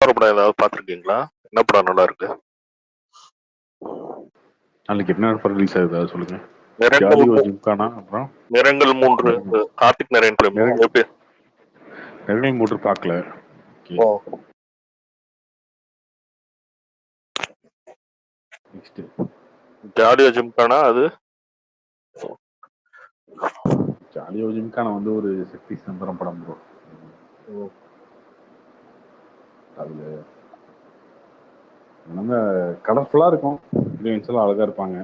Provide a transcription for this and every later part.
படம் ஏதாவது பார்த்துருக்கீங்களா? என்ன படம் நல்லா இருக்கு? நாளைக்கு என்ன படம் ரிலீஸ் ஆகுது அதை சொல்லுங்க. நிறங்கள் ஜாலியோ மூ- ஜிம்கானா, அப்புறம் நிறங்கள் 3 நிறங்கள் கார்த்திக் நரேன் பிரேமோ எப்படி? நிறங்கள் 3 பார்க்கல. ஓ, நெக்ஸ்ட் ஜாலியோ ஜிம்கானா அது ஜாலியோ ஜிம்கானா வந்து ஒரு சக்தி சந்திரம் படம் ப்ரோ. அதுல நம்ம கலர்ஃபுல்லா இருக்கும், ஹீரோயின்ஸ் எல்லாம் அழகா இருப்பாங்க,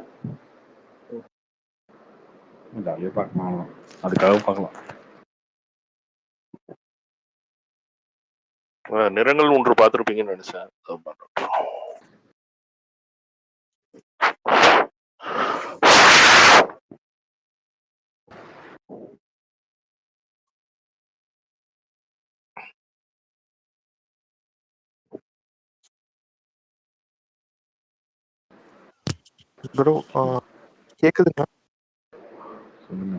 ஜாலியா பார்க்கலாம், அவ்வளவுதான். அதுக்காக பார்க்கலாம். நிறங்கள் 3 பார்த்துருப்பீங்கன்னு நினைச்சேன். அது பார்த்தேன். ப்ரோ கேக்குதுங்களா? சொல்லுங்க.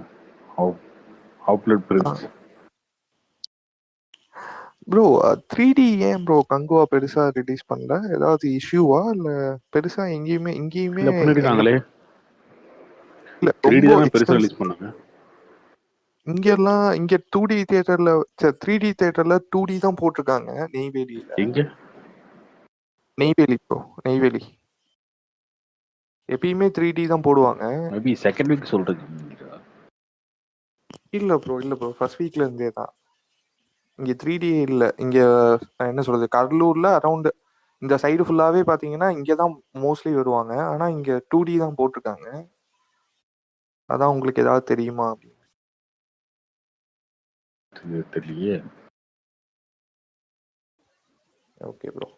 அவுட்லெட் பிரின்ஸ் ப்ரோ 3D ஏன் ப்ரோ கங்குவா பெருசா ரிலீஸ் பண்ணல? ஏதாவது இஷ்யூவா இல்ல பெருசா எங்கேயுமே இல்ல பண்ணிருக்காங்களே, இல்ல 3D ரொம்ப தானே பெருசா எக்ஸ்பென்சிவ். ரிலீஸ் பண்ணாங்க. இங்கெல்லாம் இங்க 2D தியேட்டர்ல 3D தியேட்டர்ல 2D தான் போட்டிருக்காங்க. நெய்வேலியில. எங்க? நெய்வேலி ப்ரோ, நெய்வேலி எப்பயுமே 3D தான் போடுவாங்க. மேபி செகண்ட் வீக் சொல்றீங்க. இல்ல ப்ரோ ஃபர்ஸ்ட் வீக்ல இருந்தே தான். இங்க 3D இல்ல. இங்க என்ன சொல்றது, கடலூர்ல அரௌண்ட் இந்த சைடு ஃபுல்லாவே பாத்தீங்கன்னா இங்கதான் மோஸ்ட்லி வருவாங்க. ஆனா இங்க 2D தான் போட்டிருக்காங்க. அதான் உங்களுக்கு ஏதாவது தெரியுமா? தெரியலையே. Okay bro.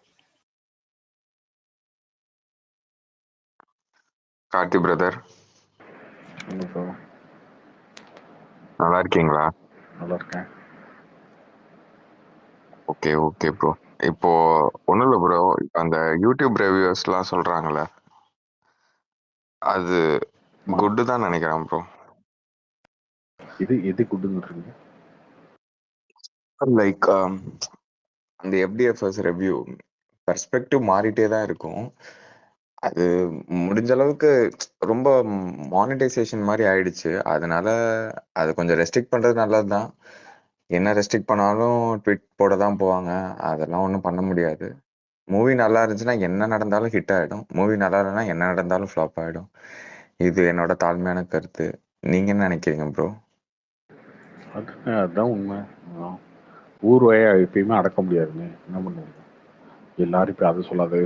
Karthi brother, bro நல்லா இருக்கீங்களா? நல்லா இருக்கேன். Okay okay bro. இப்போ ஒன்றும் இல்லை ப்ரோ, அந்த யூடியூப் ரிவ்யூஸ்லாம் சொல்கிறாங்கல்ல, அது குட்டு தான் நினைக்கிறேன் ப்ரோ. எது குட்டுன்னு லைக் அந்த எஃப்டிஎஃப்எஸ் ரிவ்யூ பெர்ஸ்பெக்டிவ் மாறிட்டே தான் இருக்கும். அது முடிஞ்ச அளவுக்கு ரொம்ப மானிட்டைசேஷன் மாதிரி ஆயிடுச்சு. அதனால அது கொஞ்சம் ரெஸ்ட்ரிக்ட் பண்ணுறது நல்லது தான். என்ன ரெஸ்ட்ரிக்ட் பண்ணாலும் ட்வீட் போட தான் போவாங்க, அதெல்லாம் ஒன்றும் பண்ண முடியாது. மூவி நல்லா இருந்துச்சுன்னா என்ன நடந்தாலும் ஹிட் ஆகிடும், மூவி நல்லா இல்லைன்னா என்ன நடந்தாலும் ஃப்ளாப் ஆகிடும். இது என்னோட தாழ்மையான கருத்து. நீங்கள் என்ன நினைக்கிறீங்க ப்ரோ? அதுதான் உண்மை. ஊர் வயா எப்பயுமே அடக்க முடியாதுன்னு என்ன பண்ணுவோம். எல்லாரும் இப்போ அதை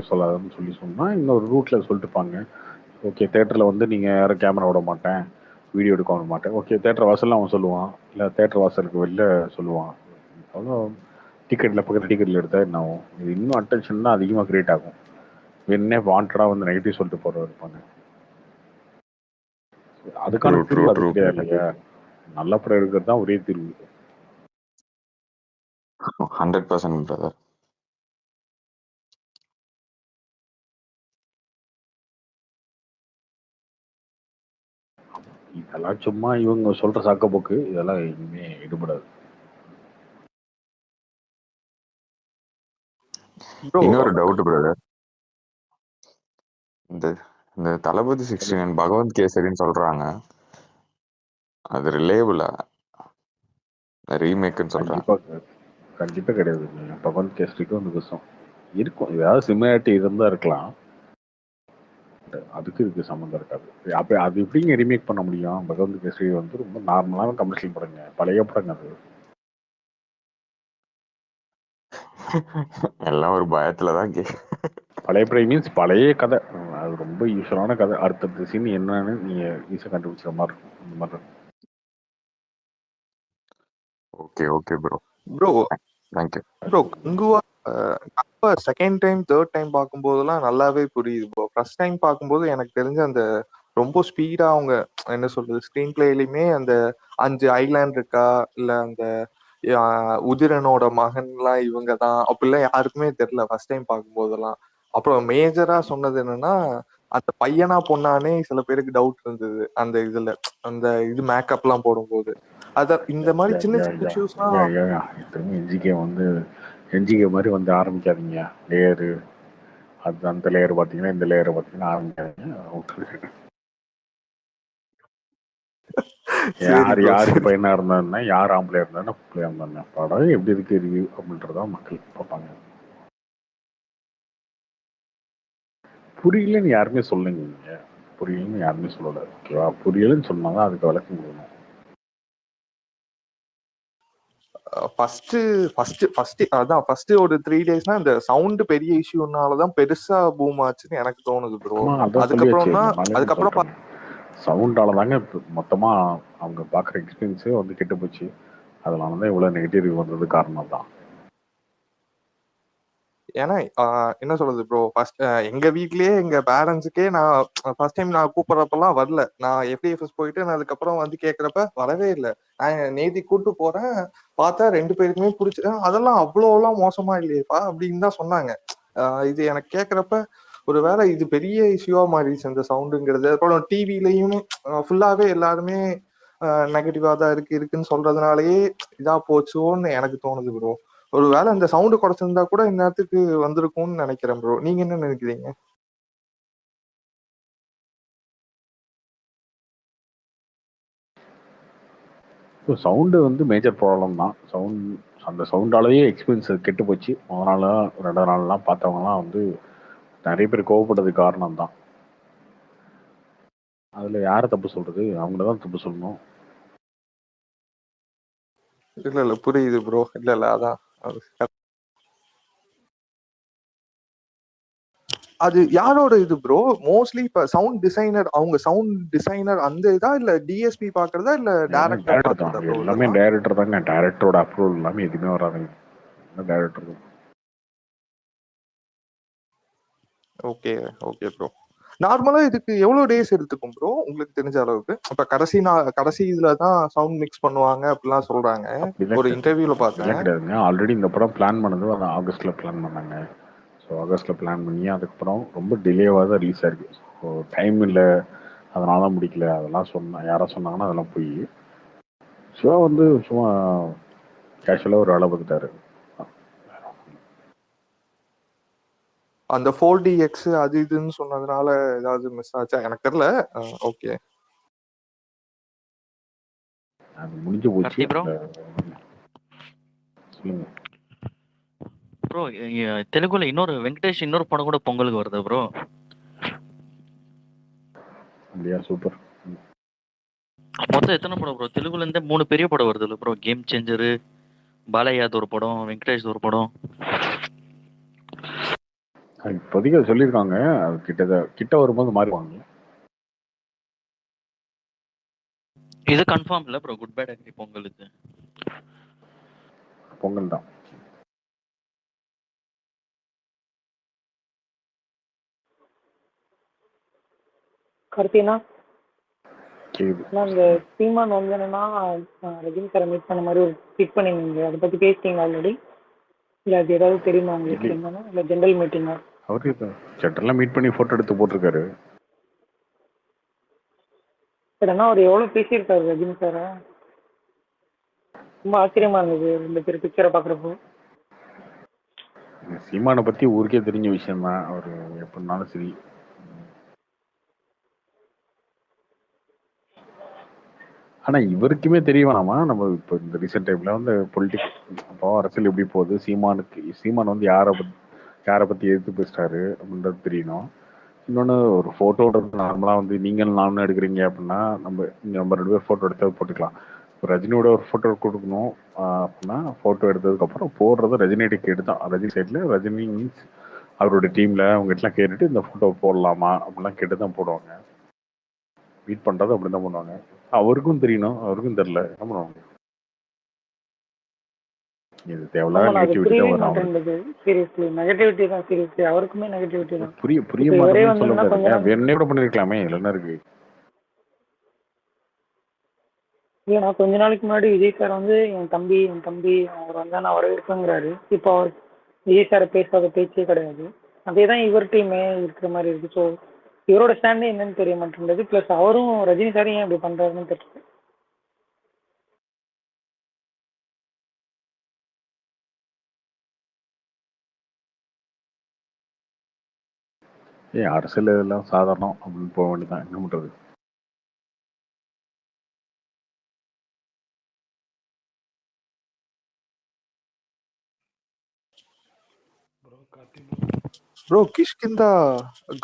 சொல்லாதுன்னு சொன்னால் இன்னொரு ரூட்டில் சொல்லிட்டுப்பாங்க. ஓகே, தேட்டரில் வந்து நீங்கள் யாரும் கேமரா விட மாட்டேன், வீடியோ எடுக்க விட மாட்டேன். ஓகே, தேட்டர் வாசலில் அவன் சொல்லுவான், இல்லை தேட்டர் வாசலுக்கு வெளில சொல்லுவான். அவ்வளோ பக்கத்து டிக்கெட்டில் எடுத்தால் என்ன ஆகும்? இது இன்னும் அட்டென்ஷன் தான் அதிகமாக கிரியேட் ஆகும். என்ன வாண்டடாக வந்து நெகட்டிவ் சொல்லிட்டு போகிறவர் இருப்பாங்க. அதுக்கான தீர்வு அது கிடையாது இல்லையா? நல்ல படம் இருக்கிறது தான் ஒரே தீர்வு. 100% பிரதர். இதெல்லாம் சும்மா இவங்க சொல்ற சாக்க போக்கு, இதெல்லாம் இனிமே எடுபடாது. இன்னொரு டவுட் பிரதர், இந்த தளபதி 69 பகவந்த் கேசரின்னு சொல்றாங்க, அது ரிலேபிளா? ரீமேக்குன்னு சொல்றாங்க. கண்டிப்பா கிடையாது. பகவந்த் கேசரிக்கு வந்து விஷயம் இருக்கும், ஏதாவது சிமிலாரிட்டி இருந்தா இருக்கலாம், அதுக்கு இதுக்கு சம்மந்தம் இருக்காது. அப்ப அது எப்படிங்க ரீமேக் பண்ண முடியும்? பகவந்த் கேசரி வந்து ரொம்ப நார்மலான கமர்ஷியல் படங்க, பழைய படங்க. அது எல்லாம் ஒரு பயத்துலதான் பழைய படம் மீன்ஸ் பழைய கதை. அது ரொம்ப யூஸ்வலான கதை. அடுத்த சீன் என்னன்னு நீங்க ஈஸியாக கண்டுபிடிச்ச மாதிரி இருக்கும். அந்த மாதிரி இருக்கும். Okay okay bro. Thank you bro Kanguva second time third time பார்க்கும்போதெல்லாம் நல்லாவே புரியுது ப்ரோ. ஃபர்ஸ்ட் டைம் பார்க்கும்போது எனக்கு தெரிஞ்ச அந்த ரொம்ப ஸ்பீடா அவங்க என்ன சொல்றது, ஸ்கிரீன் பிளேலையுமே அந்த 5 ஐலாண்ட் இருக்கா, இல்ல அந்த உதிரனோட மகன்லாம் இவங்க தான் அப்படிலாம் யாருக்குமே தெரியல ஃபர்ஸ்ட் டைம் பார்க்கும்போதெல்லாம். அப்புறம் மேஜரா சொன்னது என்னன்னா, அந்த பையனா பொண்ணானே சில பேருக்கு டவுட் இருந்தது அந்த இதுல, அந்த இது மேக்கப்லாம் போடும்போது. அத இந்த மாதிரி சின்ன சின்ன இஷ்யூஸ்லாம் என்ஜிகே வந்து என்ஜிகே மாதிரி வந்து ஆரம்பிக்காதீங்க. லேயரு அது அந்த லேயர் பார்த்தீங்கன்னா இந்த லேயரை பார்த்தீங்கன்னா ஆரம்பிக்காதீங்க. சரி யார் ப்ரோ யாருக்கு சரி. பையனா இருந்தாருன்னா யார் ஆம்பளையா இருந்தாருன்னா பிள்ளையா இருந்தாங்க படம் எப்படி இருக்கு ரிவ்யூ அப்படின்றதா மக்கள் பார்ப்பாங்க. புரியலன்னு யாருமே சொல்லுங்க. நீங்க புரியலன்னு யாருமே சொல்லல. ஓகேவா? புரியலன்னு சொன்னாதான் அதுக்கு விளக்கம் கொடுக்கணும். ஃபர்ஸ்ட் ஒரு 3 டேஸ்னா இந்த சவுண்ட் பெரிய இஷ்யூனாலதான் பெருசா பூம் ஆச்சுன்னு எனக்கு தோணுது ப்ரோ. ஆமா, அதான் சொல்லியாச்சு. அதுக்கப்புறம் தான் முன்னாலே நான் அதுக்கப்புறம் சொல்றேன். சவுண்டால தாங்க மொத்தமா அவங்க பாக்குற எக்ஸ்பீரியன்ஸே வந்து கெட்டு போச்சு. அதனாலதான் இவ்வளவு நெகட்டிவ் வந்தது காரணம் தான். ஏன்னா என்ன சொல்றது ப்ரோ, ஃபர்ஸ்ட் எங்க வீட்லயே எங்க பேரண்ட்ஸுக்கே நான் ஃபர்ஸ்ட் டைம் நான் கூப்பிடுறப்பெல்லாம் வரல. நான் எஃப்டிஎஃப்எஸ் போயிட்டு நான் அதுக்கப்புறம் வந்து கேட்கறப்ப வரவே இல்லை. நான் நேத்தி கூட்டு போறேன், பார்த்தா 2 பேருக்குமே பிடிச்சி அதெல்லாம் அவ்வளோலாம் மோசமா இல்லையேப்பா அப்படின்னு தான் சொன்னாங்க. இது எனக்கு கேட்கறப்ப ஒருவேளை இது பெரிய இஷ்யூவா மாறிடுச்சு இந்த சவுண்டுங்கிறது. அப்புறம் டிவிலையும் ஃபுல்லாவே எல்லாருமே நெகட்டிவா தான் இருக்குன்னு சொல்றதுனாலயே இதா போச்சோன்னு எனக்கு தோணுது ப்ரோ. ஒருவேளை இந்த சவுண்ட் குறைச்சிருந்தா கூட இந்நேரத்துக்கு வந்திருக்கும்னு நினைக்கிறேன் ப்ரோ. நீங்க என்ன நினைக்கிறீங்க? சவுண்டு வந்து மேஜர் ப்ராப்ளம் தான். அந்த சவுண்டாலேயே எக்ஸ்பீரியன்ஸ் கெட்டு போச்சு. முதல் நாள் 2 நாள்லாம் பார்த்தவங்கலாம் வந்து நிறைய பேர் கோவப்பட்டதுக்கு காரணம் தான். அதுல யாரை தப்பு சொல்றது? அவங்கள தான் தப்பு சொல்லணும். இல்ல புரியுது ப்ரோ. இல்ல அதான் அது யாரோட இது ப்ரோ? மோஸ்ட்லி இப்ப சவுண்ட் டிசைனர், அவங்க சவுண்ட் டிசைனர் அந்த இதா இல்ல டிஎஸ்பி பாக்குறதா இல்ல எல்லாமே டைரக்டர் டைரக்டர் தான். பாக்குறதா ப்ரோ எல்லாமே இதெல்லாம்? டைரக்டர் தாங்க. டைரக்டரோட அப்ரூவல் எல்லாமே எதுவுமே வராதுங்க. டைரக்டர் தான். Okay okay bro. நார்மலா இதுக்கு எவ்வளவு டேஸ் எடுத்துக்கும் ப்ரோ உங்களுக்கு தெரிஞ்ச அளவுக்கு? இப்ப கடைசி இதுல தான் சவுண்ட் மிக்ஸ் பண்ணுவாங்க அப்படிலாம் சொல்றாங்க. அப்படிலாம் ஒரு கிடையாது. இன்டர்வியூல பார்த்தேன். அப்படிலாம் கிடையாதுங்க. ஆல்ரெடி இந்த படம் பிளான் பண்ணது அது ஆகஸ்ட்ல பிளான் பண்ணாங்க. ஸோ ஆகஸ்ட்ல பிளான் பண்ணி அதுக்கப்புறம் ரொம்ப டிலேவாக தான் ரிலீஸ் ஆயிருக்கு. ஸோ டைம் இல்லை, அதனால தான் முடிக்கல. அதெல்லாம் யாரோ சொன்னாங்கன்னா அதெல்லாம் போய் சிவா வந்து சும்மா கேஷுவலாக ஒரு வேலை பார்த்துட்டாரு. அந்த 4DX அது இதுன்னு சொன்னதுனால ஏதாவது மிஸ் ஆச்சா எனக்கு தெரியல. ஓகே. அது முடிஞ்சு போச்சு. கார்த்தி ப்ரோ சொல்லுங்க ப்ரோ, தெலுங்குல வெங்கடேஷ் இன்னொரு படம் கூட பொங்கலுக்கு வருது ப்ரோ. அப்படியா? சூப்பர். மொத்தம் எத்தனை படம் ப்ரோ? தெலுங்குல இருந்தே 3 பெரிய படம் வருது இல்லை ப்ரோ? கேம் சேஞ்சரு, பாலையாத் ஒரு படம், வெங்கடேஷ் ஒரு படம். இப்போதைக்கு அது சொல்லியிருக்காங்க. அது கிட்ட வரும்போது மாறுவாங்க. இது கன்ஃபார்ம் இல்லை ப்ரோ? குட் பேட் அக்ரி பொங்கலுக்கு பொங்கல் தான். கார்த்தினா கேக்குது. இந்த சீமான் வந்து என்னன்னா ரஜினி சாரை மீட் பண்ண மாதிரி ஒரு பிக் பண்ணிருந்தீங்க. அதை பத்தி பேசிட்டீங்க ஆல்ரெடி? இல்ல அது ஏதாவது தெரியுமா உங்களுக்கு? இல்லை, என்னன்னா இல்ல ஜென்ரல் மீட்டிங்கா? அவரு செட்டெல்லாம் மீட் பண்ணி போட்டோ எடுத்து போட்டிருக்காரு. பட் ஆனால் அவர் எவ்வளவு பேசியிருக்காரு ரஜினி சாரை? ரொம்ப ஆச்சரியமா இருந்தது 2 பேர் பிக்சரை பாக்குறப்போ. சீமானை பத்தி ஊருக்கே தெரிஞ்ச விஷயம் தான். அவரு எப்படினாலும் சரி. ஆனா இவருக்குமே தெரிய வேணாமா? நம்ம இப்போ இந்த ரீசெண்ட் டைம்ல வந்து பொலிட்டிக்ஸ், அப்போ அரசியல் எப்படி போகுது, சீமான் வந்து யாரை பத்தி எதிர்த்து பேசுறாரு அப்படின்றது தெரியணும். இன்னொன்று, ஒரு ஃபோட்டோன்றது நார்மலாக வந்து நீங்கள் நானும் எடுக்கிறீங்க அப்படின்னா நம்ம 2 பேர் ஃபோட்டோ எடுத்து போட்டுக்கலாம். இப்போ ரஜினியோட ஒரு ஃபோட்டோ கொடுக்கணும் அப்படின்னா ஃபோட்டோ எடுத்ததுக்கப்புறம் போடுறது ரஜினிகிட்ட கேட்டு தான். ரஜினி சைடில் ரஜினி மீன்ஸ் அவரோட டீமில் அவங்ககிட்டலாம் கேட்டுட்டு இந்த ஃபோட்டோ போடலாமா அப்படிலாம் கேட்டு தான் போடுவாங்க. மீட் பண்ணுறது அப்படி தான் பண்ணுவாங்க. அவருக்கும் தெரியணும், அவருக்கும் தெரியல, என்ன பண்ணுவாங்க? இது தேவையில்லாத ஆமா, நான் அது நெகட்டிவிட்டி புரியவே தான் வரும் அவருக்கு. மாட்டேன்றது. சீரியஸ்லி நெகட்டிவிட்டி தான். சீரியஸ்லி அவருக்குமே நெகட்டிவிட்டி தான். புரிய இப்போ இவரே மாட்டேன்னு சொல்ல வந்தீங்கன்னா கொஞ்ச முடியாதுங்க. நாள் வேணுன்னே கூட பண்ணிருக்கலாமே, இதுல என்ன இருக்கு? இல்ல, நான் கொஞ்ச நாளைக்கு முன்னாடி விஜய் சார் வந்து என் தம்பி அவர் வந்தா நான் வரவேற்பேங்கிறாரு. இப்போ அவர் விஜய் சாரை பேசாத பேச்சே கிடையாது. அதே தான் இவர்கிட்டயுமே இருக்கிற மாதிரி இருக்கு. ஸோ இவரோட ஸ்டாண்டே என்னன்னு தெரிய மாட்டேன்றது. ப்ளஸ் அவரும் ரஜினி சாரும் ஏன் இப்படி பண்றாருன்னு தெரியல. அரசியல் இதெல்லாம் சாதாரணம் அப்படின்னு போக வேண்டியதான், என்ன பண்றது. ப்ரோ கிஷ்கிந்தா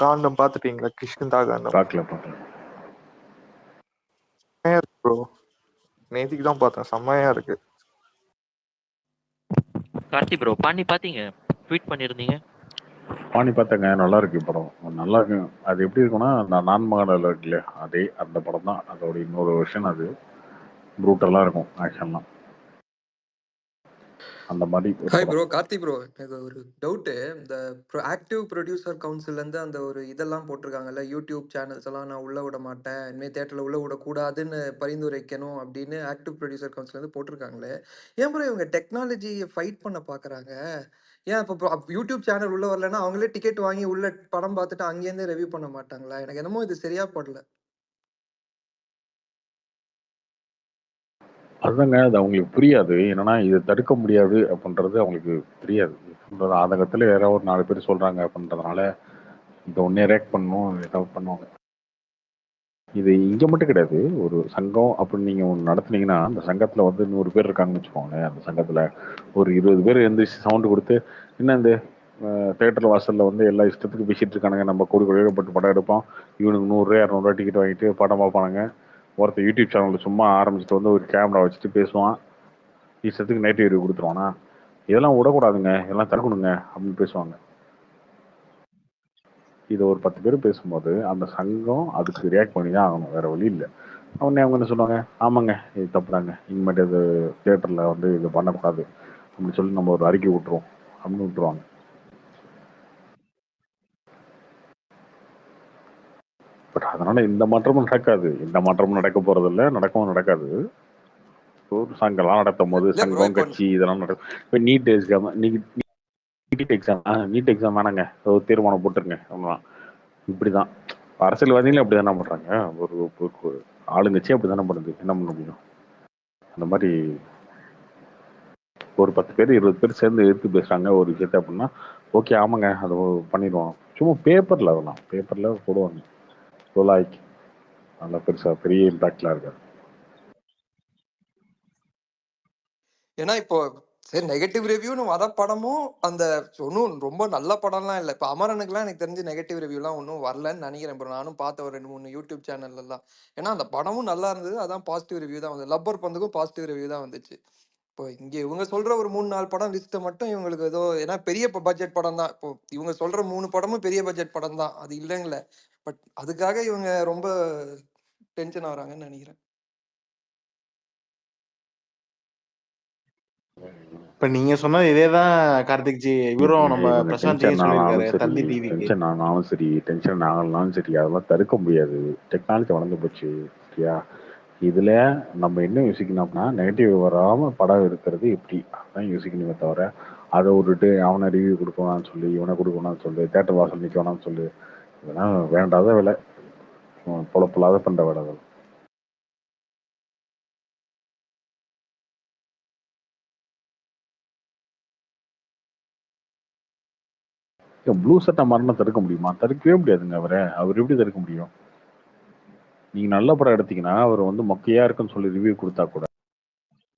காண்டம் பாத்துட்டீங்களா? கிஷ்கிந்தா காண்டம் பார்க்கல. ப்ரோ நேத்திக்கு தான் பார்த்தேன், செம்மையா இருக்கு. கார்த்தி ப்ரோ பாண்டி பாத்தீங்க, ட்வீட் பண்ணியிருந்தீங்க. பாணி பார்த்தேங்க, நல்லா இருக்கு படம், நல்லா இருக்கு. அது எப்படி இருக்குன்னா, நான் மகனில் இருக்கு இல்லையா, அதே அந்த படம் தான், அதோட இன்னொரு வெர்ஷன். அது ப்ரூட்டலாக இருக்கும் ஆக்ஷன்லாம், அந்த மாதிரி ஒரு ஹாய் படம். Bro, Karthi bro. எனக்கு ஒரு டவுட்டு. இந்த ஆக்டிவ் ப்ரொடியூசர் கவுன்சில்லேருந்து அந்த ஒரு இதெல்லாம் போட்டிருக்காங்கல்ல, யூடியூப் சேனல்ஸ் எல்லாம் நான் உள்ள விட மாட்டேன், இனிமேல் தேட்டரில் உள்ள விடக்கூடாதுன்னு பரிந்துரைக்கணும் அப்படின்னு ஆக்டிவ் ப்ரொடியூசர் கவுன்சிலேருந்து போட்டிருக்காங்களே, ஏன் ப்ரோ இவங்க டெக்னாலஜியை ஃபைட் பண்ண பார்க்குறாங்க? ஏன் இப்போ யூடியூப் சேனல் உள்ள வரலன்னா அவங்களே டிக்கெட் வாங்கி உள்ள படம் பார்த்துட்டு அங்கேருந்தே ரிவ்யூ பண்ண மாட்டாங்களா? எனக்கு என்னமோ இது சரியா படல. அதுதாங்க, அது அவங்களுக்கு புரியாது. என்னன்னா இதை தடுக்க முடியாது அப்படின்றது அவங்களுக்கு தெரியாது. ஆதங்கத்தில் யாராவது ஒரு 4 பேர் சொல்றாங்க அப்படின்றதுனால இதை ஒன்னே ரேக் பண்ணணும், ஏதாவது பண்ணுவாங்க. இது இங்க மட்டும் கிடையாது. ஒரு சங்கம் அப்படின்னு நீங்க ஒன்று நடத்துனீங்கன்னா, அந்த சங்கத்துல வந்து 100 பேர் இருக்காங்கன்னு வச்சுக்கோங்களேன். அந்த சங்கத்துல ஒரு 20 பேர் எந்திரிச்சு சவுண்டு கொடுத்து, என்ன இந்த தேட்டர் வாசல்ல வந்து எல்லா இஷ்டத்துக்கு பேசிட்டு இருக்கானுங்க, நம்ம கோடி கோடியாக போட்டு படம் எடுப்போம், இவனுக்கு 100 200 டிக்கெட் வாங்கிட்டு படம் பார்ப்பானுங்க. ஒருத்தர் யூடியூப் சேனல்ல சும்மா ஆரம்பிச்சுட்டு வந்து ஒரு கேமரா வச்சுட்டு பேசுவான், இஷ்டத்துக்கு நெகட்டிவ் ரிவ்யூ கொடுத்துருவானா, இதெல்லாம் விடக்கூடாதுங்க, இதெல்லாம் தடுக்கணுங்க அப்படின்னு பேசுவாங்க. இதை ஒரு 10 பேர் பேசும்போது அந்த சங்கம் அதுக்கு ரியாக்ட் பண்ணி தான் ஆகணும், வேற வழி இல்லை. உடனே அவங்க என்ன சொல்லுவாங்க, ஆமாங்க இது தப்புதாங்க, இனிமேட்டு இது தியேட்டர்ல வந்து இது பண்ணக்கூடாது அப்படின்னு சொல்லி நம்ம ஒரு அறிக்கை விட்டுருவோம் அப்படின்னு விட்டுருவாங்க. பட் அதனால இந்த மாற்றமும் நடக்காது, இந்த மாற்றமும் நடக்க போறதில்ல, நடக்கவும் நடக்காது. ஒரு சங்கம்லாம் நடத்தும் போது இல்லை ப்ரோ, சங்கம் இப்போ கட்சி இதெல்லாம் நடக்கும். இப்போ நீட் எக்ஸாம், நீட் எக்ஸாம் வேணாங்க, ஒரு தீர்மானம் போட்டுருங்க அவ்வளோதான். இப்படிதான் அரசியல்வாதிகளும் அப்படிதானே பண்றாங்க. ஒரு ஆளுங்கட்சி அப்படிதானே பண்ணுது, என்ன பண்ண முடியும். அந்த மாதிரி ஒரு 10 பேர் 20 பேர் சேர்ந்து எதிர்த்து பேசுறாங்க ஒரு விஷயத்த அப்படின்னா, ஓகே ஆமாங்க அதை பண்ணிடுவோம். சும்மா பேப்பர்ல, அதெல்லாம் பேப்பர்ல போடுவாங்க, சொலாய்க்கு நல்லா பெருசா பெரிய இம்பாக்ட்லாம் இருக்காது. ஏன்னா இப்போ சரி நெகட்டிவ் ரிவ்யூன்னு வர படமும் அந்த ஒன்றும் ரொம்ப நல்ல படம்லாம் இல்லை. இப்போ அமரனுக்குலாம் எனக்கு தெரிஞ்சு நெகட்டிவ் ரிவ்யூலாம் ஒன்றும் வரலன்னு நினைக்கிறேன் ப்ரோ. நானும் பார்த்த ஒரு 2 3 யூடியூப் சேனல்லாம். ஏன்னா அந்த படமும் நல்லா இருந்தது, அதான் பாசிட்டிவ் ரிவ்யூ தான் வந்து லப்பர் பந்துக்கும் பாசிட்டிவ் ரிவ்யூ தான் வந்துச்சு. இப்போ இங்க இவங்க சொல்ற ஒரு 3 4 படம் லிஸ்ட்டை மட்டும் இவங்களுக்கு ஏதோ, ஏன்னா பெரிய பட்ஜெட் படம் தான். இப்போ இவங்க சொல்ற 3 படமும் பெரிய பட்ஜெட் படம் தான், அது இல்லைங்கள. பட் அதுக்காக இவங்க ரொம்ப டென்ஷன் ஆகுறாங்கன்னு நினைக்கிறேன். இப்ப நீங்க சொன்னது இதேதான் கார்த்திக் ஜி, இவரும் நம்ம இவங்க பிரசாந்த் ஜியும் டென்ஷன் சொல்லியிருக்காரு ஆனாலும் சரி, தந்தி டிவிக்கு. டென்ஷன் ஆனாலும் சரி, டென்ஷன் ஆகலனாலும் சரி, அதெல்லாம் தடுக்க முடியாது. டெக்னாலஜி வளர்ந்து போச்சு, சரியா. இதுல நம்ம என்ன யோசிக்கணும்னா, நெகட்டிவ் வராம படம் இருக்கிறது எப்படி, அதான் யோசிக்கணுமே தவிர அதை விட்டுட்டு அவனை ரிவ்யூ கொடுக்கணும்னு சொல்லி, இவனை கொடுக்கணும்னு சொல்லி, தேட்டர் வாசல் நிற்க வேணாம்னு சொல்லி, இதெல்லாம் வேண்டாத வேலை, பொழப்பில்லாத பண்ற வேலை. ப்ளூ சட்டை மரணம் தடுக்க முடியுமா? தடுக்கவே முடியாதுங்க. அவர் எப்படி தடுக்க முடியும்? நீங்க நல்ல படம் எடுத்தீங்கன்னா, அவர் வந்து மொக்கையா இருக்குன்னு சொல்லி ரிவ்யூ கொடுத்தா கூட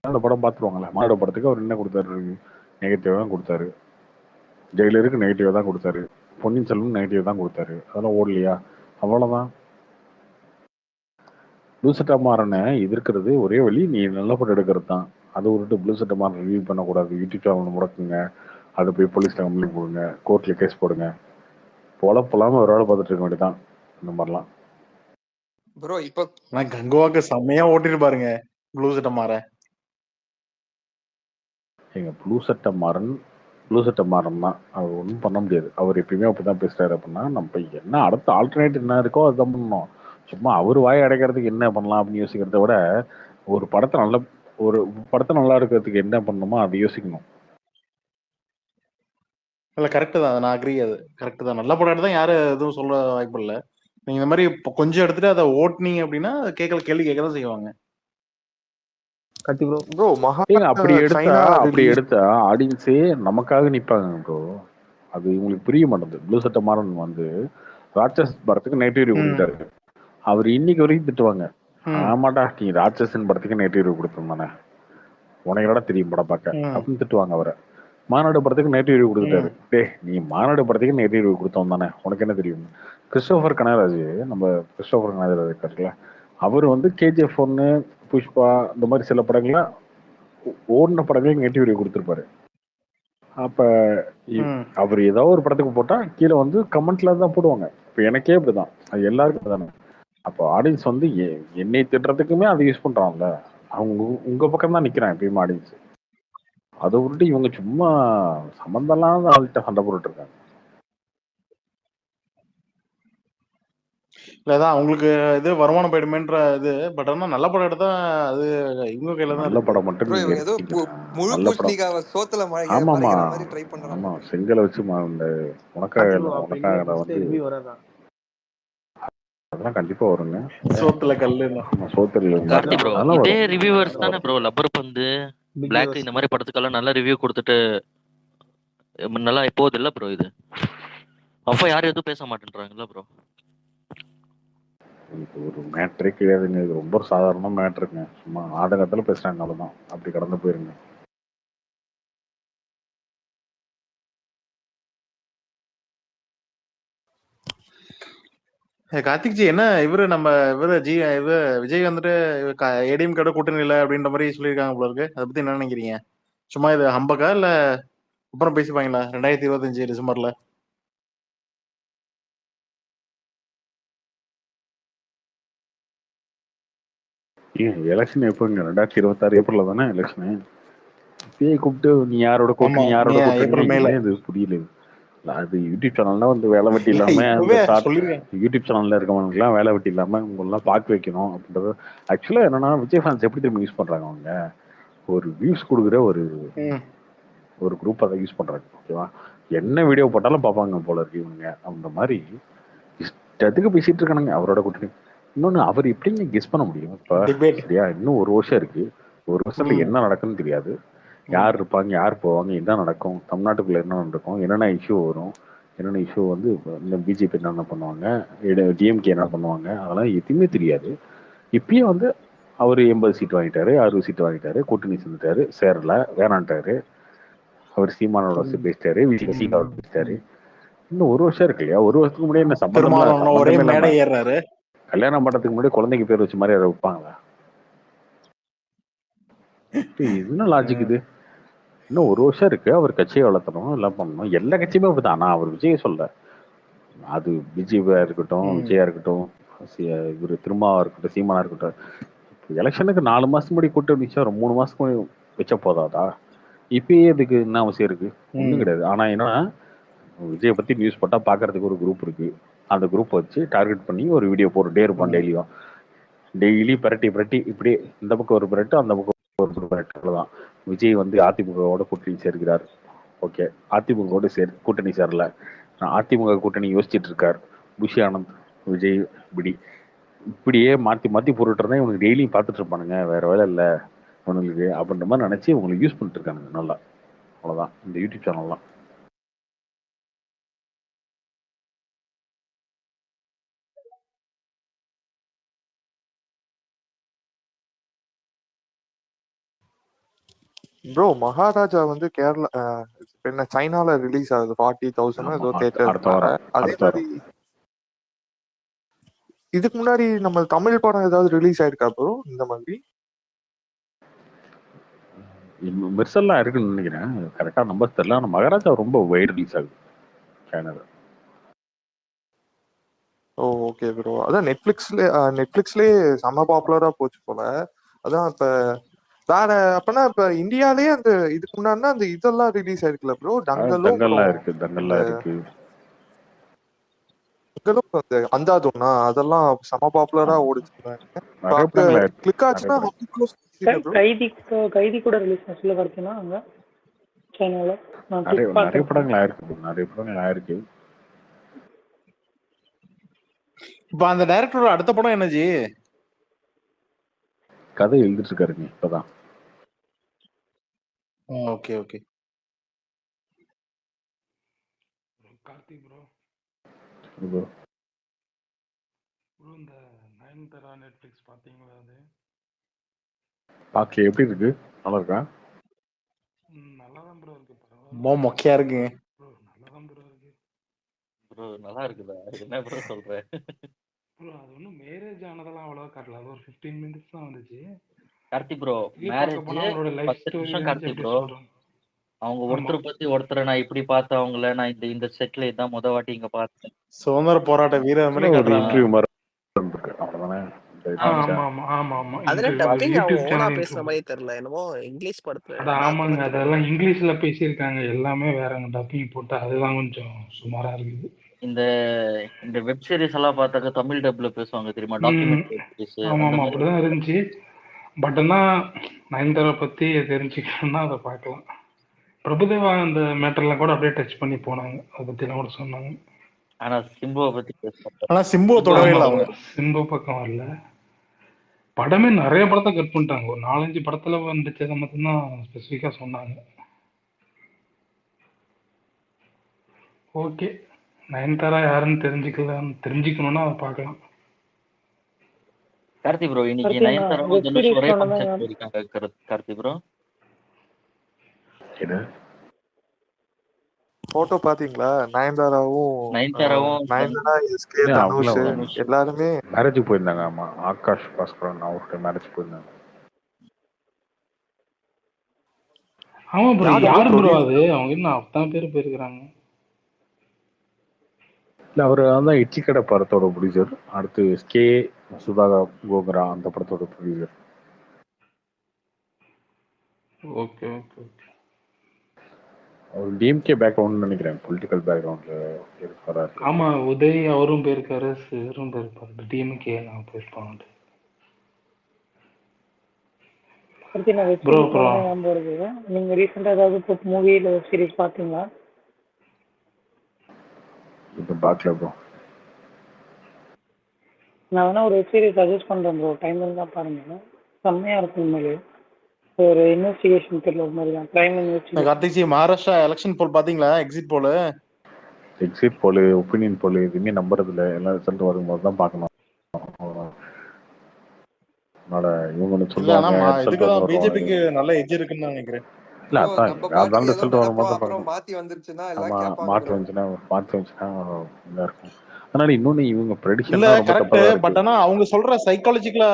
அந்த படம் பார்த்துருவாங்களே. மாடோ படத்துக்கு அவர் என்ன கொடுத்தாரு ரிவ்யூ? நெகட்டிவ் தான் கொடுத்தாரு. ஜெயிலருக்கு நெகட்டிவ் தான் கொடுத்தாரு. பொன்னியின் செல்வன் நெகட்டிவ் தான் கொடுத்தாரு. அதெல்லாம் ஓடலையா? அவ்வளவுதான். ப்ளூ சட்டை மாறனை எதிர்க்கிறது ஒரே வழி, நீ நல்ல படம் எடுக்கிறது தான். அதை விட்டுட்டு ப்ளூ சட்டை மாறன் ரிவ்யூ பண்ணக்கூடாது, யூடியூப் சேனல் முடக்குங்க, அதை போய் போலீஸ்ல கம்ப்ளைண்ட் போடுங்க, கோர்ட்ல கேஸ் போடுங்க, பொழப்பலாம ஒரு வேலை பார்த்துட்டு இருக்க வேண்டியதான் இந்த மாதிரிலாம். ப்ரோ இப்போ ஆனா கங்குவாக்கு செம்மையா ஓட்டிட்டு பாருங்க ப்ளூ சட்டை மாற. எங்க ப்ளூ சட்டை மாறன் தான், அவர் ஒன்றும் பண்ண முடியாது. அவர் எப்பயுமே அப்படிதான் பேசுறாரு. அப்படின்னா நம்ம என்ன அடுத்த ஆல்டர்னேட் என்ன இருக்கோ அதுதான் பண்ணணும். சும்மா அவர் வாயை அடைக்கிறதுக்கு என்ன பண்ணலாம் அப்படின்னு யோசிக்கிறத விட, ஒரு படத்தை நல்ல ஒரு படத்தை நல்லா இருக்கிறதுக்கு என்ன பண்ணணுமோ அதை யோசிக்கணும். இல்ல கரெக்ட் தான், நான் அக்ரி. அது கரெக்ட் தான், நல்ல படம் தான், யாரும் எதுவும் சொல்ல வாய்ப்பு இல்லை. நீங்க இந்த மாதிரி கொஞ்சம் எடுத்துட்டு அதை ஓட்டுனீங்க அப்படின்னா கேள்வி கேட்கதான் செய்வாங்க. கத்தி ப்ரோ. ப்ரோ ஏங்க அப்படி சைனா ரிலீஸ் எடுத்தா ஆடியன்ஸே நமக்காக நிப்பாங்க ப்ரோ. அது உங்களுக்கு புரிய மாட்டேங்குது. ப்ளூ சட்டை மாறன் வந்து ராட்சஸ் படத்துக்கு நெகட்டிவ் ரிவ்யூ கொடுத்தாரு. அவர் இன்னைக்கு வரைக்கும் திட்டுவாங்க, ஆமாடா நீ ராட்சசன் படத்துக்கு நெகட்டிவ் ரிவ்யூ கொடுத்துருந்தானே, உனக்கு தெரியும் படம் பார்க்க அப்படின்னு திட்டுவாங்க அவரை. மாநாடு படத்துக்கு நெகட்டிவ் ரிவ்யூ கொடுத்துட்டாரு. டே நீ மாநாடு படத்துக்கு நெகட்டிவ் ரிவ்யூ கொடுத்தோம் தானே, உனக்கு என்ன தெரியும். கிறிஸ்டோபர் கனகராஜ், நம்ம கிறிஸ்டோபர் கனகராஜ் இருக்காருல்ல, அவர் வந்து கேஜிஎஃப் 1, புஷ்பா இந்த மாதிரி சில படங்கள்லாம் ஓடின படங்களுக்கு நெகட்டிவ் ரிவ்யூ கொடுத்துருப்பாரு. அப்ப அவர் ஏதோ ஒரு படத்துக்கு போட்டா கீழே வந்து கமெண்ட்ல தான் போடுவாங்க. இப்ப எனக்கே அப்படிதான், அது எல்லாருக்கும் தானே. அப்போ ஆடியன்ஸ் வந்து என்னை திட்டுறதுக்குமே அதை யூஸ் பண்றாங்கல்ல, அவங்க உங்க பக்கம் தான் நிக்கிறான் எப்பயுமே ஆடியன்ஸ். அதை விட்டு இவங்க சும்மா சம்பந்தம்லாம் ஆள்கிட்ட சண்டை போட்டுட்டு இருக்காங்க. இல்லதான் அவங்களுக்கு இது வருமானம் போயிடுமேன்ற இது. பட் ஆனா நல்ல படம் எடுத்தா அது இவங்க கையில தான் நல்ல இருக்கு. படம் மட்டும் நீங்க இவங்க ஏதோ முழு நல்ல படம். பூசணிக்காவை சோத்துல ஆமாமா மறைக்கிற மாதிரி ட்ரை பண்றாங்க. ஆமா, செங்கலை வச்சு இந்த உனக்காக வந்து அதெல்லாம் கண்டிப்பா வருங்க. சோத்துல கல்லு சோத்துல கார்த்தி ப்ரோ, அதெல்லாம் இதே வரும். ரிவ்யூவர்ஸ் தானே ப்ரோ லப்பர் பந்து, பிளாக் இந்த மாதிரி படத்துக்கெல்லாம் நல்ல ரிவ்யூ கொடுத்துட்டு நல்லா போகுது இல்ல ப்ரோ இது. அப்ப யாரும் எதுவும் பேச மாட்டேன்றாங்கல்ல ப்ரோ. இது ஒரு மேட்ரே கிடையாதுங்க, இது ரொம்ப சாதாரண மேட்ருங்க. சும்மா நாடகத்துல பேசுறாங்க, அவ்வளவுதான். அப்படி கடந்து போயிருங்க. கார்த்திக் ஜி என்ன இவரு நம்ம விஜய் வந்துட்டு ஏடிஎம் கடை கூட்டணி இல்லை அப்படின்ற மாதிரி சொல்லியிருக்காங்க போல இருக்கு. அதை பத்தி என்ன நினைக்கிறீங்க? சும்மா இது ஹம்பக்கா இல்ல அப்புறம் பேசிப்பாங்களா 2025 டிசம்பர்ல? எலெக்ஷன் எப்போங்க? 2026 ஏப்ரல்ல தானே எலெக்ஷனு. இப்பயே கூப்பிட்டு நீ யாரோட கூட்டணி ஏப்ரல் மேல இது புரியல. அது யூடியூப் சேனல்னா வந்து வேலை வெட்டி இல்லாம இப்பவே இந்த சொல்லிருக்கேன். யூடியூப் சேனல்ல இருக்கவங்களுக்குலாம் வேலை வெட்டி இல்லாம உங்களெல்லாம் பார்க்க வைக்கணும் அப்படின்றது. ஆக்சுவலா என்னன்னா, விஜய் ஃபேன்ஸ் எப்படி திரும்ப யூஸ் பண்றாங்க, அவங்க ஒரு வியூஸ் கொடுக்குற ஒரு குரூப் அதை யூஸ் பண்றாங்க. ஓகேவா, என்ன வீடியோ போட்டாலும் பார்ப்பாங்க போல இருக்கு இவங்க. அந்த மாதிரி இஷ்டத்துக்கு பேசிட்டு இருக்கானுங்க அவரோட கூட்டணி. இன்னொன்னு, அவர் எப்படிங்க கெஸ் பண்ண முடியும் இப்ப? சரியா, இன்னும் ஒரு வருஷம் இருக்கு. ஒரு வருஷத்துல என்ன நடக்குன்னு தெரியாது. யார் இருப்பாங்க, யார் போவாங்க, என்ன நடக்கும், தமிழ்நாட்டுக்குள்ள என்ன நடக்கும், என்னென்ன இஷ்யூ வரும், என்னென்ன இஷ்யூ வந்து இந்த பிஜேபி என்னென்ன பண்ணுவாங்க, டிஎம்கே என்ன பண்ணுவாங்க, அதெல்லாம் எதுவுமே தெரியாது. இப்பயும் வந்து அவர் 80 சீட் வாங்கிட்டாரு, 60 சீட் வாங்கிட்டாரு, கூட்டணி சேர்ந்துட்டாரு, சேரல, வேணான்ட்டாரு. அவர் சீமானோட பேசிட்டாரு, விஜய் பேசிட்டாரு. இன்னும் ஒரு வருஷம் இருக்கு இல்லையா? ஒரு வருஷத்துக்கு முன்னாடி என்ன ஒரே சம்பந்தமே மேடை இல்லாம ஏறாரு. கல்யாணம் பண்றதுக்கு முன்னாடி குழந்தைக்கு பேர் வச்ச மாதிரி அதை வைப்பாங்களா? என்ன லாஜிக் இது? இன்னும் ஒரு வருஷம் இருக்கு, அவர் கட்சியை வளர்த்தணும், எல்லாம் பண்ணணும். எல்லா கட்சியுமே அப்படிதான். ஆனா அவர் விஜய் சொல்ல, அது பிஜேபியா இருக்கட்டும், விஜயா இருக்கட்டும், இவரு திருமாவா இருக்கட்டும், சீமானா இருக்கட்டும், எலெக்ஷனுக்கு 4 மாசத்துக்கு முன்னாடி கூட்டம் வச்சா ஒரு 3 மாசத்துக்கு முன்னாடி வச்ச போதாதா? இப்பயே இதுக்கு என்ன அவசியம் இருக்கு? ஒண்ணும் கிடையாது. ஆனா என்னன்னா, விஜயை பத்தி நியூஸ் போட்டா பாக்குறதுக்கு ஒரு குரூப் இருக்கு. அந்த குரூப் வச்சு டார்கெட் பண்ணி ஒரு வீடியோ போட்டுட்டே இருப்பான் டெய்லியும். டெய்லி பிரட்டி இப்படியே இந்த பக்கம் ஒரு பிரட்டு, அந்த பக்கம் ஒரு பிரட்டு. அவ்வளவுதான். விஜய் வந்து அதிமுகவோட கூட்டணி சேர்க்கிறார். ஓகே, அதிமுகவோட கூட்டணி சேரல, அதிமுக கூட்டணி யோசிச்சுட்டு இருக்கார். புஷி ஆனந்த், விஜய், இப்படியே மாத்தி மாத்தி போட்டுட்டு இருந்தா இவனுக்கு டெய்லியும் பார்த்துட்டு இருப்பானுங்க, வேற வேலை இல்லை இவனுங்களுக்கு அப்படின்ற மாதிரி நினைச்சு இவங்களுக்கு யூஸ் பண்ணிட்டு இருக்கானுங்க நல்லா. அவ்வளவுதான் இந்த யூடியூப் சேனல்லாம். ப்ரோ மகாராஜா வந்து கேரளா என்ன சைனால ரிலீஸ் ஆகுது 40,000 ஏதோ தியேட்டர்ல. அதே மாதிரி இதுக்கு முன்னாடி நம்ம தமிழ் படம் ஏதாவது ரிலீஸ் ஆயிருக்கா ப்ரோ இந்த மாதிரி? மெர்சல்லாம் இருக்குன்னு நினைக்கிறேன், கரெக்டா நம்பர் தெரியல. ஆனா மகாராஜா ரொம்ப வைட் ரிலீஸ் ஆகுது சைனால. ஓ ஓகே ப்ரோ, அதான் நெட்ஃபிளிக்ஸ்லயே செம்ம பாப்புலரா போச்சு போல. அதான் இப்ப வேற அப்பனா இப்ப இந்தியாலயே அந்த இதுக்கு முன்னாடி அந்த இதெல்லாம் ரிலீஸ் ஆயிருக்குல்ல ப்ரோ, தங்கல்லாம் இருக்கு, தங்கல்லாம் இருக்கு. அந்த அந்தாதுன்னா அதெல்லாம் செம பாப்புலரா ஓடிச்சு. நிறைய படங்கள் கிளிக் ஆச்சுன்னா கைதி கூட ரிலீஸ் ஆச்சுல பார்த்தீங்கன்னா அங்க சைனால. நிறைய படங்கள் ஆயிருக்கு. இப்ப அந்த டைரக்டரோட அடுத்த படம் என்னஜி? கதை எழுதிட்டு இருக்காருங்க இப்பதான். Okay okay. Karthik bro bro இந்த நயன்தாரா நெட்ஃப்ளிக்ஸ் பார்த்தீங்களா அது? பார்க்கல, எப்படி இருக்கு? நல்லா இருக்கா? நல்லா தான் ப்ரோ இருக்கு, பரவாயில்ல. ரொம்ப மொக்கையா இருக்குங்க. ப்ரோ நல்லா தான் ப்ரோ இருக்கு. ப்ரோ நல்லா இருக்குதா? என்ன ப்ரோ சொல்ற? ப்ரோ அது ஒன்றும் மேரேஜ் ஆனதெல்லாம் அவ்வளோவா காட்டல, அது ஒரு 15 மினிட்ஸ் தான் வந்துச்சு. கார்த்தி ப்ரோ இது பார்க்க மேரேஜ் போனால் அவங்களோட லைஃப் 10 ஸ்டோரி நிமிஷம் இருந்துச்சு கார்த்தி அப்படி ப்ரோ. சொல்கிறாங்க. அவங்க ஆமாம் ஒருத்தரை பத்தி ஒருத்தரை நான் இப்படி பார்த்தேன் அவங்கள, நான் இந்த செட்ல இதான் முத வாட்டி இங்க பார்த்தேன். சுதந்திர போராட்ட வீரர் மாதிரி ஒரு காட்டுறாங்க. இன்டர்வியூ மாதிரி இருந்திருக்கு, அவ்வளவுதானே? இந்த ஆ இருந்துச்சா? ஆமாம் ஆமாம் ஆமாம் ஆமாம் அதுல இன்டர்வியூ டப்பிங் அவன் யூடியூப் ஓனா சேனல் பேசுற இன்டர்வியூ. மாதிரி தெரியல, என்னமோ இங்கிலீஷ் படத்துல அதான் ஆமாங்க, டாக்குமெண்ட்ரி அதெல்லாம் படம். இங்கிலீஷில் பேசியிருக்காங்க, எல்லாமே வேறங்க டப்பிங் போட்டு, அதுதான் கொஞ்சம் சுமாராக இருக்குது. இந்த இந்த வெப் சீரிஸ் எல்லாம் பார்த்தாக்க தமிழ் டப்ல பேசுவாங்க தெரியுமா, டாக்குமெண்ட்ரி வெப் சீரிஸ் ஆமாம் அந்த ஆமாம் மாதிரி. அப்படிதான் இருந்துச்சு. பட் ஆனால் நயன்தாரா பற்றி தெரிஞ்சுக்கணும்னா அதை பார்க்கலாம். பிரபுதேவா அந்த மேட்டர்லாம் கூட அப்படியே டச் பண்ணி போனாங்க, அதை பற்றிலாம் கூட சொன்னாங்க. ஆனா சிம்புவை பத்தி பேசுவாங்க. ஆனா சிம்புவை தொடவே இல்லை அவங்க. சிம்பு பக்கம் வரல. படமே நிறைய படத்தை கட் பண்ணிட்டாங்க, ஒரு 4-5 படத்துல வந்துச்சதை மட்டும்தான் ஸ்பெசிஃபிக்காக சொன்னாங்க. ஓகே, நயன்தாரா யாருன்னு தெரிஞ்சுக்கணும்னா அதை பார்க்கலாம். கார்த்தி ப்ரோ இன்னைக்கு அடுத்து நான் நயன்தாராவும் வெப் தனுஷ் சீரிஸ் ஒரே சொன்னதான் ஃபங்க்ஷன் போயிருக்காங்க கார்த்தி ப்ரோ. என்ன? போட்டோ பாத்தீங்களா? நயன்தாராவும் நயன்தாரா, எஸ்கே, இல்ல, தனுஷ் அவங்களும் எல்லாருமே மேரேஜுக்கு போயிருந்தாங்க. ஆமா, ஆகாஷ் பாஸ்கரன் அவருடைய மேரேஜ் போயிருந்தாங்க. ஆமா ப்ரோ, யாரு யாரு ப்ரோ ப்ரொடியூஸ்? அது? அவங்க இன்னும் அத்தனை பேர் போயிருக்கிறாங்க. இல்ல, அவர் தான் இட்லி கடை படத்தோட ப்ரொடியூசர். அடுத்து எஸ்கே, சுதா கோகரா அந்த படத்தோட ப்ரொடியூசர். Okay okay okay. அவர் டிஎம்கே பேக்ரவுண்ட் நினைக்கிறேன், பொலிட்டிக்கல் பேக்ரவுண்ட்ல இருக்காரு. ஆமா, உதய் அவரும் போயிருக்காரு, சிவரும் போயிருப்பாரு, டிஎம்கே நான் போயிருப்பாங்க. அடுத்து நான் வெப் ப்ரோ சீரிஸ் அப்புறம் ஞாபகம் வருது. நீங்க ரீசெண்டா ஏதாவது மூவி இல்லை வெப் சீரிஸ் பார்த்தீங்களா? இப்போ பார்க்கல ப்ரோ. நான் வேணா ஒரு வெப் சீரிஸ் சஜஸ்ட் பண்றேன் ப்ரோ, டைம் இருந்தா பாருங்க, செம்மையா இருக்கும். உண்மையிலே ஒரு இன்வெஸ்டிகேஷன் த்ரில்லர் மாதிரி தான், crime investigation. Karthik, Maharashtra election poll பாத்தீங்களா? எக்ஸிட் போல் ஒப்பீனியன் போல் எதுவுமே நம்புறது இல்லை. எல்லாம் ரிசல்ட் வரும்போது தான் பார்க்கணும். அதனால இவங்க ஒன்று இல்ல, ஆனா சொல்லுவாங்க, ரிசல்ட் இதுக்குதான் வரும். பிஜேபிக்கு நல்ல எஜ் இருக்குன்னு நினைக்கிறேன். இல்ல, ப்ரோ அதான் நம்ம அதான் பாட்டுக்கு ஏதோ ரிசல்ட் வரும்போது நினைப்போம், தான் அப்புறம் பார்க்கணும். மாத்தி வந்துருச்சுன்னா எல்லாம் ஆமா, கேட்பாங்க மாற்றி ப்ரோ. வந்துச்சுன்னா இதா இருக்கும். அதனால இன்னொன்னு இவங்க இல்ல ப்ரெடிக்ஷன் தான் ரொம்ப கரெக்ட், தப்பா தான் பட் இருக்கு. ஆனா அவங்க சொல்ற சைக்காலஜிக்கலா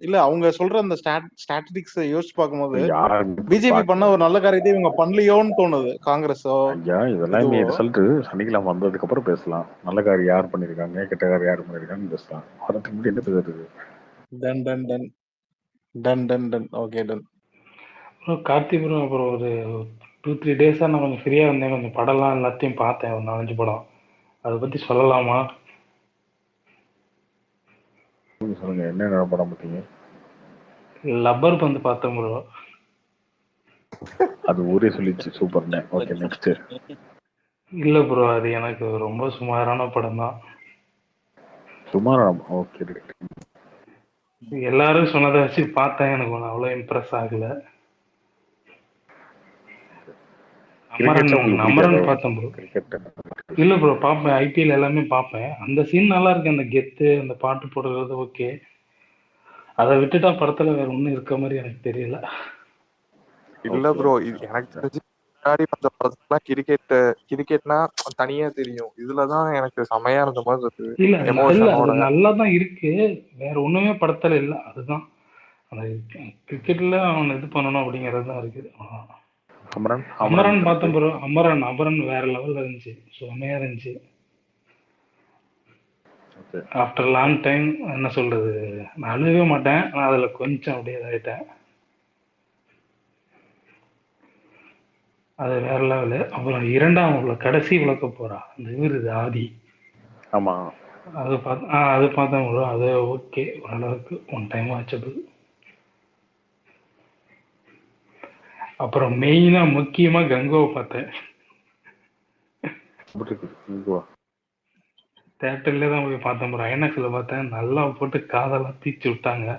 இல்ல, அவங்க சொல்ற அந்த ஸ்டாட்டிஸ்டிக்ஸ் யோசிச்சு பார்க்கும்போது யாருமே பிஜேபி பண்ண ஒரு நல்ல காரியத்தை இவங்க பண்ணலையோன்னு தோணுது. காங்கிரஸோ ஐயா, இதெல்லாம் இதுவோ ரிசல்ட் சனிக்கிழமை வந்ததுக்கு அப்புறம் பேசலாம். நல்ல காரியம் யார் பண்ணிருக்காங்க, கெட்ட காரியம் யார் பண்ணிருக்காங்கன்னு பேசலாம். அதுக்கு முன்னாடி என்ன பேசுறது? Done done done done done done okay done. Bro Karthi bro, அப்புறம் ஒரு 2-3 டேஸாக நான் கொஞ்சம் ஃப்ரீயாக இருந்தேன், கொஞ்சம் படம்லாம் எல்லாத்தையும் பார்த்தேன், ஒரு 4-5 படம். அதை பற்றி சொல்லலாமா? சொல்லுங்க, என்ன படம் பார்த்தீங்க? லப்பர் பந்து பார்த்தேன் ப்ரோ. அது ஊரே சொல்லிச்சு சூப்பர்னு. Okay, next. இல்லை ப்ரோ, அது எனக்கு ரொம்ப சுமாரான படம் தான். சுமாராம். ஓகே, எல்லாரும் சொன்னதை வச்சு பார்த்தேன், எனக்கு ஒன்றும் அவ்வளோ இம்ப்ரெஸ் ஆகல. அமரன் பார்த்தேன் ப்ரோ. இல்லை ப்ரோ, பார்ப்பேன், ஐபிஎல் எல்லாமே பார்ப்பேன். அந்த சீன் நல்லா இருக்கு, அந்த கெத்து, அந்த பாட்டு போடுறது ஓகே. அதை விட்டுட்டா படத்துல வேற ஒன்றும் இருக்க மாதிரி எனக்கு தெரியல. இல்ல ப்ரோ, இது எனக்கு தெரிஞ்சு முன்னாடி வந்த படத்துலாம் கிரிக்கெட்னா தனியா தெரியும். இதுலதான் எனக்கு செமையா இருந்த மாதிரி இருக்கு. இல்ல அது எமோஷனோட நல்லா தான் இருக்கு, வேற ஒண்ணுமே படத்துல இல்ல. அதுதான் அந்த கிரிக்கெட்ல அவன் இது பண்ணணும் அப்படிங்கிறது தான் இருக்குது. அமரன் பார்த்தேன் ப்ரோ. அமரன் வேற லெவல்ல இருந்துச்சு, செமையா இருந்துச்சு. ஆஃப்டர் லாங் டைம் என்ன சொல்றது, நான் அழுகவே மாட்டேன், நான் அதுல கொஞ்சம் அப்படியே இதாயிட்டேன். அது வேற லெவலு. அப்புறம் 2ஆம் கடைசி விளக்க போறா அந்த இவரு ஆதி. ஆமா, அது பார்த்தேன் ப்ரோ. அது ஓகே, ஓரளவுக்கு ஒன் டைம் வாட்சபிள். அப்புறம் மெயினா முக்கியமா கங்கோவை பார்த்தேன். தேட்டர்ல தான் போய் பார்த்தேன் ப்ரோ, ஐநாக்ஸ்ல பார்த்தேன். நல்லா போட்டு காதெல்லாம் தீச்சு விட்டாங்க.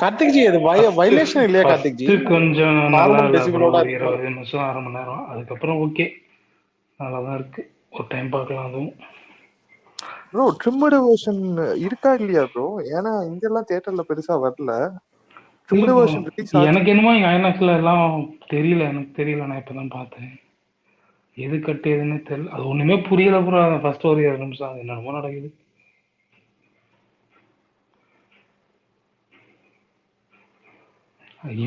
கார்த்திக் ஜி, அது வயலேஷன் இல்லையா கார்த்திக் ஜி? கொஞ்சம் நல்லா இல்ல ப்ரோ, 20 நிமிஷம் 1/2 மணி நேரம். அதுக்கப்புறம் ஓகே, நல்லாதான் இருக்கு. ஒரு டைம் பார்க்கலாம் அதுவும். ப்ரோ ட்ரிம்டு வெர்ஷன் இருக்கா இல்லையா ப்ரோ? ஏன்னா இங்கெல்லாம் தியேட்டர்ல பெருசா வரல. இல்ல ட்ரிம்டு ப்ரோ, வெர்ஷன் ரிலீஸ் ஆச்சு. எனக்கு என்னமோ இங்க ஐநாக்ஸ்ல எல்லாம் தெரியல, எனக்கு தெரியல. நான் இப்பதான் பார்த்தேன். எது கட்டு எதுன்னு தெரியல. அது ஒண்ணுமே புரியல ப்ரோ. ஃபர்ஸ்ட் ஒரு 2 நிமிஷம் அது என்னமோ நடக்குது.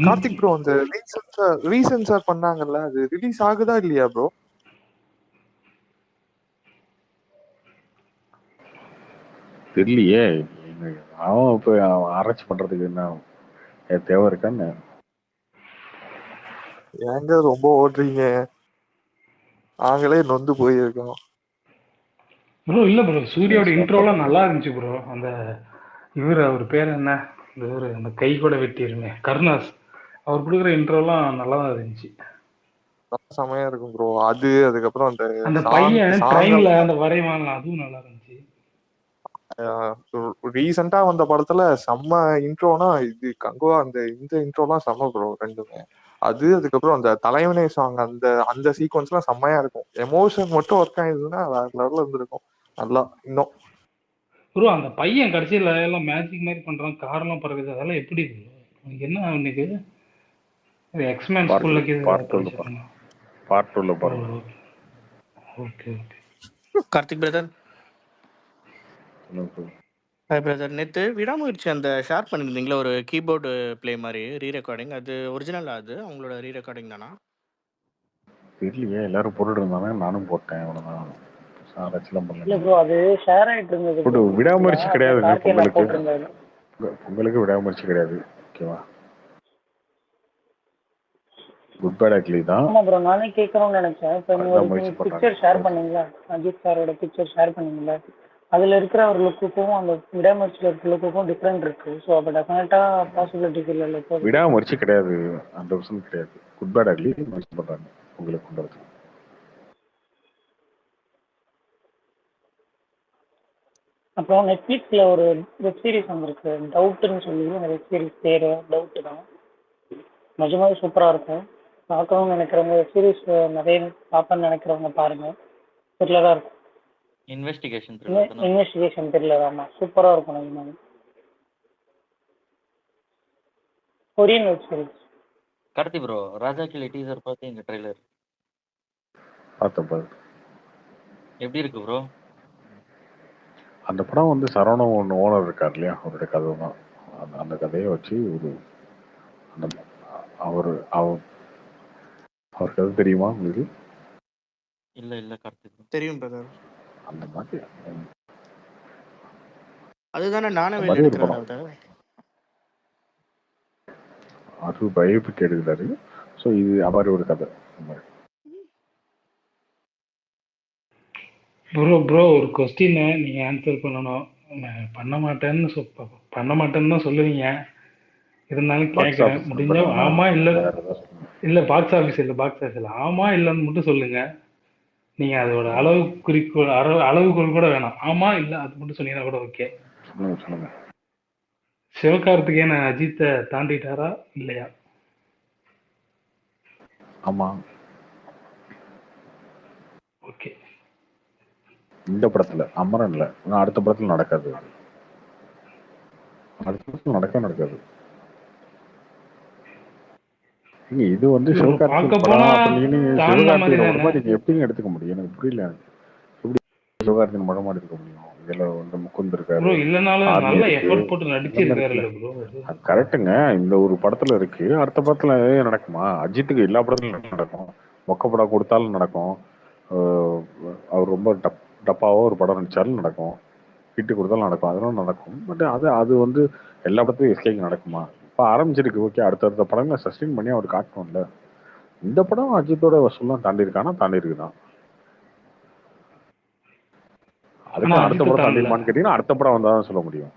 கார்த்திக் ப்ரோ அந்த ரீசென்சார் பண்ணாங்கல்ல, அது ரிலீஸ் ஆகுதா இல்லையா ப்ரோ? தெரியலையே. அவன் இப்போ ஆராய்ச்சி பண்றதுக்கு என்ன தேவை இருக்கான்னு. ஏங்க ரொம்ப ஓடுறீங்க, நாங்களே நொந்து போயிருக்கோம். ப்ரோ இல்ல ப்ரோ, சூர்யாவோட இன்ட்ரோலாம் நல்லா இருந்துச்சு ப்ரோ. அந்த அவர் பேர் என்ன, அந்த கை கூட வெட்டிருமே, கருணாஸ், அவர் கொடுக்குற இன்ட்ரோலாம் நல்லா தான் இருந்துச்சு. செமையா இருக்கும் ப்ரோ அது. அதுக்கப்புறம் அந்த பையன் ட்ரெயின்ல அந்த வரைவாங்க, அதுவும் நல்லா இருந்துச்சு. ரீசெண்டா வந்த படத்துல செம்ம இன்ட்ரோனா இது கங்குவா. இந்த இன்ட்ரோலாம் செம்ம ப்ரோ ரெண்டுமே. அது அதுக்கப்புறம் அந்த தலைவனே சாங், அந்த சீக்வன்ஸ்லாம் செம்மையா இருக்கும். எமோஷன் மட்டும் ஒர்க் ஆயிருந்ததுன்னா வேற லெவல்ல இருந்திருக்கும் நல்லா இன்னும். ப்ரோ அந்த பையன் கடைசியில எல்லாம் மேஜிக் மாதிரி பண்றான், காரெல்லாம் பறக்குது, அதெல்லாம் எப்படி இருக்கு? என்ன அவனுக்கு எக்ஸ்மேன் ஸ்கூல்ல பார்ட் 2ல பாருங்க. Okay okay. Karthik brother, hi brother. நேற்று விடாமுயற்சி அந்த ஷேர் பண்ணியிருந்தீங்களா ஒரு கீபோர்டு ப்ளே மாதிரி ரீ ரெக்கார்டிங், அது ஒரிஜினல்? அது அவங்களோட ரீ ரெக்கார்டிங் தானா? தெரியலையே, எல்லாரும் போட்டுட்டு இருந்தாங்க, நானும் போட்டேன், அவ்வளவுதான். இல்ல ப்ரோ, அது ஷேர் ஆயிட்டு இருந்தது. விடாமுயற்சி கிடையாது உங்களுக்கு விடாமுயற்சி கிடையாது. ஓகேவா? குட் பேட் அக்லி தான். ஆமா ப்ரோ, நானே கேட்கணும்னு நினைச்சேன். இப்போ நீங்க பிக்சர் ஷேர் பண்ணீங்களா, அஜித் சாரோட பிக்சர் ஷேர் பண்ணீங்களா, அதுல இருக்கிற ஒரு லுக்குக்கும் அந்த விடாமுயற்சியில் இருக்கிற லுக்குக்கும் டிஃப்ரெண்ட் இருக்கு. ஸோ அப்போ டெஃபினட்டா பாசிபிலிட்டிஸ் இல்லை. விடாமுயற்சி கிடையாது, அந்த விஷயம் கிடையாது. குட் பேட் அக்லி முயற்சி பண்றாங்க உங்களுக்கு கொண்டு வரது. அப்புறம் நெட்ஃபிளிக்ஸ்ல ஒரு வெப் சீரிஸ் வந்திருக்கு, டவுட்னு சொல்லி. அந்த வெப் சீரிஸ் பேரு டவுட் தான். நிஜமாவே சூப்பரா இருக்கும். பார்க்கணும்னு நினைக்கிறவங்க, வெப் சீரிஸ் நிறைய பார்ப்பேன்னு நினைக்கிறவங்க பாருங்க. த்ரில்லரா இருக்கும். Investigation thriller. ஆமா, சூப்பரா இருக்கும். நிஜமாவே Korean web series. Karthi bro, Raja Kili teaser பார்த்து இந்த ட்ரெய்லர் பார்த்தேன். எப்படி இருக்கு ப்ரோ? அந்த படம் வந்து சரவணன் ஓனர் இருக்கார் இல்லையா, அவருடைய கதை தான். அந்த கதையை வச்சு ஒரு அவருக்கு அது தெரியுமா உங்களுக்கு? இல்ல கார்த்தி தெரியும் பிரதர். அந்த மாதிரி அதுதானே நானே எடுக்கிறாரு. அது பயோபிக் எடுக்கிறாரு. ஸோ இது மாதிரி ஒரு கதை. ப்ரோ ஒரு கொஸ்டின் நீங்க ஆன்சர் பண்ணணும். பண்ண மாட்டேன்னு தான் சொல்லுவீங்க, இருந்தாலும் கேட்குறேன். முடிஞ்சா ஆமா இல்ல பாக்ஸ் ஆஃபீஸ் இல்லை, ஆமா இல்லைன்னு மட்டும் சொல்லுங்க. நீங்க அதோட அளவுக்குள் கூட வேணாம், ஆமா இல்ல அது மட்டும் சொன்னீங்கன்னா கூட ஓகே. சிவகார்த்திகேயன் அஜித்தை தாண்டிட்டாரா இல்லையா? ஆமா. ஓகே. இந்த படத்துல அமரன்ல, அடுத்த படத்துல நடக்காது. நடக்காது. இது வந்து சிவகார்த்திகேயன் எப்படின்னு எடுத்துக்க முடியும்? எனக்கு புரியல. எப்படி சிவகார்த்திகேயன் படமா எடுத்துக்க முடியும்? இதுல வந்து முகுந்த் இருக்காரு, கரெக்டுங்க. இந்த ஒரு படத்துல இருக்கு, அடுத்த படத்துல நடக்குமா? அஜித்துக்கு எல்லா படத்துலயும் நடக்கும். மொக்க படம் கொடுத்தாலும் நடக்கும், அவர் ரொம்ப டப்பாவோ ஒரு படம் நடிச்சாலும் நடக்கும், ஹிட்டு கொடுத்தாலும் நடக்கும், அதெல்லாம் நடக்கும். பட் அது வந்து எல்லா படத்துலையும் எஸ்கேக்கு நடக்குமா? இப்போ ஆரம்பிச்சிருக்கு, ஓகே. அடுத்தடுத்த படங்களை சஸ்டெயின் பண்ணி அவர் காட்டணும்ல. இந்த படம் அஜித்தோட வசூல்லாம் தாண்டி இருக்குதான். அதுக்கு அடுத்த படம் தாண்டிருமான்னு கேட்டீங்கன்னா அடுத்த படம் வந்தாதான் சொல்ல முடியும்.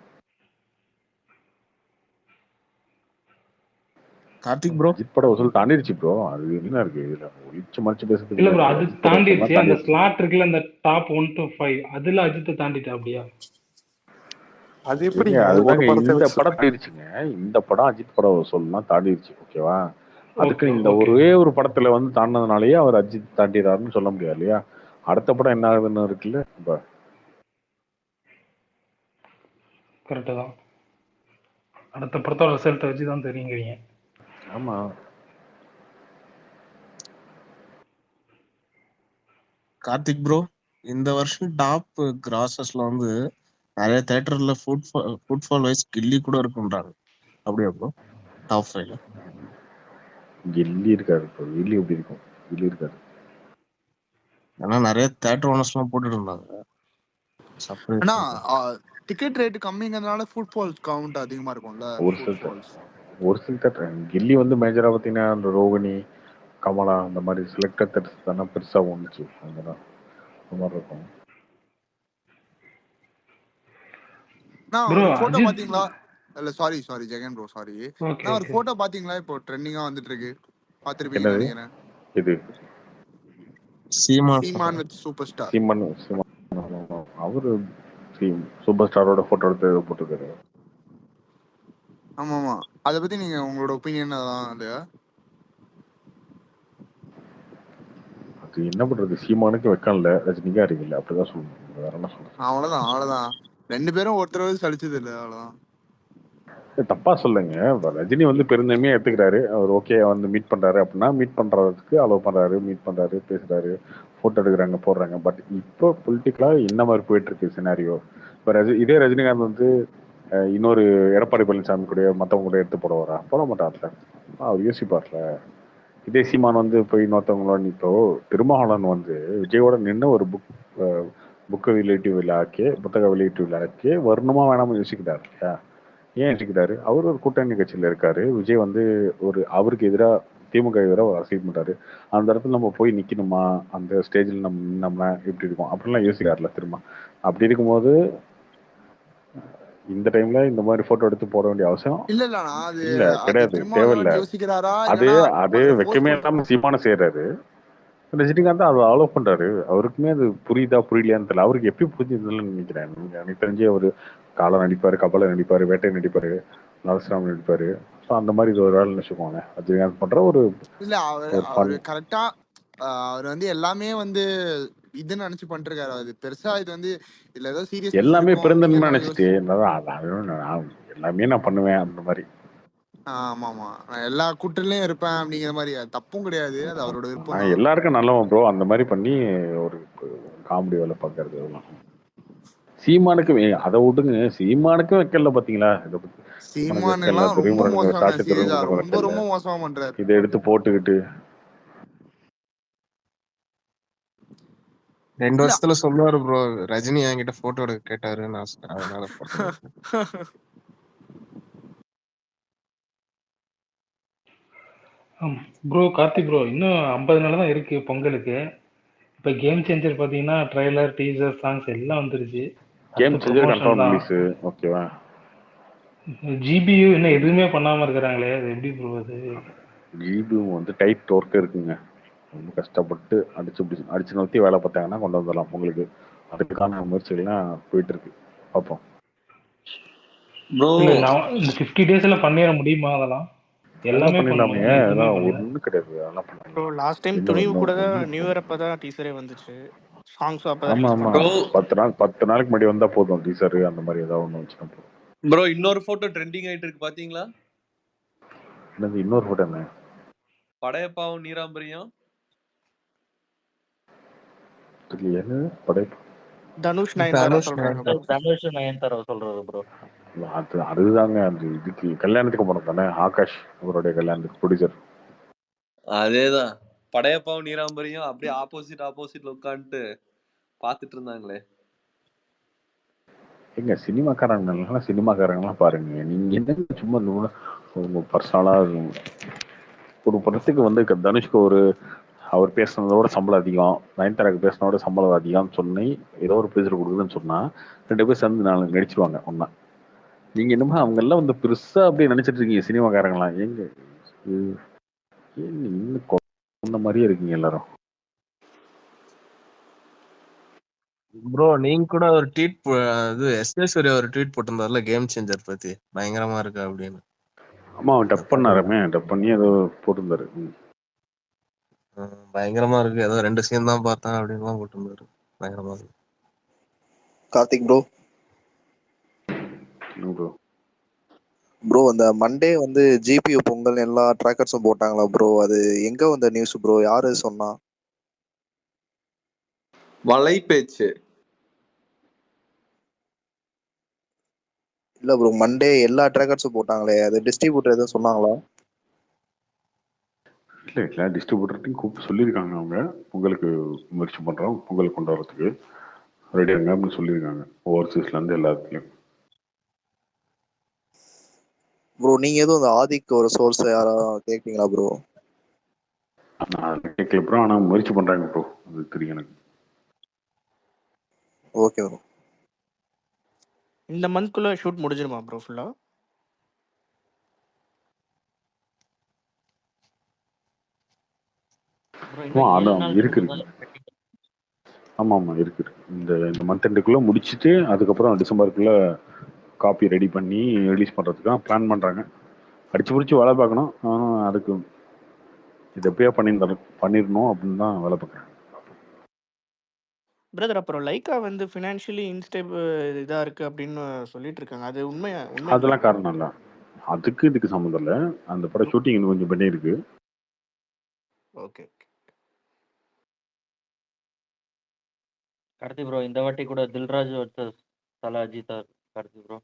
கார்த்திக் ப்ரோ, அஜித் படம் வசூல் தாண்டிருச்சு ப்ரோ. அது என்ன இருக்கு இதுல ஒளிச்சு மறைச்சு பேசுறதுக்கு? இல்ல ப்ரோ, அது தாண்டிருச்சு. அந்த ஸ்லாட் இருக்குல்ல, அந்த டாப் 1 to 5 அதுல அஜித்தை தாண்டிட்டா அப்படியா? அது எப்படி? இந்த படம் தாண்டிருச்சுங்க. இந்த படம் அஜித் படம் வசூல்லாம் தாண்டிருச்சு, ஓகேவா? அதுக்கு இந்த ஒரே ஒரு படத்துல வந்து தாண்டினதுனாலயே அவர் அஜித் தாண்டிறாருன்னு சொல்ல முடியாது இல்லையா? அடுத்த படம் என்ன ஆகுதுன்னு இருக்குல்ல இப்ப. கரெக்டு தான். அடுத்த படத்தோட ரிசல்ட்டை வச்சு தான் தெரியுங்கிறீங்க. ஆமா. கார்த்திக் ப்ரோ, இந்த வருஷம் டாப் கிராசஸ்ல வந்து நிறைய தியேட்டர்ல ஃபுட்ஃபால் வைஸ் கில்லி கூட இருக்குன்றாங்க. அப்படியா ப்ரோ? டாப் 5ல கில்லி இருக்காது இப்போ. கில்லி எப்படி இருக்கும்? கில்லி இருக்காது. ஏன்னா நிறைய தியேட்டர் ஓனர்ஸ்லாம் போட்டுட்டு இருந்தாங்க. ஆனா சர்ப்ரைஸ். டிக்கெட் ரேட் கம்மிங்கிறதுனால ஃபுட்ஃபால்ஸ் கவுண்ட் அதிகமா இருக்கும்ல. ஒரு சில ஃபுட்ஃபால்ஸ் ஒரு சில தேட்டர் கில்லி வந்து மேஜரா பார்த்தீங்கன்னா அந்த ரோகிணி, கமலா அந்த மாதிரி செலக்டட் தேட்டர்ஸ் தானே பெருசா ஒன்றுச்சு. அங்கதான் அந்த மாதிரி இருக்கும். ப்ரோ ஒரு போட்டோ அஜித். பாத்தீங்களா? இல்ல sorry Jagan bro sorry. Okay நான் ஒரு ஓகே. போட்டோ பாத்தீங்களா? இப்போ ட்ரெண்டிங்கா வந்துட்டு இருக்கு, பாத்திருப்பீங்கன்னு என்னது நினைக்கிறேன். இது? சீமான் சீமான் வித் சூப்பர் ஸ்டார். சீமான் அவரு சூப்பர் ஸ்டாரோட போட்டோ எடுத்து போட்டிருக்காரு. ஆமா ஆமா, அத பத்தி நீங்க உங்களோட ஒப்பீனியன் அதான் இல்லையா? அது என்ன பண்றது, சீமானுக்கு வெக்கம்ல, ரஜினிக்கா இருக்குல்ல, அப்படிதான் சொல்லணும். வேற என்ன சொல்றது? அவ்வளவுதான். ரெண்டு பேரும் ஒருத்தர் சலிச்சது இல்ல, அவ்வளவுதான். தப்பா சொல்லுங்க. ரஜினி வந்து பெருந்தன்மையா எடுத்துக்கிறாரு. அவர் ஓகே வந்து மீட் பண்றாரு அப்படின்னா மீட் பண்றதுக்கு அலோவ் பண்றாரு, மீட் பண்றாரு, பேசுறாரு, போட்டோ எடுக்கிறாங்க, போடுறாங்க. பட் இப்போ பொலிட்டிக்கலா என்ன மாதிரி போயிட்டு இருக்கு சினாரியோ. இப்போ இதே ரஜினிகாந்த் வந்து இன்னொரு எடப்பாடி பழனிசாமி கூட மற்றவங்க கூட எடுத்து போட மாட்டார்ல. அவர் யோசிப்பார்ல. இதே சீமான் வந்து போய் இன்னொருத்தவங்களோட இப்போ திருமாவளவன் வந்து விஜயோட நின்று ஒரு புக்கு வெளியீட்டு விழாக்கே, புத்தக வெளியீட்டு விழாக்கே வரணுமா வேணாம யோசிக்கிறார் இல்லையா? ஏன் யோசிக்கிறாரு? அவர் ஒரு கூட்டணி கட்சியில இருக்காரு. விஜய் வந்து அவருக்கு எதிராக, திமுக எதிராக அரசியல் பண்றாரு. அந்த இடத்துல நம்ம போய் நிக்கணுமா? அந்த ஸ்டேஜில் நம்ம எப்படி இருக்கோம் அப்படிலாம் யோசிக்கிறாருல திரும்ப. அப்படி இருக்கும்போது இந்த டைம்ல இந்த மாதிரி போட்டோ எடுத்து போட வேண்டிய அவசியம் இல்ல அது இல்ல, கிடையாது, தேவையில்ல. திருமாவளவன் யோசிக்கிறாரா அது இல்லனா அது வெக்கமே இல்லாம சீமான செய்யறாரு. ரஜினிகாந்த் அதை அலோவ் பண்றாரு. அவருக்குமே அது புரியுதா புரியலையான்னு தெரியல. அவருக்கு எப்படி புரிஞ்சதுன்னு நினைக்கிறேன். எனக்கு தெரிஞ்சு அவரு காலம் நடிப்பாரு, கபலை நடிப்பாரு, வேட்டை நடிப்பாரு, லால்ஸ்ராம் நடிப்பாரு. ஸோ அந்த மாதிரி இது ஒரு வேலை நினைச்சுக்கோங்க. ரஜினிகாந்த் பண்ற ஒரு இல்ல அவரு கரெக்டா அவர் வந்து எல்லாமே வந்து இதுன்னு நினைச்சு பண்ணிருக்காரு. அது பெருசா இது வந்து இதுல ஏதோ சீரியஸ் எல்லாமே பெருந்தன்மை நினைச்சிட்டு எல்லாமே நான் பண்ணுவேன் அந்த மாதிரி. ஆமா நான் எல்லா கூட்டத்திலயும் இருப்பேன் அப்படிங்கிற மாதிரி. அது தப்பும் கிடையாது, அது அவரோட விருப்பம் நான் தான். எல்லாருக்கும் நல்லவன் ப்ரோ. அந்த மாதிரி பண்ணி ஒரு காமெடி வேலை பார்க்கறது எல்லாம். சீமானுக்கு அதை விட்டுங்க, சீமானுக்கும் வைக்கல பாத்தீங்களா? இதை பத்தி சீமான் எல்லாம் ரொம்ப மோசம், சீரியஸா ரொம்ப மோசமா பண்றாரு. இதை எடுத்து போட்டுக்கிட்டு 2 வருஷத்துல சொல்லுவாரு ப்ரோ, ரஜினி என்கிட்ட போட்டோ எடுக்க கேட்டாரு, நான் அதனால போட்டோ. ப்ரோ கார்த்திக் ப்ரோ, இன்னும் 50 நாள் தான் இருக்கு பொங்கலுக்கு. இப்போ கேம் சேஞ்சர் பார்த்தீங்கன்னா ட்ரைலர், டீசர், சாங்ஸ் எல்லாம் வந்துருச்சு. Game changer confirm release. ஓகேவா? ஜிபியு இன்னும் எதுவுமே பண்ணாம இருக்கிறாங்களே, அது எப்படி ப்ரோ? அது ஜிபியு வந்து டைட் ஒர்க் இருக்குங்க. ரொம்ப கஷ்டப்பட்டு அடிச்சு நோத்தி வேலை பார்த்தாங்கன்னா கொண்டு வந்துடலாம் உங்களுக்கு. அதுக்கான முயற்சிகள்லாம் போயிட்டு இருக்கு. பார்ப்போம். இந்த 50 டேஸ்ல பண்ணிட முடியுமா? அதெல்லாம் எல்லாமே பண்ணிடலாமே, அதெல்லாம் ஒன்றும் கிடையாது. அதெல்லாம் பண்ணலாம். லாஸ்ட் டைம் துணிவு கூட நியூ இயர் அப்பதான் டீசரே வந்துச்சு. சாங்ஸ் அப்பதான் ஆமா ரிலீஸ் ஆமா, பண்ணாங்க. 10 நாளைக்கு முன்னாடி வந்தா போதும் டீசர் அந்த மாதிரி ஏதாவது ஒன்று வச்சுனா போதும். ப்ரோ இன்னொரு போட்டோ ட்ரெண்டிங் ஆயிட்டு இருக்கு பாத்தீங்களா? என்னது இன்னொரு போட்டோ? என்ன படையப்பாவும் நீராம்பரியும்? என்ன படையப்பா? தனுஷ் நயன்தாரா சொல்றாங்க. தனுஷ் நயன்தாரா சொல்றாரு ப்ரோ. அதுதாங்க அந்த இதுக்கு கல்யாணத்துக்கு போனோம் தானே, ஆகாஷ் அவருடைய கல்யாணத்துக்கு ப்ரொடியூசர். அதேதான், படையப்பாவும் நீராம்பரியும் அப்படியே ஆப்போசிட்ல உட்காந்துட்டு பாத்துட்டு இருந்தாங்களே. எங்க சினிமாக்காரங்கலாம் பாருங்க. நீங்க என்ன சும்மா உங்க பர்சனலா ஒரு படத்துக்கு வந்து தனுஷ்க்கு அவர் பேசுனதோட சம்பளம் அதிகம், நயன்தாராக்கு பேசுனதோட சம்பளம் அதிகம் சொன்னி ஏதோ ஒரு ப்ரொடியூசர் கொடுக்குதுன்னு சொன்னா 2 பேர் சேர்ந்து நடிச்சிருவாங்க ஒன்னா. நீங்க என்னமோ அவங்க எல்லாம் வந்து பெருசா அப்படியே நினைச்சிட்டு இருக்கீங்க சினிமாக்காரங்களாம். எங்க இந்த மாதிரியே இருக்கீங்க எல்லாரும். ப்ரோ நீங்க கூட ஒரு ட்வீட், இது எஸ்ஏ சூர்யா ஒரு ட்வீட் போட்டிருந்தாருல கேம் சேஞ்சர் பத்தி, பயங்கரமா இருக்கு அப்படின்னு. ஆமா, அவன் டப் பண்ணாருமே, டப் பண்ணி ஏதோ போட்டிருந்தாரு. பயங்கரமா இருக்கு. ஏதோ 2 சீன் தான் பார்த்தேன் அப்படின்லாம் போட்டிருந்தாரு. பயங்கரமா இருக்கு. கார்த்திக் ப்ரோ ப்ரோ அந்த மண்டே வந்து ஜிபியூ பொங்கல் எல்லா ட்ராக்கர்ஸும் போட்டாங்களா ப்ரோ? அது எங்க வந்த நியூஸ் ப்ரோ? யாரு சொன்னா? வலைபேச்சு. இல்ல ப்ரோ, மண்டே எல்லா ட்ராக்கர்ஸும் போட்டாங்களே, அது டிஸ்ட்ரிபியூட்டர் எதுவும் சொன்னாங்களா? இல்லை இல்லை, டிஸ்ட்ரிபியூட்டர்ட்டையும் கூப்பிட்டு சொல்லியிருக்காங்க. அவங்க பொங்கலுக்கு முயற்சி பண்ணுறோம், பொங்கல் கொண்டு வரதுக்கு ரெடி ஆகுங்க அப்படின்னு சொல்லியிருக்காங்க. ஓவர்சீஸ்லேருந்து எல்லாத்துலேயும். ப்ரோ நீங்க எதுவும் அந்த ஆதிக்கு ஒரு சோர்ஸ் யாராவது கேட்பீங்களா ப்ரோ? நான் கேட்கல ப்ரோ, ஆனால் முயற்சி பண்ணுறாங்க ப்ரோ, அது தெரியும் எனக்கு. Okay bro. இந்த மந்த்குள்ள ஷூட் முடிஞ்சிருமா ப்ரோ ஃபுல்லா? அதான் இருக்கு. ஆமாம் ஆமாம் இருக்கு. இந்த மந்த் எண்டுக்குள்ளே முடிச்சுட்டு அதுக்கப்புறம் டிசம்பருக்குள்ளே காப்பி ரெடி பண்ணி ரிலீஸ் பண்ணுறதுக்கு தான் பிளான் பண்ணுறாங்க. அடிச்சு பிடிச்சி வேலை பார்க்கணும். ஆனால் அதுக்கு இது எப்படியா பண்ணிடணும் அப்படின்னு தான் வேலை பார்க்குறேன். பிரதர் அப்புறம் லைக்கா வந்து ஃபினான்ஷியலி இன்ஸ்டேபிள் இதா இருக்கு அப்படின்னு சொல்லிட்டு இருக்காங்க. அது உண்மையா? அதெல்லாம் காரணம் இல்லை, அதுக்கு இதுக்கு சம்மந்தம் இல்லை. அந்த படம் ஷூட்டிங் இன்னும் கொஞ்சம் பண்ணியிருக்கு. ஓகே. கார்த்தி ப்ரோ இந்த வாட்டி கூட தில்ராஜ் வர்சஸ் தல அஜித் கார்த்தி ப்ரோ.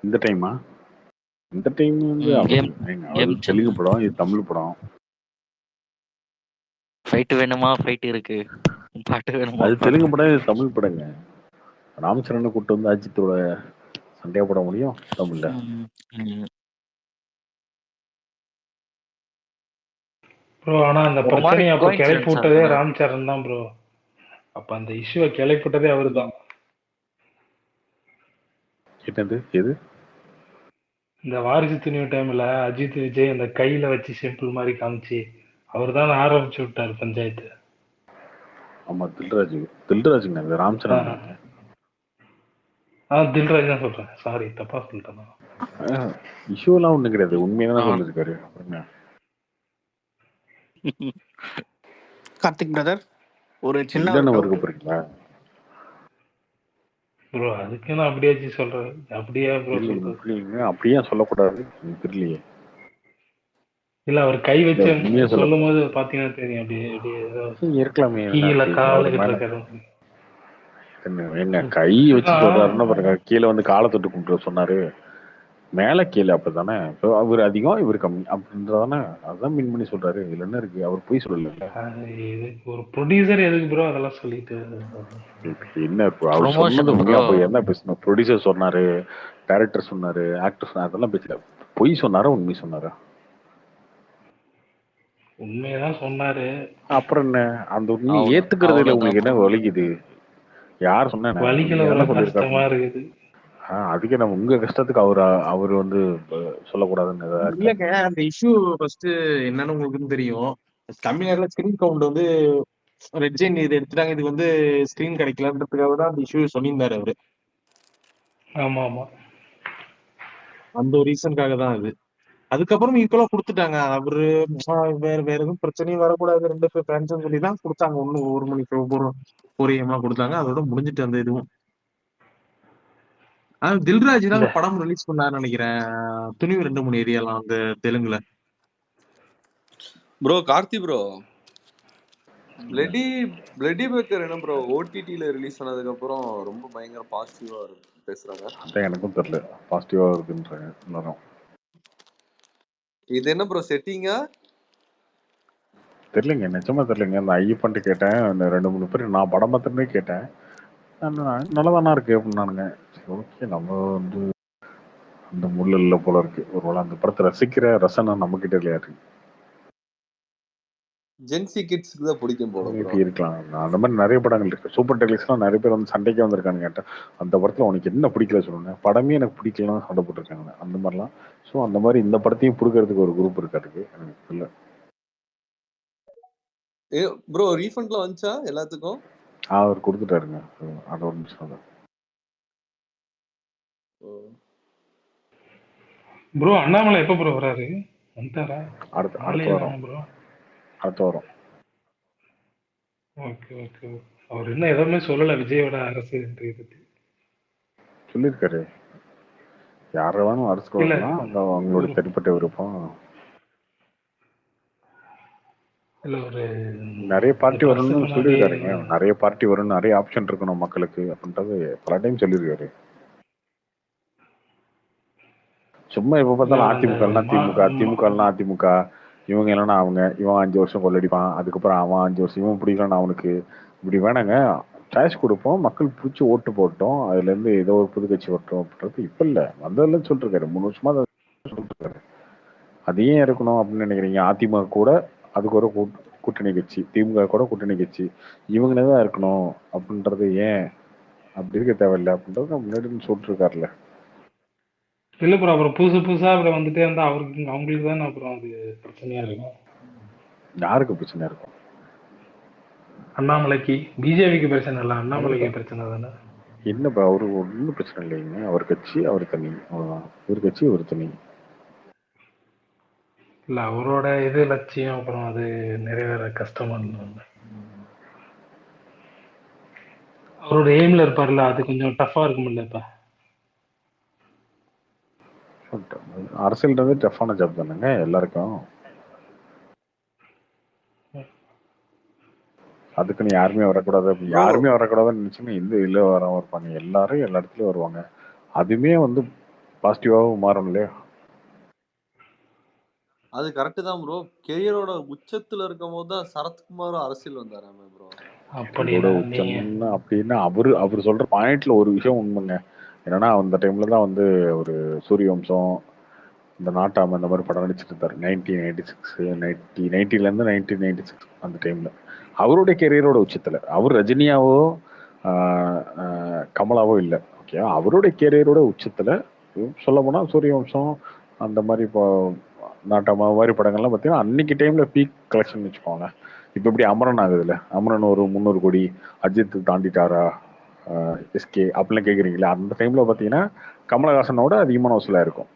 இந்த டைமா? இந்த டைம் வந்து அது தெலுங்கு படம், இது தமிழ் படம். ஃபைட் வேணுமா? ஃபைட் இருக்கு. பாட்டு வேணுமா? அது தெலுங்கு படம், இது தமிழ் படங்க. ராம் சரணை கூட்டு வந்து அஜித்தோட சண்டையா போட முடியும் தமிழ்ல? ப்ரோ ஆனா அந்த பிரச்சனையை அப்ப கிளப்பி விட்டதே ராம் சரண் தான் ப்ரோ. அப்ப அந்த இஷ்யூவை கிளப்பி விட்டதே அவரு தான். எது? இந்த வாரிசு துணிவு டைம்ல அஜித் விஜய் அந்த கையில வச்சு சிம்பிள் மாதிரி காமிச்சு அவர் தான் ஆரம்பிச்சு விட்டாரு பஞ்சாயத்து. ஆமா தில்ராஜுங்க, ராம் சரண். தில்ராஜ் தான் சொல்றேன், சாரி தப்பா சொல்லிட்டேன். இஷ்யூலாம் ஒண்ணு கிடையாது, உண்மையா தான் சொல்லிருக்காரு. கார்த்திக் பிரதர் ஒரு சின்ன வர்க்க போறீங்களா ப்ரோ? அதுக்கு நான் அப்படியே சொல்றேன். அப்படியே ப்ரோ சொல்றேன், அப்படியே சொல்லக்கூடாது, தெரியலையே. இல்ல அவர் கை வச்சு சொல்லும் போது பாத்தீங்கன்னா தெரியும். அப்படியே இருக்கலாமே, கீழே காலுகிட்டு இருக்காரு. என்ன கை வச்சு சொல்றாருன்னா பாருங்க, கீழே வந்து காலை தொட்டு கும்பிட்டு சொன்னாரு, மேல கீழே அப்படித்தானே. அவர் அதிகம் இவர் கம்மி அப்படின்றதானே, அதான் மீன் பண்ணி சொல்றாரு. இதுல என்ன இருக்கு, அவர் போய் சொல்லல. ஒரு ப்ரொடியூசர் எதுக்கு ப்ரோ அதெல்லாம் சொல்லிட்டு? என்ன அவர் சொன்னது உண்மையா போய் என்ன பேசணும்? ப்ரொடியூசர் சொன்னாரு, டைரக்டர் சொன்னாரு, ஆக்டர் சொன்னாரு, அதெல்லாம் பேசல. பொய் சொன்னாரா உண்மை சொன்னாரா? உண்மையதான் சொன்னாரு. அப்புறம் என்ன, அந்த உண்மையை ஏத்துக்கிறதுல உங்களுக்கு என்ன வலிக்குது? யார் சொன்ன? கஷ்டமா இருக்குது. அதுக்கு நம்ம உங்க கஷ்டத்துக்கு அவரு வந்து சொல்லக்கூடாதுன்னு இல்லங்க. அந்த இஷ்யூ ஃபர்ஸ்ட் என்னன்னு உங்களுக்கு தெரியும். தமிழ்நாட்டுல ஸ்கிரீன் கவுண்ட் வந்து ரெட் ஜெயின் இது எடுத்துட்டாங்க, இது வந்து ஸ்கிரீன் கிடைக்கலன்றதுக்காக தான் அந்த இஷ்யூ சொல்லியிருந்தாரு அவரு. ஆமா ஆமா, அந்த ஒரு ரீசனுக்காக தான் அது. அதுக்கப்புறம் ஈக்குவலா கொடுத்துட்டாங்க. அவரு வேற எதுவும் பிரச்சனையும் வரக்கூடாது 2 ஃபேன்ஸ் சொல்லி தான் கொடுத்தாங்க. ஒண்ணு 1 மணி போரியமா கொடுத்தாங்க. அதோட முடிஞ்சிட்டு அந்த இதுவும். தில்ராஜ் தான் படம் ரிலீஸ் பண்ணாருன்னு நினைக்கிறேன். துணிவு 2-3 ஏரியாலாம் அந்த தெலுங்குல. Bro Karthi bro, bloody beggar என்ன ப்ரோ ஓடிடில ரிலீஸ் ஆனதுக்கு அப்புறம் ரொம்ப பயங்கர பாசிட்டிவா பேசுறாங்க. அதான் எனக்கும் தெரியல, பாசிட்டிவா இருக்குன்றாங்க எல்லாரும். இது என்ன ப்ரோ செட்டிங்கா? தெரியலங்க, நிச்சயமா தெரியலங்க. அந்த ஐயப்பன்ட்டு கேட்டேன், 2-3 பேர் நான் படம் பார்த்துட்டே கேட்டேன், நல்லதானா இருக்கு அப்படின்னானுங்க. ஓகே, நம்ம வந்து அந்த முள்ள இல்ல போல இருக்கு. ஒருவேளை அந்த படத்தை ரசிக்கிற ரசனை நம்ம கிட்ட இல்லையா இருக்கு. ஜென்சி கிட்ஸ்க்கு தான் பிடிக்கும் போல ப்ரோ. இருக்கலாம். அந்த மாதிரி நிறைய படங்கள் இருக்கு. சூப்பர் டெலிக்ஸ்லாம் நிறைய பேர் வந்து சண்டைக்கே வந்திருக்காங்க கேட்டேன். அந்த படத்துல உனக்கு என்ன பிடிக்கல சொல்லுங்க, படமே எனக்கு பிடிக்கலாம் சண்டை போட்டிருக்காங்க அந்த மாதிரிலாம். ஸோ அந்த மாதிரி இந்த படத்தையும் பிடிக்கிறதுக்கு ஒரு குரூப் இருக்காருக்கு எனக்கு இல்லை. ப்ரோ ரீஃபண்ட்லாம் வந்துச்சா எல்லாத்துக்கும்? அவர் கொடுத்துட்டாருங்க, அது ஒரு நிமிஷம் தான். ப்ரோ அண்ணாமலை எப்போ ப்ரோ வராரு? வந்துட்டாரா? அடுத்த ஆளே வாரம் காணோம் ப்ரோ. அடுத்த வாரம் ஓகே ஓகே. அவர் இன்னும் எதுவுமே சொல்லல விஜயோட அரசியல் பத்தி. சொல்லியிருக்காரு. யாரை வேணும் அரசுக்கு இல்ல வரலாம், அவங்களோட ஒரு தனிப்பட்ட விருப்பம். இல்ல ஒரு நிறைய இந்த பார்ட்டி ப்ரெஸ் வரும்னு முன்னாடி சொல்லியிருக்காருங்க. நிறைய பார்ட்டி வரும், நிறைய ஆப்ஷன் இருக்கணும் மக்களுக்கு அப்படின்றது பல டைம் சொல்லியிருக்காரு. சும்மா எப்ப இல்ல பார்த்தாலும் அந்த அதிமுகனா திமுக, திமுகனா அதிமுக, இவங்க இல்லைன்னா அவங்க, இவன் 5 வருஷம் கொள்ளடிப்பான், அதுக்கப்புறம் அவன் 5 வருஷம், இவன் பிடிக்கலன்னா அவனுக்கு, இப்படி வேணாங்க. சாய்ஸ் கொடுப்போம், மக்கள் பிடிச்சி ஓட்டு போட்டோம், அதுல இருந்து ஏதோ ஒரு புது கட்சி வரட்டும் அப்படின்றது இப்ப இல்ல, வந்ததுல சொல்லிருக்காரு. 3 வருஷமா சொல்லிருக்காரு. அது ஏன் இருக்கணும் அப்படின்னு நினைக்கிறீங்க? அதிமுக கூட அதுக்கு ஒரு கூட்டணி கட்சி, திமுக கூட கூட்டணி கட்சி, இவங்களே தான் இருக்கணும் அப்படின்றது ஏன் அப்படி இருக்க தேவையில்லை அப்படின்றது நான் முன்னாடி சொல்லிட்டு இருக்காருல்ல. இல்ல ப்ரோ அப்புறம் புதுசா அப்புறம் வந்துட்டே இருந்தா அவங்களுக்கு தானே அப்புறம் அது பிரச்சனையா இருக்கும். யாருக்கு பிரச்சனை இருக்கும்? அண்ணாமலைக்கு. பிஜேபிக்கு பிரச்சனை இல்லை, அண்ணாமலைக்கு அவருக்கு பிரச்சனை தானே. என்னப்பா அவரு ஒன்றும் பிரச்சனை இல்லைங்க. அவர் கட்சி அவர் தனி, அவ்வளவுதான். ஒரு கட்சி ஒரு தனி. இல்ல அவரோட இது லட்சியம் அப்புறம் அது நிறைவேற கஷ்டமா இருந்தது. அவரோட எய்ம்ல இருப்பார்ல, அது கொஞ்சம் டஃபா இருக்கும்ல இப்ப. அரசியல்ன்றது டஃப்பான ஜாப் தானேங்க எல்லாருக்கும். அதுக்குன்னு யாருமே வரக்கூடாது, ப்ரோ யாருமே வரக்கூடாதுன்னு நினைச்சுன்னு இந்த இதுல வரவங்க இருப்பாங்க. எல்லாரும் எல்லா இடத்துலயும் வருவாங்க. அதுவுமே வந்து பாசிட்டிவாகவும் மாறும் இல்லையா? அது கரெக்ட் தான் ப்ரோ. கெரியரோட உச்சத்துல இருக்கும் போது தான் சரத்குமாரும் அரசியல் வந்தாராமே ப்ரோ. அவரோட உச்சம்னா அப்படின்னா அவரு சொல்ற பாயிண்ட்ல ஒரு விஷயம் உண்மைங்க. என்னன்னா அந்த டைம்ல தான் வந்து ஒரு சூரியவம்சம், இந்த நாட்டாம இந்த மாதிரி படம் நடிச்சிட்டு இருந்தாரு. 1996 90லேருந்து 1996 அந்த டைம்ல அவருடைய கெரியரோட உச்சத்துல. அவர் ரஜினியாவோ கமலாவோ இல்லை, ஓகே. அவருடைய கெரியரோட உச்சத்துல சொல்ல போனா சூரியவம்சம் அந்த மாதிரி இப்போ நாட்டாமா மாதிரி படங்கள்லாம் பார்த்தீங்கன்னா அன்னைக்கு டைம்ல பீக் கலெக்ஷன் வச்சுக்கோங்க. இப்போ இப்படி அமரன் ஆகுதுல்ல, அமரன் ஒரு 300 கோடி, அஜித் தாண்டிட்டாரா, எஸ்கே அப்படிலாம் கேட்குறீங்களா? அந்த டைம்ல பார்த்தீங்கன்னா கமலஹாசனோட அதிகமான வசூலாக இருக்கும்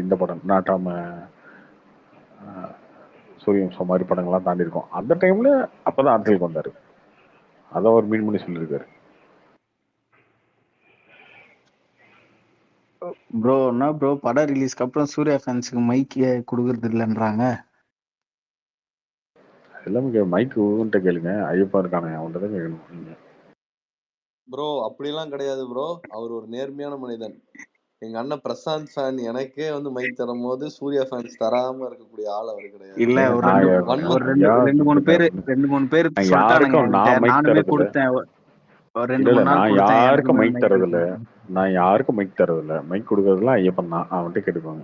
இந்த படம் நாட்டாம, சூரியவம்சம் மாதிரி படங்கள்லாம் தாண்டி இருக்கும். அந்த டைம்ல அப்பதான் அரசியலுக்கு வந்தாரு. அதை அவர் மீன் பண்ணி சொல்லியிருக்காரு. ப்ரோ என்ன ப்ரோ படம் ரிலீஸ்க்கு அப்புறம் சூர்யா ஃபேன்ஸுக்கு மைக் கொடுக்கறது இல்லைன்றாங்க. எல்லாமே மைக் ஊன்ட்ட கேளுங்க, ஐயப்பா இருக்கானே அவன்கிட்ட தான் கேட்கணும். ப்ரோ அப்படிலாம் கிடையாது ப்ரோ. அவர் ஒரு நேர்மையான மனிதன். எங்க அண்ணன் பிரசாந்த் ஃபேன் எனக்கே வந்து மைக் தரும் போது சூர்யா ஃபேன்ஸ் தராம இருக்கக்கூடிய ஆள் அவர் கிடையாது. இல்ல ஒரு ரெண்டு மூணு பேர் சொல்லிட்டானுங்க. நானுமே கொடுத்தேன். ஒரு 2-3 நாள் நான் கொடுத்தேன். யாருக்கும் மைக் தரதில்ல, நான் யாருக்கும் மைக் தரதில்ல. மைக் கொடுக்கறதுலாம் ஐயப்பன் தான், அவன்கிட்ட கேட்டுப்பாங்க.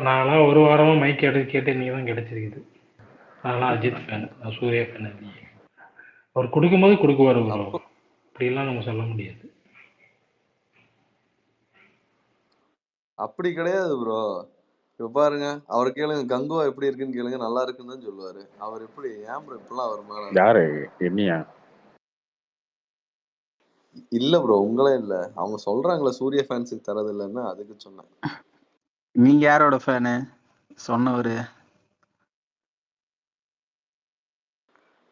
நான்லாம் ஒரு வாரமா மைக் கேட்டு நீங்க தான் கிடைச்சிருக்குது. அதெல்லாம் அஜித் ஃபேன், நான் சூர்யா ஃபேன். அவர் கொடுக்கும்போது கொடுக்குவாரு ப்ரோ, அப்படிலாம் நம்ம சொல்ல முடியாது. அப்படி கிடையாது ப்ரோ. இப்ப பாருங்க, அவர் கேளுங்க, கங்குவா எப்படி இருக்குன்னு கேளுங்க, நல்லா இருக்குன்னு தான் சொல்லுவாரு. அவர் எப்படி ஏன் ப்ரோ இப்பெல்லாம் அவர் மேல? யாரு என்னையா? இல்ல ப்ரோ, உங்களே இல்ல, அவங்க சொல்றாங்களே சூர்யா ஃபேன்ஸுக்கு தரது இல்லைன்னு, அதுக்கு சொன்னேன். நீங்க யாரோட ஃபேனு சொன்னவரு?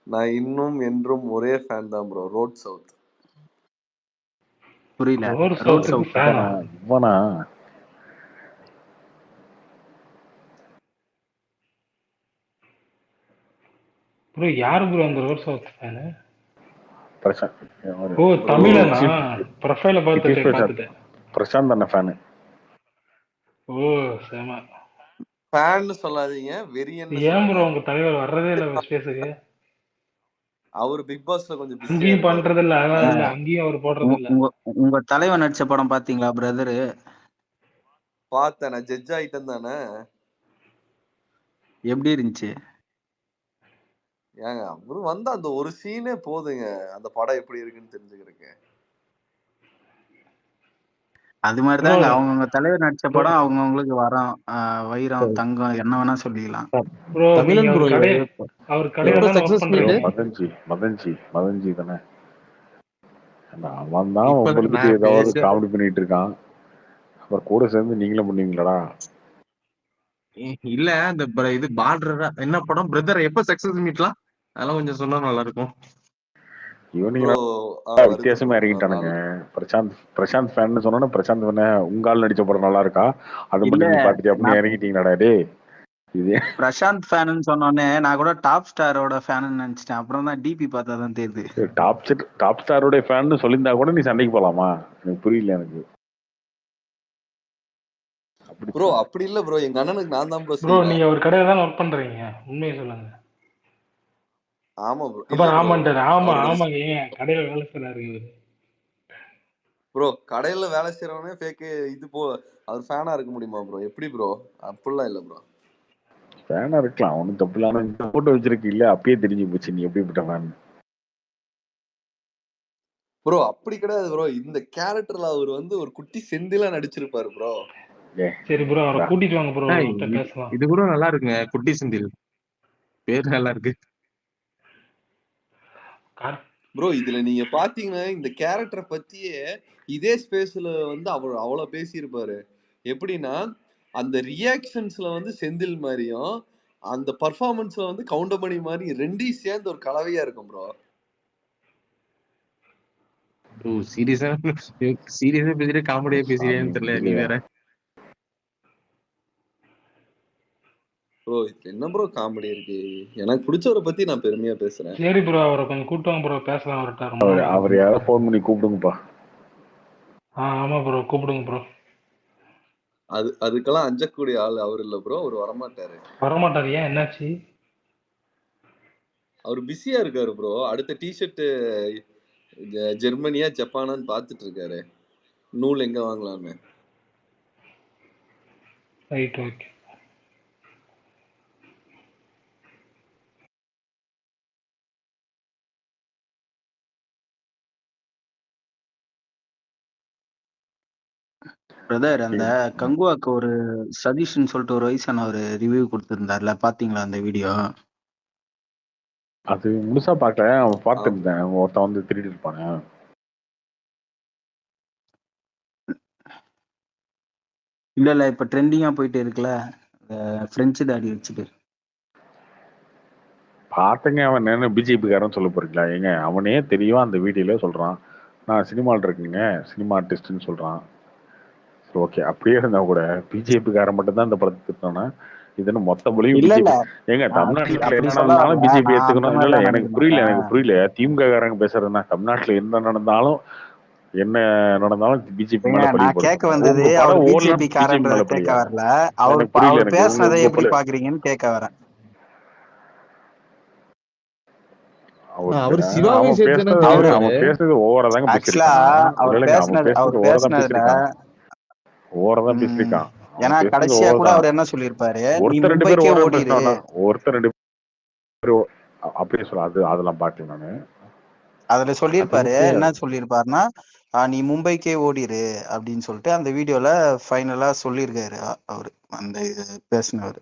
நான் இன்னும் என்றும் ஒரே ஃபேன் தான் ப்ரோ, ரோட் சவுத். புரியல. ரோட் சவுத் ஃபேனா? இவனா? ப்ரோ யாரு ப்ரோ அந்த ரோட் சவுத் ஃபேனு? பிரசாந்த். ஓ தமிழனா? ப்ரொஃபைல பார்த்துட்டேன். பிரசாந்த் அண்ணா ஃபேனு. ஓ சேமா. ஃபேன்னு சொல்லாதீங்க, வெறியன்னு. ஏன் ப்ரோ உங்க தலைவர் வர்றதே இல்ல ஸ்பேஸுக்கு? அவர் பிக் பாஸ்ல கொஞ்சம் இங்கேயும் பண்றது இல்ல, அங்கேயும் அவர் போடுறது இல்ல. உங்க தலைவன் நடிச்ச படம் பாத்தீங்களா பிரதரு? பார்த்தேன், நான் ஜட்ஜ் ஆயிட்டேன் தானே. எப்படி இருந்துச்சு? ஏங்க அவரு வந்து அந்த ஒரு சீனே போதுங்க அந்த படம் எப்படி இருக்குன்னு தெரிஞ்சுக்கிறதுக்கு. அது மாதிரிதாங்க அவங்கவுங்க தலைவர் நடிச்ச படம் அவங்கவுங்களுக்கு வரும். வைரம், தங்கம் என்ன வேணா சொல்லிக்கலாம். தமிழன் ப்ரோ அவர் கடையில தான் வர்க் பண்றாரு. மதன்ஜி தானே. அவன் தான் இப்பதான் உங்களுக்கு நான் ஏதாவது பேச காமெடி பண்ணிட்டு இருக்கான். அப்புறம் கூட சேர்ந்து நீங்களும் பண்ணுவீங்களடா? இல்ல இந்த இது பார்டர் என்ன படம் பிரதர் எப்ப சக்சஸ் மீட்லாம் அதெல்லாம் கொஞ்சம் சொன்னா நல்லா இருக்கும். இவனுங்க வித்தியாசமா இறங்கிட்டானுங்க. பிரசாந்த் ஃபேன் சொன்னா பிரசாந்த் ஃபேன் உங்கால் நடிச்ச படம் நல்லா இருக்கா, அது இல்ல மட்டும் நீ பாத்துட்டு அப்படின்னு நான் இறங்கிட்டீங்கடா டே. இது பிரசாந்த் ஃபேன்னு சொன்னோடனே நான் கூட டாப் ஸ்டாரோட ஃபேன்னு நினைச்சிட்டேன். அப்புறம் தான் டிபி பார்த்தா தான் தெரியுது. டாப் ஸ்டாரோட ஃபேன் சொல்லியிருந்தா கூட நீ சண்டைக்கு போலாமா? எனக்கு புரியல. எனக்கு ப்ரோ அப்படி இல்ல ப்ரோ, எங்க அண்ணனுக்கு நான் தான் ப்ரோ ப்ரோ நீங்க ஒரு கடையில தான் ஒர்க் பண்றீங்க, உண்மையை சொல்லுங்க. ஆமா ப்ரோ. அப்ப ஆமாண்டாரு. ஆமா ஆமாங்க, ஏன் கடையில வேலை செய்யறாரு இவரு. ப்ரோ கடையில வேலை செய்யறவனே ஃபேக் இது அவர் ஃபேனா இருக்க முடியுமா ப்ரோ? எப்படி ப்ரோ? அப்படிலாம் இல்ல ப்ரோ. ஃபேனா இருக்கலாம், ஒன்றும் தப்பு இல்லை. ஆனால் இந்த போட்டோ வச்சிருக்கு இல்ல, அப்பயே தெரிஞ்சு போச்சு நீ எப்படிப்பட்ட ஃபேன். ப்ரோ அப்படி கிடையாது ப்ரோ, இந்த கேரக்டர்ல அவர் வந்து ஒரு குட்டி செந்திலா நடிச்சிருப்பாரு ப்ரோ. சரி ப்ரோ, அவரை கூட்டிட்டு வாங்க ப்ரோ, பேசலாம். இது கூட நல்லா இருக்குங்க, குட்டி செந்தில் பேர் நல்லா இருக்கு ப்ரோ. இதுல நீங்க பாத்தீங்கன்னா இந்த கேரக்டரை பத்தியே இதே ஸ்பேஸ்ல வந்து அவர் அவ்வளவு பேசியிருப்பாரு. எப்படின்னா அந்த ரியாக்ஷன்ஸ்ல வந்து செந்தில் மாதிரியும் அந்த பர்ஃபார்மன்ஸ்ல வந்து கவுண்டமணி மாதிரி ரெண்டையும் சேர்ந்து ஒரு கலவையா இருக்கும் ப்ரோ. சீரியஸா பேசிட்டு காமெடியா பேசுறியான்னு தெரியல நீ வேற. ப்ரோ இதுல என்ன ப்ரோ காமெடி இருக்கு? எனக்கு பிடிச்சவரை பத்தி நான் பெருமையா பேசுறேன். சரி ப்ரோ, அவரை கொஞ்சம் கூட்டுவாங்க ப்ரோ, பேசலாம் அவர்கிட்ட. அவர் யாராவது ஃபோன் பண்ணி கூப்பிடுங்கப்பா. ஆமா ப்ரோ, கூப்பிடுங்க ப்ரோ. அதுக்கெல்லாம் அஞ்சக்கூடிய ஆள் அவர் இல்ல ப்ரோ, அவர் வரமாட்டாரு. வரமாட்டாரு? ஏன், என்னாச்சு? அவர் பிஸியா இருக்காரு ப்ரோ. அடுத்த டிஷர்ட் ஜெர்மனியா ஜப்பானான்னு பாத்துட்டு இருக்காரு, நூல் எங்க வாங்கலாம்னு. Right, okay. பிரதர் அந்த கங்குவாக்கு ஒரு சதீஷ்னு சொல்லிட்டு ஒரு வயசான ஒரு ரிவ்யூ கொடுத்திருந்தாருல, பாத்தீங்களா அந்த வீடியோ? அது முழுசா பார்க்கல, அவன் பார்த்துருந்தேன். ஒருத்தன் வந்து திருடி இருப்பானே. இல்ல இப்ப ட்ரெண்டிங்கா போயிட்டு இருக்குல்ல, பிரெஞ்சு தாடி வச்சுட்டு. பார்த்தங்க, அவன் என்ன பிஜேபி காரன் சொல்ல போறீங்களா? ஏங்க அவனே தெரியும் அந்த வீடியோல சொல்றான், நான் சினிமாவில் இருக்குங்க, சினிமா ஆர்டிஸ்ட்னு சொல்றான். ஓகே, அப்படியே இருந்தா கூட பிஜேபி காரன் மட்டும் தான் இந்த படத்தை திட்டானா, இதுன்னு மொத்த மொழியும் பிஜேபி. ஏங்க தமிழ்நாட்டுல என்ன நடந்தாலும் பிஜேபி ஏத்துக்கணும். இல்ல எனக்கு புரியல திமுக காரங்க பேசுறதுன்னா, தமிழ்நாட்டுல என்ன நடந்தாலும் என்ன நடந்தாலும் பிஜேபி மேல பழி நான் கேட்க வந்தது அவர் பிஜேபி காரன்றத கேட்க வரல, அவர் பேசுனதை எப்படி பாக்குறீங்கன்னு கேட்க வரேன். அவர் சிவாவை அவன் பேசுறது ஓவரா தாங்க பேசிருக்கான். ஓவரா பேசிருக்கான். ஏன்னா கடைசியா கூட அவர் என்ன சொல்லிருப்பாரு, ஒருத்தர் ரெண்டு பேர் ஓவரா பேசினா, ஒருத்தர் ரெண்டு பேர் அப்படியே சொல்ல, அதெல்லாம் பாக்கல நானு. அதுல சொல்லியிருப்பாரு, என்ன சொல்லியிருப்பாருன்னா, நீ மும்பைக்கே ஓடிரு அப்படின்னு சொல்லிட்டு அந்த வீடியோல ஃபைனலா சொல்லியிருக்காரு அவரு, அந்த இது பேசினவர்.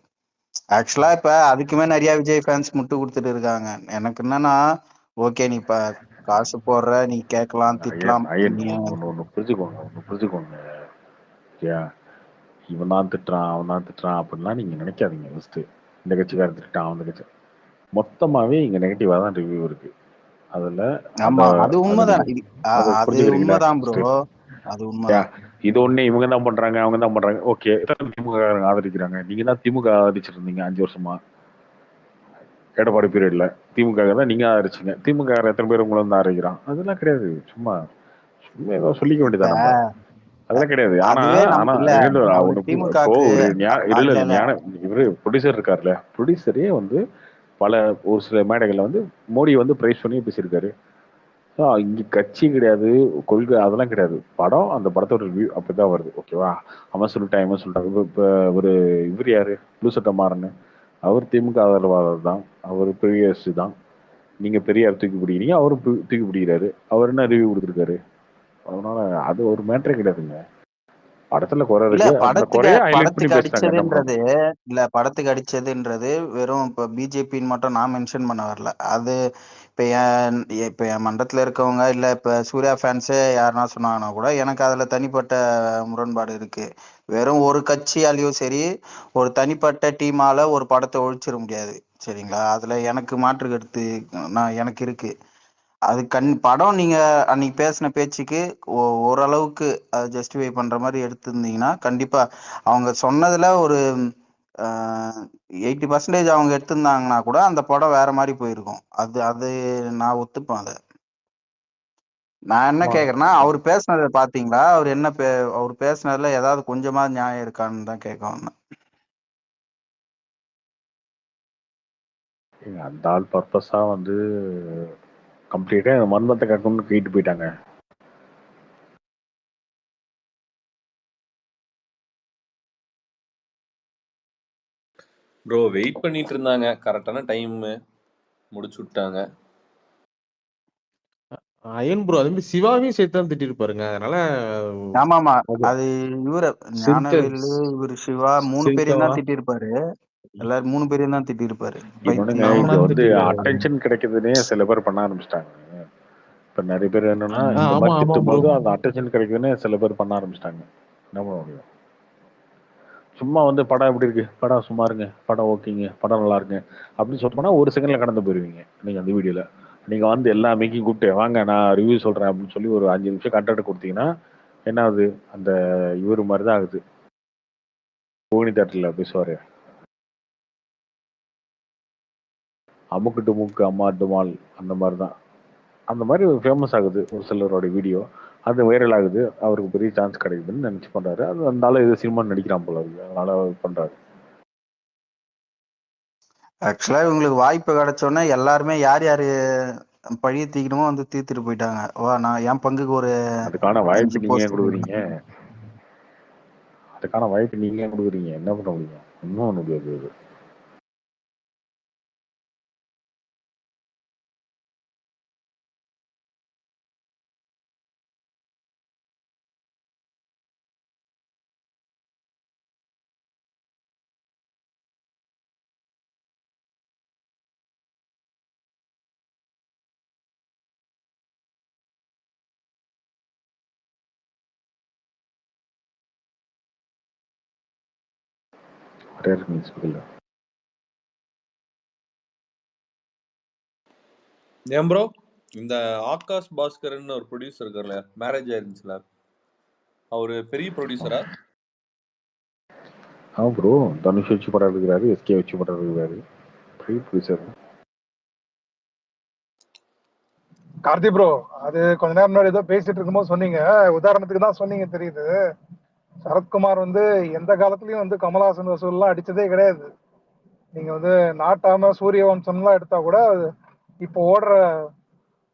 ஆக்சுவலா இப்ப அதுக்குமே நிறைய விஜய் ஃபேன்ஸ் முட்டு கொடுத்துட்டு இருக்காங்க. எனக்கு என்னன்னா, ஓகே நீ இப்ப காசு போடுற, நீ கேட்கலாம், திட்டலாம். புரிஞ்சுக்கோங்க. இவன் தான் திட்டுறான், அவன் தான் திட்டுறான் அப்படின்லாம் நீங்க நினைக்காதீங்க. ஃபர்ஸ்ட் இந்த கட்சிக்காரன் திட்டான், அந்த கட்சி மொத்தமாவே இங்க நெகட்டிவா தான் ரிவ்யூ இருக்கு. அதுல அது உண்மைதான், அது உண்மைதான் ப்ரோ, அது உண்மைதான். இது ஒண்ணு இவங்க தான் பண்றாங்க, அவங்க தான் பண்றாங்க. ஓகே, திமுக ஆதரிக்கிறாங்க. நீங்க தான் திமுக ஆதரிச்சிருந்தீங்க 5 வருஷமா. எடப்பாடி பீரியட்ல திமுக தான் நீங்க ஆதரிச்சீங்க. திமுக எத்தனை பேர் உங்களை வந்து ஆதரிக்கிறான்? அதெல்லாம் கிடையாது. சும்மா ஏதோ சொல்லிக்க வேண்டியதான் நம்ம. அதெல்லாம் கிடையாது. ஆனா இவரு ப்ரொடியூசர் இருக்காருல்ல, ப்ரொடியூசரே வந்து ஒரு சில மேடைகள்ல வந்து மோடி வந்து பிரைஸ் பண்ணி பேசியிருக்காரு. இங்க கட்சி கிடையாது, கொள்கை அதெல்லாம் கிடையாது. படம், அந்த படத்தோட ரிவ்யூ அப்படிதான் வருது. ஓகேவா? அவன் சொல்லிட்டான். இப்ப இவர் யாரு, ப்ளூ சட்டை மாறன்னு, அவர் திமுக ஆதரவாளர் தான், அவர் பெரிய தான். நீங்க பெரியார் தூக்கி பிடிக்கிறீங்க, அவரும் தூக்கி பிடிக்கிறாரு. அவர் என்ன ரிவ்யூ கொடுத்துருக்காரு? அதனால அது ஒரு மேட்டரே கிடையாதுங்க. படத்துல குறை இல்ல இருக்கு. அந்த குறைய ஹைலைட் பண்ணி படத்துக்கு பேசுறாங்க. என்ன ப்ரோ? படத்துக்கு அடிச்சதுன்றது வெறும் இப்ப பிஜேபின்னு மட்டும் நான் மென்ஷன் பண்ண வரல. அது இப்ப என் மண்டலத்துல இருக்கவங்க இல்ல இப்ப சூர்யா ஃபேன்ஸே யாருன்னா சொன்னாங்கன்னா கூட எனக்கு அதுல தனிப்பட்ட முரண்பாடு இருக்கு. வெறும் ஒரு கட்சியாலையும் சரி ஒரு தனிப்பட்ட டீமால ஒரு படத்தை ஒழிச்சிட முடியாது. சரிங்களா? அதுல எனக்கு மாற்று கருத்து எனக்கு இருக்கு. அது படம் நீங்க அன்னைக்கு பேசின பேச்சுக்கு ஓரளவுக்கு அதை ஜஸ்டிஃபை பண்ற மாதிரி எடுத்திருந்தீங்கன்னா கண்டிப்பா அவங்க சொன்னதுல ஒரு 80% அவங்க எடுத்திருந்தாங்கன்னா கூட அந்த படம் வேற மாதிரி போயிருக்கும். அது அது நான் ஒத்துப்பேன். அதை நான் என்ன கேக்குறேன்னா, அவர் பேசினதை பாத்தீங்களா? அவர் பேசினதுல ஏதாவது கொஞ்சமா நியாயம் இருக்கான்னு தான் கேட்க வந்தேன். அந்த ஆள் பர்பஸா வந்து கம்ப்ளீட்டா மர்மத்தை கக்கணும்னு கேட்டு போயிட்டாங்க. ப்ரோ வெயிட் பண்ணிட்டு இருந்தாங்க, கரெக்டான டைம் முடிச்சு விட்டாங்க. அயன் ப்ரோ அது மாதிரி சிவாவையும் சேர்த்து தான் திட்டிட்டு பாருங்க. அதனால ஆமாமா, அது இவரு ஞானவேலு, இவரு சிவா 3 பேரையும் தான் திட்டிருப்பாரு. எல்லாரும் 3 பேரையும் தான் திட்டிருப்பாரு. இன்னொன்னுங்க, இது வந்து அட்டென்ஷன் கிடைக்குதுன்னே சில பேர் பண்ண ஆரம்பிச்சிட்டாங்க. இப்ப நிறைய பேர் என்னன்னா இந்த மாதிரி திட்டும் போது அந்த அட்டென்ஷன் கிடைக்குதுன்னு சில பேர் பண்ண ஆரம்பிச்சிட்டாங்க. என்ன பண்ண முடியும்? சும்மா வந்து படம் எப்படி இருக்கு, படம் சும்மா இருங்க, படம் ஓகேங்க, படம் நல்லா இருக்குங்க அப்படின்னு சொல்லப்போனா ஒரு செகண்ட்ல கடந்து போயிருவீங்க. நீங்க அந்த வீடியோல நீங்க வந்து எல்லா மேக்கிங் கூப்பிட்டு வாங்க நான் ரிவ்யூ சொல்றேன் அப்படின்னு சொல்லி ஒரு 5 நிமிஷம் கண்டென்ட் கொடுத்தீங்கன்னா என்ன ஆகுது? அந்த இவரு மாதிரி தான் ஆகுது. கோனி தேட்டர்ல பேசுவாரு, அமுக்கு டுமுக்கு அம்மா டுமால், அந்த மாதிரி தான். அந்த மாதிரி ஃபேமஸ் ஆகுது ஒரு சிலரோட வீடியோ, அது வைரல் ஆகுது, அவருக்கு பெரிய சான்ஸ் கிடைக்குதுன்னு நினைச்சு பண்றாரு. அது அதனால இது சினிமா நடிக்கிறான் போல இருக்கு, அதனால பண்றாரு. ஆக்சுவலா இவங்களுக்கு வாய்ப்பு கிடைச்சோன்னே எல்லாருமே யார் யாரு பழிய தீக்கணுமோ வந்து தீர்த்துட்டு போயிட்டாங்க. நான் என் பங்குக்கு ஒரு அதுக்கான வாய்ப்பு நீங்க ஏன் கொடுக்குறீங்க? அதுக்கான வாய்ப்பு நீங்க ஏன் கொடுக்குறீங்க? என்ன பண்ண முடியும்? இன்னும் பண்ண முடியாது. இது ஏன் ப்ரோ இந்த ஆகாஷ் பாஸ்கர்னு ஒரு ப்ரொடியூசர் இருக்கார்ல, மேரேஜ் ஆயிருந்துச்சுல, அவரு பெரிய ப்ரொடியூசரா? ஆமா ப்ரோ, தனுஷ் வச்சு படம் எடுக்கிறாரு, எஸ்கே வச்சு படம் எடுக்கிறாரு, பெரிய ப்ரொடியூசர். கார்த்தி ப்ரோ, அது கொஞ்ச நேரம் முன்னாடி ஏதோ பேசிட்டு இருக்கும்போது சொன்னீங்க, உதாரணத்துக்கு தான் சொன்னீங்க தெரியுது. சரத்குமார் வந்து எந்த காலத்துலயும் வந்து கமல்ஹாசன் வசூல்லாம் அடிச்சதே கிடையாது. நீங்க வந்து நாட்டாம சூரிய வம்சம்லாம் எடுத்தா கூட இப்போ ஓடுற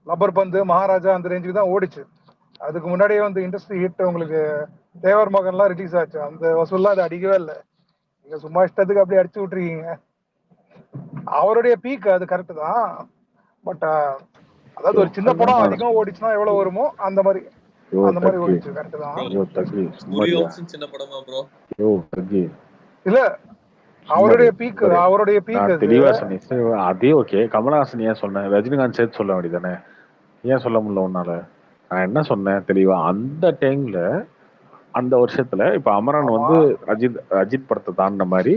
லப்பர் பந்து, மகாராஜா அந்த ரேஞ்சுக்கு தான் ஓடிச்சு. அதுக்கு முன்னாடியே வந்து இண்டஸ்ட்ரி ஹிட் உங்களுக்கு தேவர் மகன்லாம் ரிலீஸ் ஆச்சு, அந்த வசூல்லாம் அது அடிக்கவே இல்லை. நீங்க சும்மா இஷ்டத்துக்கு அப்படியே அடிச்சு விட்டுருக்கீங்க. அவருடைய பீக் அது கரெக்ட் தான். பட் அதாவது ஒரு சின்ன படம் அதிகம் ஓடிச்சுன்னா எவ்வளவு வருமோ அந்த மாதிரி ஓடிச்சு. கரெக்ட் தான். சூரியவம்சம் சின்ன படமா ப்ரோ? இல்ல, அவருடைய பீக் அது தெளிவா சொன்னேன். அதே ஓகே, கமலஹாசன் ஏன் சொன்னேன், ரஜினிகாந்த் சேர்த்து சொல்ல வேண்டியதானே, ஏன் சொல்ல முடியல உன்னால? நான் என்ன சொன்னேன் தெளிவா, அந்த டைம்ல அந்த வருஷத்துல இப்ப அமரன் வந்து அஜித் படத்தை தாண்டின மாதிரி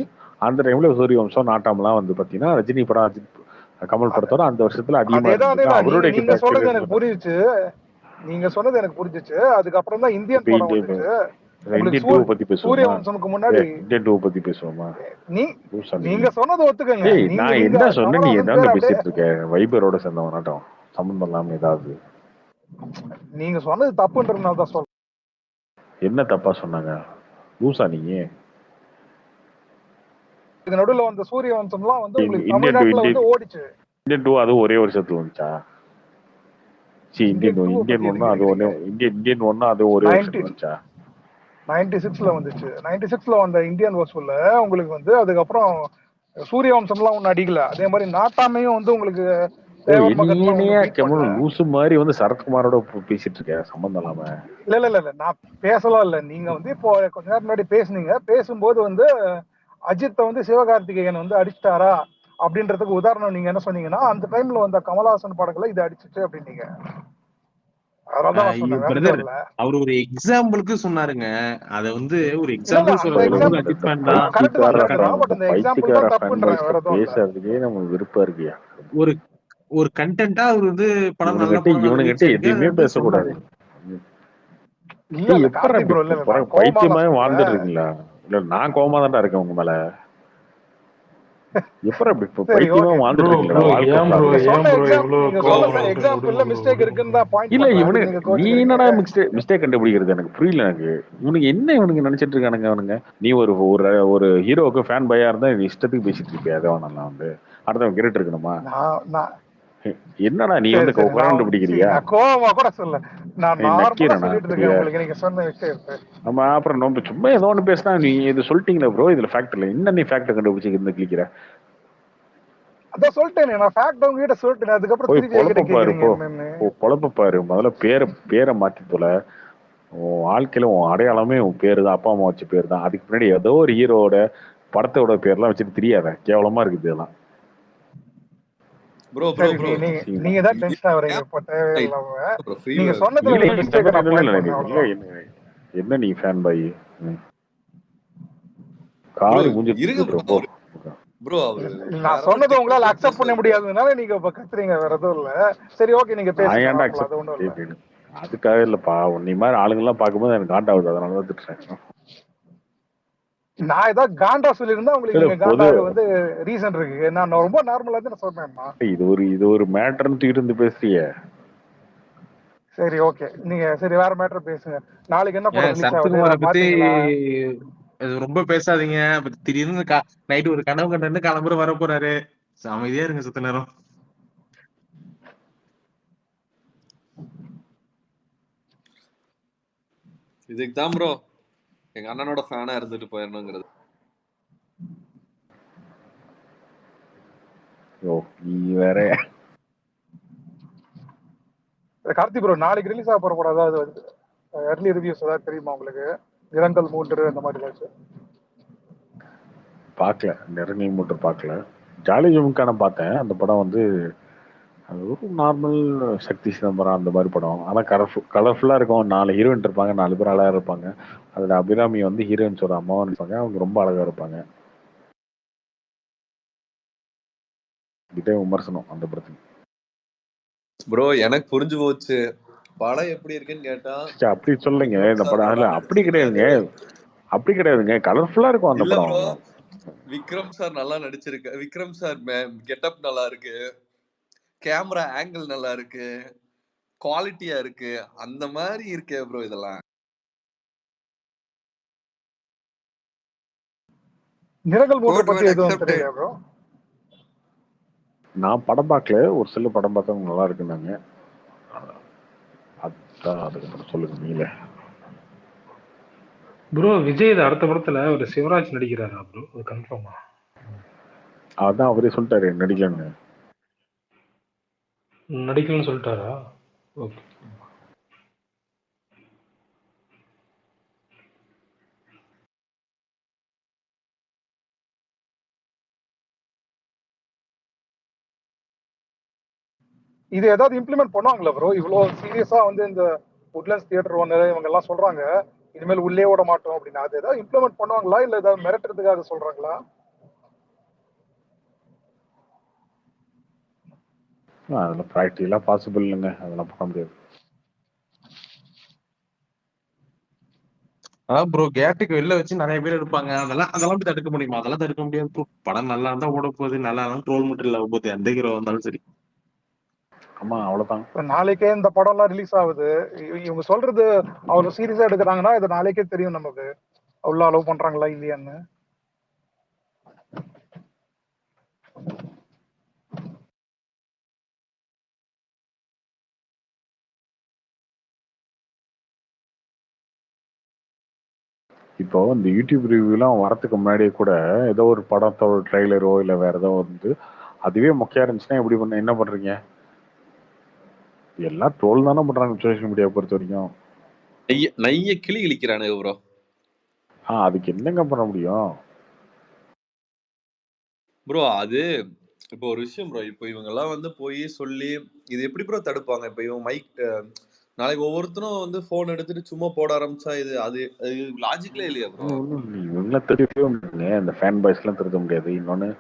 அந்த டைம்ல சூரியவம்சம் நாட்டாமலாம் வந்து பாத்தீங்கன்னா ரஜினி படம், அஜித் கமல் படத்தோட அந்த வருஷத்துல அதிகமா அவருடைய நீங்க சொல்றது எனக்கு புரிஞ்சிச்சு. நீங்க சொன்னது எனக்கு புரிஞ்சிச்சு. அதுக்கப்புறம் தான் இந்தியன் படம் வந்துச்சு. சூரியவம்சமுக்கு முன்னாடி இந்தியன் 2 பத்தி பேசுவோமா? நீங்க சொன்னது ஒத்துக்கங்க. நான் என்ன சொன்னேன், நீ என்ன பேசிட்டு இருக்க? வைபரோட சேர்ந்தவன் நாட்டம் சம்பந்தம் இல்லாம ஏதாவது நீங்க சொன்னது தப்புன்றதுனால தான் சொல்றேன். என்ன தப்பா சொன்னாங்க? லூசா நீங்க? இது நடுவுல வந்த சூரியவம்சம்லாம் வந்து உங்களுக்கு தமிழ்நாட்டுல வந்து ஓடிச்சு. இந்தியன் 2 அது ஒரே வருஷத்துல வந்துச்சா? இந்தியன் 1 அது ஒரே இந்தியன் 1 அது ஒரே வருஷத்துல வந்துச்சா? 96ல வந்துச்சு. 96ல வந்த இந்தியன் வசூல்ல உங்களுக்கு வந்து அதுக்கப்புறம் சூரியவம்சம்லாம் ஒன்றும் அடிக்கல. அதே மாதிரி நாட்டாமையும் வந்து உங்களுக்கு தேவர்ம கர்மா ஒன்றும் நீனே பீட் பண்ணல. லூசு மாதிரி வந்து சரத்குமாரோட பேசிட்டு இருக்க சம்பந்தம் இல்லாம. இல்ல நான் பேசலாம் இல்ல. நீங்க வந்து இப்போ கொஞ்ச நேரம் முன்னாடி பேசுனீங்க. பேசும்போது வந்து அஜித்தை வந்து சிவகார்த்திகேயன் வந்து அடிச்சிட்டாரா அப்படின்றதுக்கு உதாரணம் நீங்க என்ன சொன்னீங்கன்னா, அந்த டைம்ல வந்த கமலஹாசன் படங்களை இது அடிச்சிச்சு அப்படின்னீங்க. அதனாலதான் நான் சொன்னேன், வேற பிரதர் எதுவும் இல்ல. அவர் ஒரு எக்ஸாம்பிளுக்கு சொன்னாருங்க. அத வந்து ஒரு இல்ல எக்ஸாம்பிள் அந்த சொல்றாரு. எக்ஸாம்பிள் அஜித் ஃபேன் தான். கரெக்ட் தான் பணக்காரன். பட் அந்த எக்ஸாம்பிள் பைத்தியக்கார தான் ஃபேன் தப்புன்றேன், வேற எதுவும் இல்ல. பேசுறதுக்கே நமக்கு விருப்பம் இருக்கியா? ஒரு ஒரு கண்டென்ட்டா அவர் வந்து படம் நல்ல இவனுகிட்ட படம் நல்ல இவனுகிட்ட ரீச் ஆயிருக்கு. எதையுமே அது வந்து பேசக்கூடாது. சொன்னாரு. இல்ல கார்த்தி ப்ரோ, இல்ல நான் கோமாலாம் பைத்தியமாவே சொல்லல. வாழ்ந்துட்டு இருக்கீங்களா? இல்ல நான் கோமா தான்டா இருக்கேன் உங்க மேல. எப்பறம் இப்படி சரி பைத்தியமா ஓகே. வாழ்ந்துட்டு இருக்கீங்களா? வாழ்க்கை ஏன் ப்ரோ நீங்க சொன்ன இவ்வளவு நீங்க சொன்ன கோவப்படுறீங்க? எக்ஸாம்பிள்ல விடுங்க ப்ரோ, மிஸ்டேக் விடுங்க இருக்குன்னு ப்ரோ. தான் பாயிண்ட் இல்ல பண்றேன். இவனு அதுக்கு நீங்க நீ கோச்சுக்கிறீங்க. என்னடா மிஸ்டேக் கண்டுபிடிக்கிறது எனக்கு புரியல. எனக்கு இவனுக்கு என்ன இவனுக்கு நினைச்சிட்டு இருக்கானுங்க அவனுங்க. நீ ஒரு ஒரு ஒரு ஹீரோவுக்கு ஃபேன் பையா இருந்தா நீ இஷ்டத்துக்கு பேசிட்டு இருப்பியா? அதை வேணாம் வந்து அடுத்தவன் கேட்டு இருக்கணுமா? நான் என்னடா நீ சரி வந்து சரி நான் கண்டுபிடிக்கிறியா? நான் கோவமா கூட சொல்ல. நான் நார்மலா நக்கீரனா சொல்லிட்டு இருக்கேன் சரியா? உங்களுக்கு நீங்க சொன்ன விஷயத்தை. நம்ம அப்புறம் நம்ம சும்மா ஏதோ ஒன்று பேசினா நீ இது சொல்லிட்டீங்களா ப்ரோ? இதுல ஃபேக்ட் இல்லை. என்ன நீ ஃபேக்ட் கண்டுபிடிச்சி இருந்து கிளிக்கிற? அதான் சொல்லிட்டேனே, நான் ஃபேக்ட் உங்ககிட்ட சொல்லிட்டேன். அதுக்கப்புறம் போய் திருப்பி என்கிட்ட பொழப்ப பாரு கேக்குறீங்க போ. என்னன்னு. பொழப்ப பாரு. முதல்ல பேரை மாத்தி போல. உன் வாழ்க்கையில உன் அடையாளமே உன் பேரு தான். அப்பா அம்மா வச்ச பேர் தான். அதுக்கு பின்னாடி ஏதோ ஒரு ஹீரோட படத்தோட பேர்லாம் வச்சுட்டு தெரியாத. கேவலமா இருக்குது இதெல்லாம். ப்ரோ ப்ரோ சரி ப்ரோ நீங்க தான் டென்ஷன் ஆகுறீங்க இப்போ தேவையில்லாம. ப்ரோ ஃப்ரீ நீங்க சொன்னதுல இல்ல ஒரு மிஸ்டேக் நான் பாயிண்ட் பண்ணேன், இல்ல அவ்வளவுதான். என்ன நீ ஃபேன் பாய்? ப்ரோ காது மூஞ்சி இருங்க ப்ரோ ப்ரோ. போ. ப்ரோ அவரு நான் சொன்னதை உங்களால அக்செப்ட் பண்ண முடியாததுனால நீங்க இப்ப கத்துறீங்க, வேற எதுவும் இல்ல. சரி ஓகே, நீங்க நான் பேசுங்க ஏன்டா நார்மலா, அது ஒண்ணும் இல்ல. அக்செப்ட் அதுக்காக இல்லப்பா. உன்னை மாதிரி ஆளுங்கெல்லாம் பார்க்கும்போது எனக்கு காண்டாகுது. அதனால தான் திட்டுறேன். நான் ஏதாவது காண்டா சொல்லியிருந்தா உங்களுக்கு இல்ல நீங்க பொது காண்டாக வந்து ரீசன் இருக்கு. நான் ரொம்ப நார்மலா தான் சொன்னேன்மா. இது ஒரு மேட்டர்னு தூக்கிட்டு இருந்து பேசுறிய. சரி ஓகே, நீங்க சரி வேற மேட்டர் பேசுங்க. நாளைக்கு என்ன படம் ரிலீஸ் ஆகுது, சரத்குமாரை ஏதாவது பத்தி பாத்தீங்களா? ரொம்ப பேசாதீங்க. திடீர்னு நைட்டு ஒரு கனவு கண்டு கிளம்புற வர போறாரு. அமைதியா இருங்க சுத்த நேரம். இதுக்கு தான் ப்ரோ எங்க அண்ணனோட ஃபேனா இருந்துட்டு போயிடணுங்கிறது. நீ வேற. கார்த்தி ப்ரோ, நாளைக்கு ரிலீஸ் ஆக போற படம் ஏதாவது early ரிவ்யூஸ் ஏதாவது தெரியுமா உங்களுக்கு? நிறங்கள் 3 அந்த மாதிரி ஏதாச்சும்? பார்க்கல. நிறங்கள் 3 பார்க்கல. ஜாலி ஜும்கான பார்த்தேன். அந்த படம் வந்து அது ஒரு நார்மல் சக்தி சிதம்பரம் அந்த மாதிரி படம். ஆனால் கலர்ஃபுல்லாக இருக்கும். 4 ஹீரோயின் இருப்பாங்க. 4 பேர் அழகாக இருப்பாங்க. அதில் அபிராமி வந்து ஹீரோயின்ஸோட அம்மாவும் இருப்பாங்க. அவங்க ரொம்ப அழகாக இருப்பாங்க. இதே விமர்சனம் அந்த படத்துக்கு. ப்ரோ எனக்கு புரிஞ்சு போச்சு படம் எப்படி இருக்குன்னு கேட்டா. அப்படி சொல்லுங்க. இந்த படம் அதில் அப்படி கிடையாதுங்க. அப்படி கிடையாதுங்க. கலர்ஃபுல்லா இருக்கும் அந்த இல்ல படம். ப்ரோ, விக்ரம் சார் நல்லா நடிச்சிருக்கு. விக்ரம் சார் கெட்டப் நல்லா இருக்கு, கேமரா ஆங்கிள் நல்லா இருக்கு, குவாலிட்டியா இருக்கு. அந்த மாதிரி இருக்கே ப்ரோ இதெல்லாம். நிறங்கள் 3 பத்தி எதுவும் தெரியல ப்ரோ. நான் படம் பார்க்கல. ஒரு சில படம் பார்த்தவங்க நல்லா இருக்குன்னாங்க. அதான் அதுக்கு சொல்லுங்க நீங்களே. ப்ரோ விஜய் அடுத்த படத்துல ஒரு சிவராஜ் நடிக்கிறாரா ப்ரோ? அது கன்ஃபார்மா? அதான் அவரே சொல்லிட்டாரு நடிக்கலன்னு. நடிக்கலன்னு சொல்லிட்டாரா? ஓகே. இது ஏதாவது இம்ப்ளிமெண்ட் பண்ணுவாங்களா ப்ரோ? இவ்வளவு சீரியஸா வந்து இந்த உட்லண்ட்ஸ் தியேட்டர் ஒன்று இவங்க எல்லாம் சொல்றாங்க இனிமேல் உள்ளே விட மாட்டோம் அப்படின்னு. அது ஏதாவது இம்ப்ளிமெண்ட் பண்ணுவாங்களா இல்ல ஏதாவது மிரட்டுறதுக்காக சொல்றாங்களா? அதெல்லாம் ப்ராக்டிக்கலா பாசிபிள் இல்லைங்க. அதெல்லாம் பண்ண முடியாது. அதான் ப்ரோ கேட்டுக்கு வெளில வச்சு நிறைய பேர் எடுப்பாங்க. அதெல்லாம் போய் தடுக்க முடியுமா? அதெல்லாம் தடுக்க முடியாது ப்ரோ. படம் நல்லா இருந்தா ஓட போகுது, நல்லா இருந்தா ட்ரோல் மட்டும் இல்ல போகுது. எந்த ஹீரோ வந்தாலும் சரி. ஆமா அவ்வளவுதான். நாளைக்கே இந்த படம் எல்லாம் ரிலீஸ் ஆகுது. இவங்க சொல்றது அவ்வளவு சீரியஸா எடுக்கிறாங்கன்னா இது நாளைக்கே தெரியும் நமக்கு அவ்வளவு அலோவ் பண்றாங்களா இல்லையான்னு. இப்போ இந்த யூடியூப் ரிவ்யூலாம் வரதுக்கு முன்னாடியே கூட ஏதோ ஒரு படத்தோட ட்ரெய்லரோ இல்லை வேற ஏதோ வந்து அதுவே மொக்கையா இருந்துச்சுன்னா எப்படி என்ன பண்றீங்க? எல்லாம் ட்ரோல் தானே பண்றாங்க சோசியல் மீடியா பொறுத்த வரைக்கும். நைய கிளி இழிக்கிறானுங்க ப்ரோ. அதுக்கு என்னங்க பண்ண முடியும் ப்ரோ? அது இப்போ ஒரு விஷயம் ப்ரோ, இப்போ இவங்க எல்லாம் வந்து போய் சொல்லி இது எப்படி ப்ரோ தடுப்பாங்க? இப்போ இவன் மைக் நாளைக்கு ஒவ்வொருத்தரும் வந்து போன் எடுத்துட்டு சும்மா போட ஆரம்பிச்சா இது அது லாஜிக்கலே இல்லையா ப்ரோ? இவங்களாம் திருத்தவே முடியாதுங்க. இந்த ஃபேன் பாய்ஸ் எல்லாம் திருத்த முடியாது. இன்னொன்னு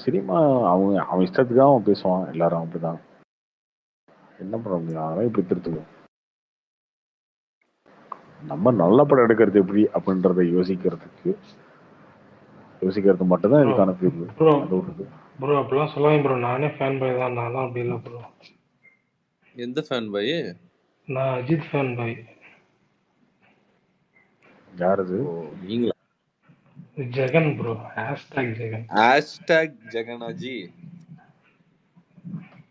சினிமா அவன் இஷ்டத்துக்கு அவன் பேசுவான். எல்லாரும் அப்படிதான். என்ன பண்ண முடியும்? அதெல்லாம் இப்படி திருத்துவோம். நம்ம நல்ல படம் எடுக்கிறது எப்படி அப்படின்றத யோசிக்கிறது மட்டும்தான் இதுக்கான தீர்வு. ப்ரோ அப்படிலாம் சொல்லாதீங்க ப்ரோ. நானே ஃபேன் பாய் தான். நான் அப்படி இல்லை ப்ரோ. எந்த ஃபேன் பாய்? நான் அஜித் ஃபேன் பாய். யார் அது? நீங்களா? ஜெகன் ப்ரோ. #ஜெகன். #ஜெகனாஜி.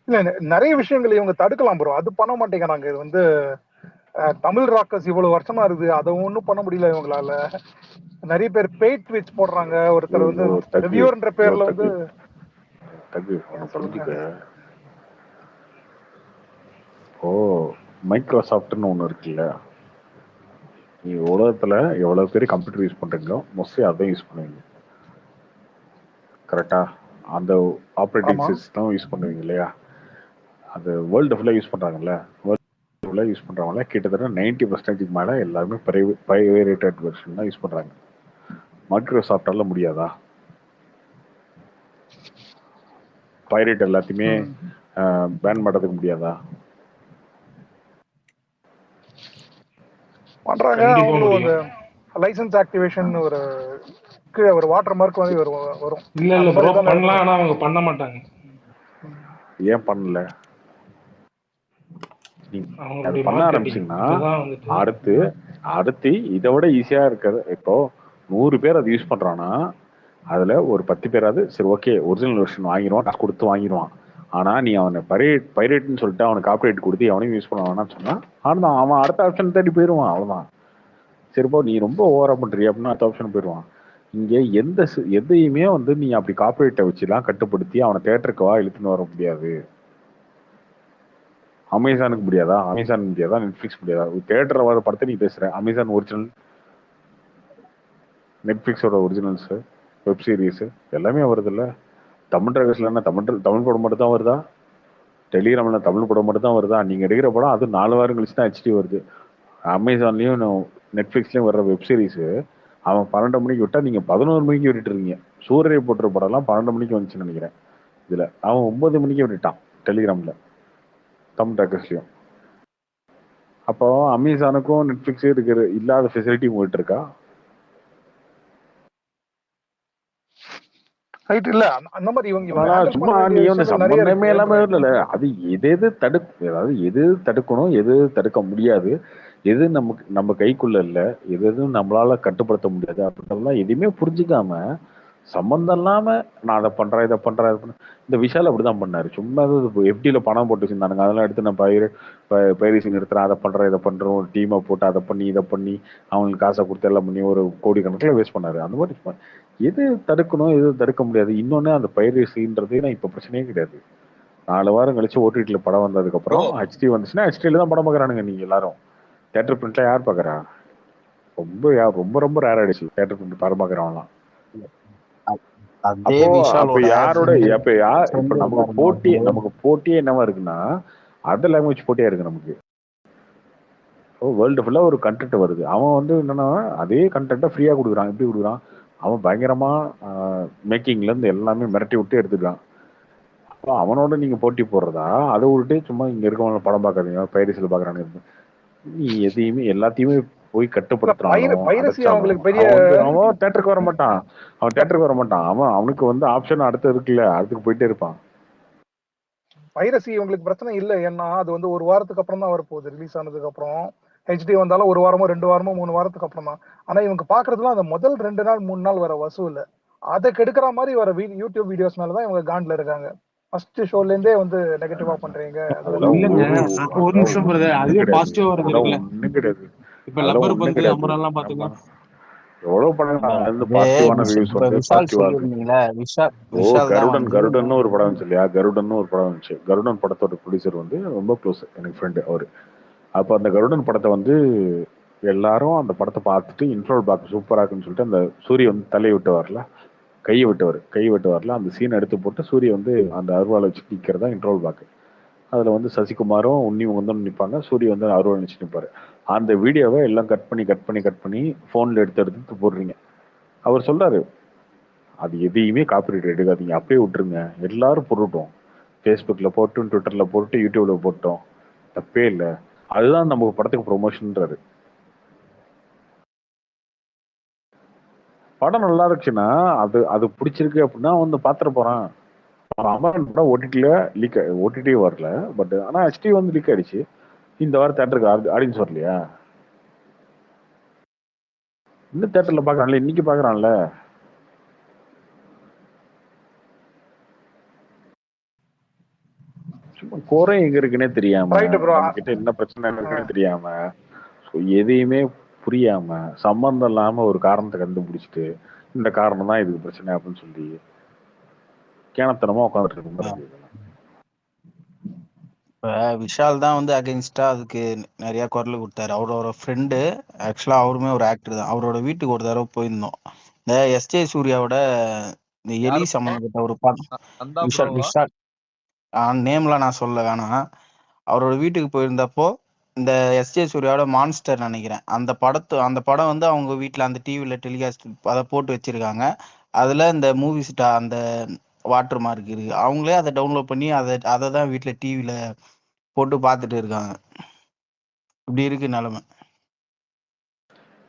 இல்ல நிறைய விஷயங்கள் இவங்க தடுக்கலாம் ப்ரோ. அது பண்ண மாட்டேங்கிறாங்க. இது வந்து தமிழ் ராக்கர்ஸ் இவ்வளவு வருஷமா இருக்குது, அதை ஒன்றும் பண்ண முடியல இவங்களால. நிறைய பேர் பெய்ட் ட்வீட்ஸ் போடுறாங்க. ஒருத்தர் வந்து ரிவ்யூவர்ன்ற பேர்ல வந்து சொல்லுங்க. ஓ மைக்ரோசாஃப்ட்னு ஒன்று இருக்குல்ல, நீ உலகத்துல எவ்வளவு பேர் கம்ப்யூட்டர் யூஸ் பண்றீங்களோ மோஸ்ட்லி அதான் யூஸ் பண்ணுவீங்க. கரெக்டா? அந்த ஆப்ரேட்டிங் சிஸ்டம் யூஸ் பண்ணுவீங்க இல்லையா? அது வேர்ல்டு ஃபுல்லாக யூஸ் பண்ணுறாங்கல்ல. வேர்ல்டு ஃபுல்லாக யூஸ் பண்ணுறவங்கள கிட்டத்தட்ட 90% மேலே எல்லாருமே பைரேட்டட் வெர்ஷன் தான் யூஸ் பண்ணுறாங்க. மைக்ரோசாஃப்டால முடியாதா? பைரேட் எல்லாத்தையுமே பேன் பண்ணுறதுக்கு முடியாதா? பண்றாங்க. அவங்களும் அந்த லைசன்ஸ் ஆக்டிவேஷன் ஒரு கீழே ஒரு வாட்டர் மார்க் வந்து வரும். இல்ல ப்ரோ பண்ணலாம், ஆனா அவங்க பண்ண மாட்டாங்க. ஏன் பண்ணல? அது பண்ண ஆரம்பிச்சீங்கன்னா அடுத்து இதை விட ஈஸியா இருக்கிறது. இப்போ 100 பேர் அதை யூஸ் பண்றான்னா அதுல ஒரு 10 பேராது சரி ஓகே ஒரிஜினல் வெர்ஷன் வாங்கிடுவான், காசு கொடுத்து வாங்கிடுவான். ஆனா நீ அவனை பைரேட்னு சொல்லிட்டு அவனுக்கு காப்பிரைட் கொடுத்து அவனையும் யூஸ் பண்ண வேணாம்னு சொன்னா அவன் அடுத்த ஆப்ஷன் தேடி போயிடுவான். அவ்வளவுதான். சரிப்பா நீ ரொம்ப ஓவரா பண்றிய அப்படின்னா அடுத்த ஆப்ஷன் போயிடுவான். இங்க எதையுமே வந்து நீ அப்படி காப்பிரைட்டை வச்சுலாம் கட்டுப்படுத்தி அவனை தேட்டருக்கு வா இழுத்துன்னு வர முடியாது. அமேசானுக்கு முடியாதா? அமேசான் முடியாதா? நெட்ஃபிளிக்ஸ் முடியாதா? தியேட்டர்ல வர படத்தை நீ பேசுற. அமேசான் ஒரிஜினல், நெட்ஃபிளிக்ஸோட ஒரிஜினல்ஸ், வெப் சீரிஸ் எல்லாமே வருது இல்ல. தமிழ் ரகசியம் என்ன தமிழ் படம் மட்டும் தான் வருதா? டெலிகிராம்ல தமிழ் படம் மட்டும் தான் வருதா? நீங்க எடுக்கிற படம் அது 4 வாரம் கழிச்சு தான் HD வருது. அமேசான்லயும் நெட்ஃபிளிக்ஸ்லயும் வர்ற வெப் சீரிஸ் அவன் 12 மணிக்கு விட்டா நீங்க 11 மணிக்கு விட்டுட்டு இருக்கீங்க. சூரிய போட்டுற படம் எல்லாம் 12 மணிக்கு வந்துச்சுன்னு நினைக்கிறேன். இதுல அவன் 9 மணிக்கு விட்டுட்டான் டெலிகிராம்ல தமிழ் டாக்கர்ஸ்லயும். அப்போ அமேசானுக்கும் நெட்ஃபிளிக்ஸே இருக்கிற இல்லாத ஃபெசிலிட்டி உங்கள்கிட்ட இருக்கா? இல்ல அந்த மாதிரி சும்மா நீ வந்து சம்பந்தமே எல்லாமே இல்ல. அது எது அதாவது எது தடுக்கணும், எது தடுக்க முடியாது, எது நம்ம கைக்குள்ள இல்ல, எது நம்மளால கட்டுப்படுத்த முடியாது அப்படின்றதெல்லாம் எதுவுமே புரிஞ்சுக்காம சம்பந்தம் இல்லாம நான் அதை பண்றேன் இதை பண்றேன். இந்த விஷால் அப்படிதான் பண்ணாரு. சும்மா FDல பணம் போட்டு வச்சிருந்தானுங்க. அதெல்லாம் எடுத்து நான் பைரசி நிறுத்துறேன், அதை பண்றேன் இதை பண்றோம், ஒரு டீமை போட்டு அதை பண்ணி இதை பண்ணி அவங்களுக்கு காசை கொடுத்து எல்லாம் பண்ணி ஒரு கோடி கணக்கில் வேஸ்ட் பண்ணாரு. அந்த மாதிரி எது தடுக்கணும் எது தடுக்க முடியாது. இன்னொன்னு அந்த பைரசின்றது இப்ப பிரச்சனையே கிடையாது. 4 வாரம் கழிச்சு OTTல படம் வந்ததுக்கு அப்புறம் HD வந்துச்சுன்னா HDல தான் படம் பாக்குறானுங்க. நீங்க எல்லாரும் தியேட்டர் பிரிண்ட்ல யார் பாக்குறா? ரொம்ப ரொம்ப ரேர் ஆயிடுச்சு தியேட்டர் பிரிண்ட் படம் பாக்குறவங்களாம். நமக்கு போட்டியே என்னவா இருக்குன்னா அதர் லாங்குவேஜ் போட்டியா இருக்கு நமக்கு. வேர்ல்டு ஃபுல்லா ஒரு கண்டென்ட் வருது. அவன் வந்து என்னன்னா அதே கண்டென்ட்டை ஃப்ரீயா கொடுக்குறான். எப்படி கொடுக்குறான்? அவன் பயங்கரமா மேக்கிங்ல இருந்து எல்லாமே மிரட்டி விட்டு எடுத்துக்கிறான். அப்போ அவனோட நீங்க போட்டி போடுறதா? அதை விட்டு சும்மா இங்க இருக்கவங்க படம் பார்க்காதீங்க பைரசில பாக்குறானு. நீ எதையுமே எல்லாத்தையுமே போய் கட்டுப்படுத்துறான். அவன் தேட்டருக்கு வர மாட்டான். அவனுக்கு வந்து ஆப்ஷன் அடுத்து இருக்குல்ல, அடுத்துக்கு போயிட்டே இருப்பான். பைரசி உங்களுக்கு பிரச்சனை இல்லை. ஏன்னா அது வந்து 1 வாரத்துக்கு அப்புறம் தான் வரப்போகுது. ரிலீஸ் ஆனதுக்கு அப்புறம் HD வந்தாலும் 1 வாரமோ 2 வாரமோ 3 வாரத்துக்கு அப்புறம் தான். ஆனா இவங்க பாக்குறதுலாம் அந்த முதல் 2 நாள் 3 நாள் வர வசூல் அதை கெடுக்கிற மாதிரி வர யூடியூப் வீடியோஸ் மேலதான் இவங்க காண்ட்ல இருக்காங்க. ஃபர்ஸ்ட் ஷோல இருந்தே வந்து நெகட்டிவா பண்றீங்க. ஒரு நிமிஷம் அதுவே பாசிட்டிவா வருது. இப்ப லப்பர் பந்து அமரெல்லாம் பாத்தீங்கன்னா எவ்வளவு படம் இல்ல அது வந்து அது பாசிட்டிவான ரிவ்யூஸ் இப்ப வந்து விஷால் பாசிட்டிவா இருக்கு. சொல்லியிருந்தீங்களா, விஷால் ஓ விஷால் தான் கருடன் வந்து கருடன்னு ஒரு படம் வந்துச்சு இல்லையா? கருடன் ஒரு படம் வந்துச்சு. கருடன் படத்தோட ப்ரொடியூசர் வந்து ரொம்ப க்ளோஸ் எனக்கு ஃப்ரெண்டு அவரு. அப்போ அந்த கருடன் படத்தை வந்து எல்லாரும் அந்த படத்தை பார்த்துட்டு இன்ட்ரோல் பார்க்க சூப்பரா இருக்குன்னு சொல்லிட்டு அந்த சூரிய வந்து தலையை விட்டு வரல, கையை விட்டு வரல, அந்த சீன் எடுத்து போட்டு சூரிய வந்து அந்த அருவாளை வச்சு நிற்கிறதா இன்ட்ரோல் பார்க்க. அதில் வந்து சசிகுமாரும் உன்னி வந்து நிற்பாங்க, சூரிய வந்து அருவாள் வச்சு நிற்பாரு. அந்த வீடியோவை எல்லாம் கட் பண்ணி ஃபோனில் எடுத்து போடுறீங்க. அவர் சொல்றாரு, அது எதையுமே காப்பிரைட் எடுக்காதீங்க, அப்படியே விட்டுருங்க, எல்லாரும் போட்டுட்டோம், ஃபேஸ்புக்கில் போட்டோம், ட்விட்டரில் போட்டு, யூடியூப்ல போட்டோம், தப்பே இல்லை, அதுதான் நம்ம படத்துக்கு ப்ரொமோஷன்ன்றாரு. படம் நல்லா இருந்துச்சுன்னா அது அது பிடிச்சிருக்கு அப்படின்னா வந்து பார்த்துட்டு போறான். அமரன் படம் ஓடிடில லீக், ஓடிடி வரல, பட் ஆனா ஹெச்டி வந்து லீக் ஆயிடுச்சு. இந்த வாரம் தேட்டருக்கு ஆடியன்ஸ் வரலையா? இன்னும் தேட்டர்ல பாக்குறான்ல, இன்னைக்கு பாக்குறான்ல. சும்மா குறை எங்க இருக்குன்னே தெரியாம, ரைட் ப்ரோ. நம்ம கிட்ட என்ன பிரச்சனை இருக்குன்னு தெரியாம, so எதையுமே புரியாம, சம்பந்தம் இல்லாம ஒரு காரணத்தை கண்டுபிடிச்சிட்டு இந்த காரணம் தான் இதுக்கு பிரச்சனை அப்படின்னு சொல்லி கேனத்தனமா உட்காந்துட்டு இருக்கும். இப்ப விஷால் தான் வந்து அகைன்ஸ்டா அதுக்கு நிறைய குரல் கொடுத்தாரு. அவரோட ஃப்ரெண்டு, ஆக்சுவலா அவருமே ஒரு ஆக்டர் தான். அவரோட வீட்டுக்கு ஒரு தடவை போயிருந்தோம். இந்த எஸ்ஜே சூர்யாவோட இந்த எலி யாரு சம்பந்தப்பட்ட ஒரு படம். நந்தா விஷால் ப்ரோவா? விஷால் நேம்லாம் நான் சொல்ல வேணாம். அவரோட வீட்டுக்கு போயிருந்தப்போ இந்த எஸ்ஜே சூர்யாவோட மான்ஸ்டர் நினைக்கிறேன், அந்த படம் வந்து அவங்க வீட்டில் அந்த டிவியில் டெலிகாஸ்ட் அதை போட்டு வச்சிருக்காங்க. அதில் இந்த மூவி ஸ்டார் அந்த வாட்டர் மார்க் இருக்கு. அவங்களே அதை டவுன்லோட் பண்ணி அதை தான் வீட்டில் டிவியில் போட்டு பார்த்துட்டு இருக்காங்க. இப்படி இருக்கு நிலைமை.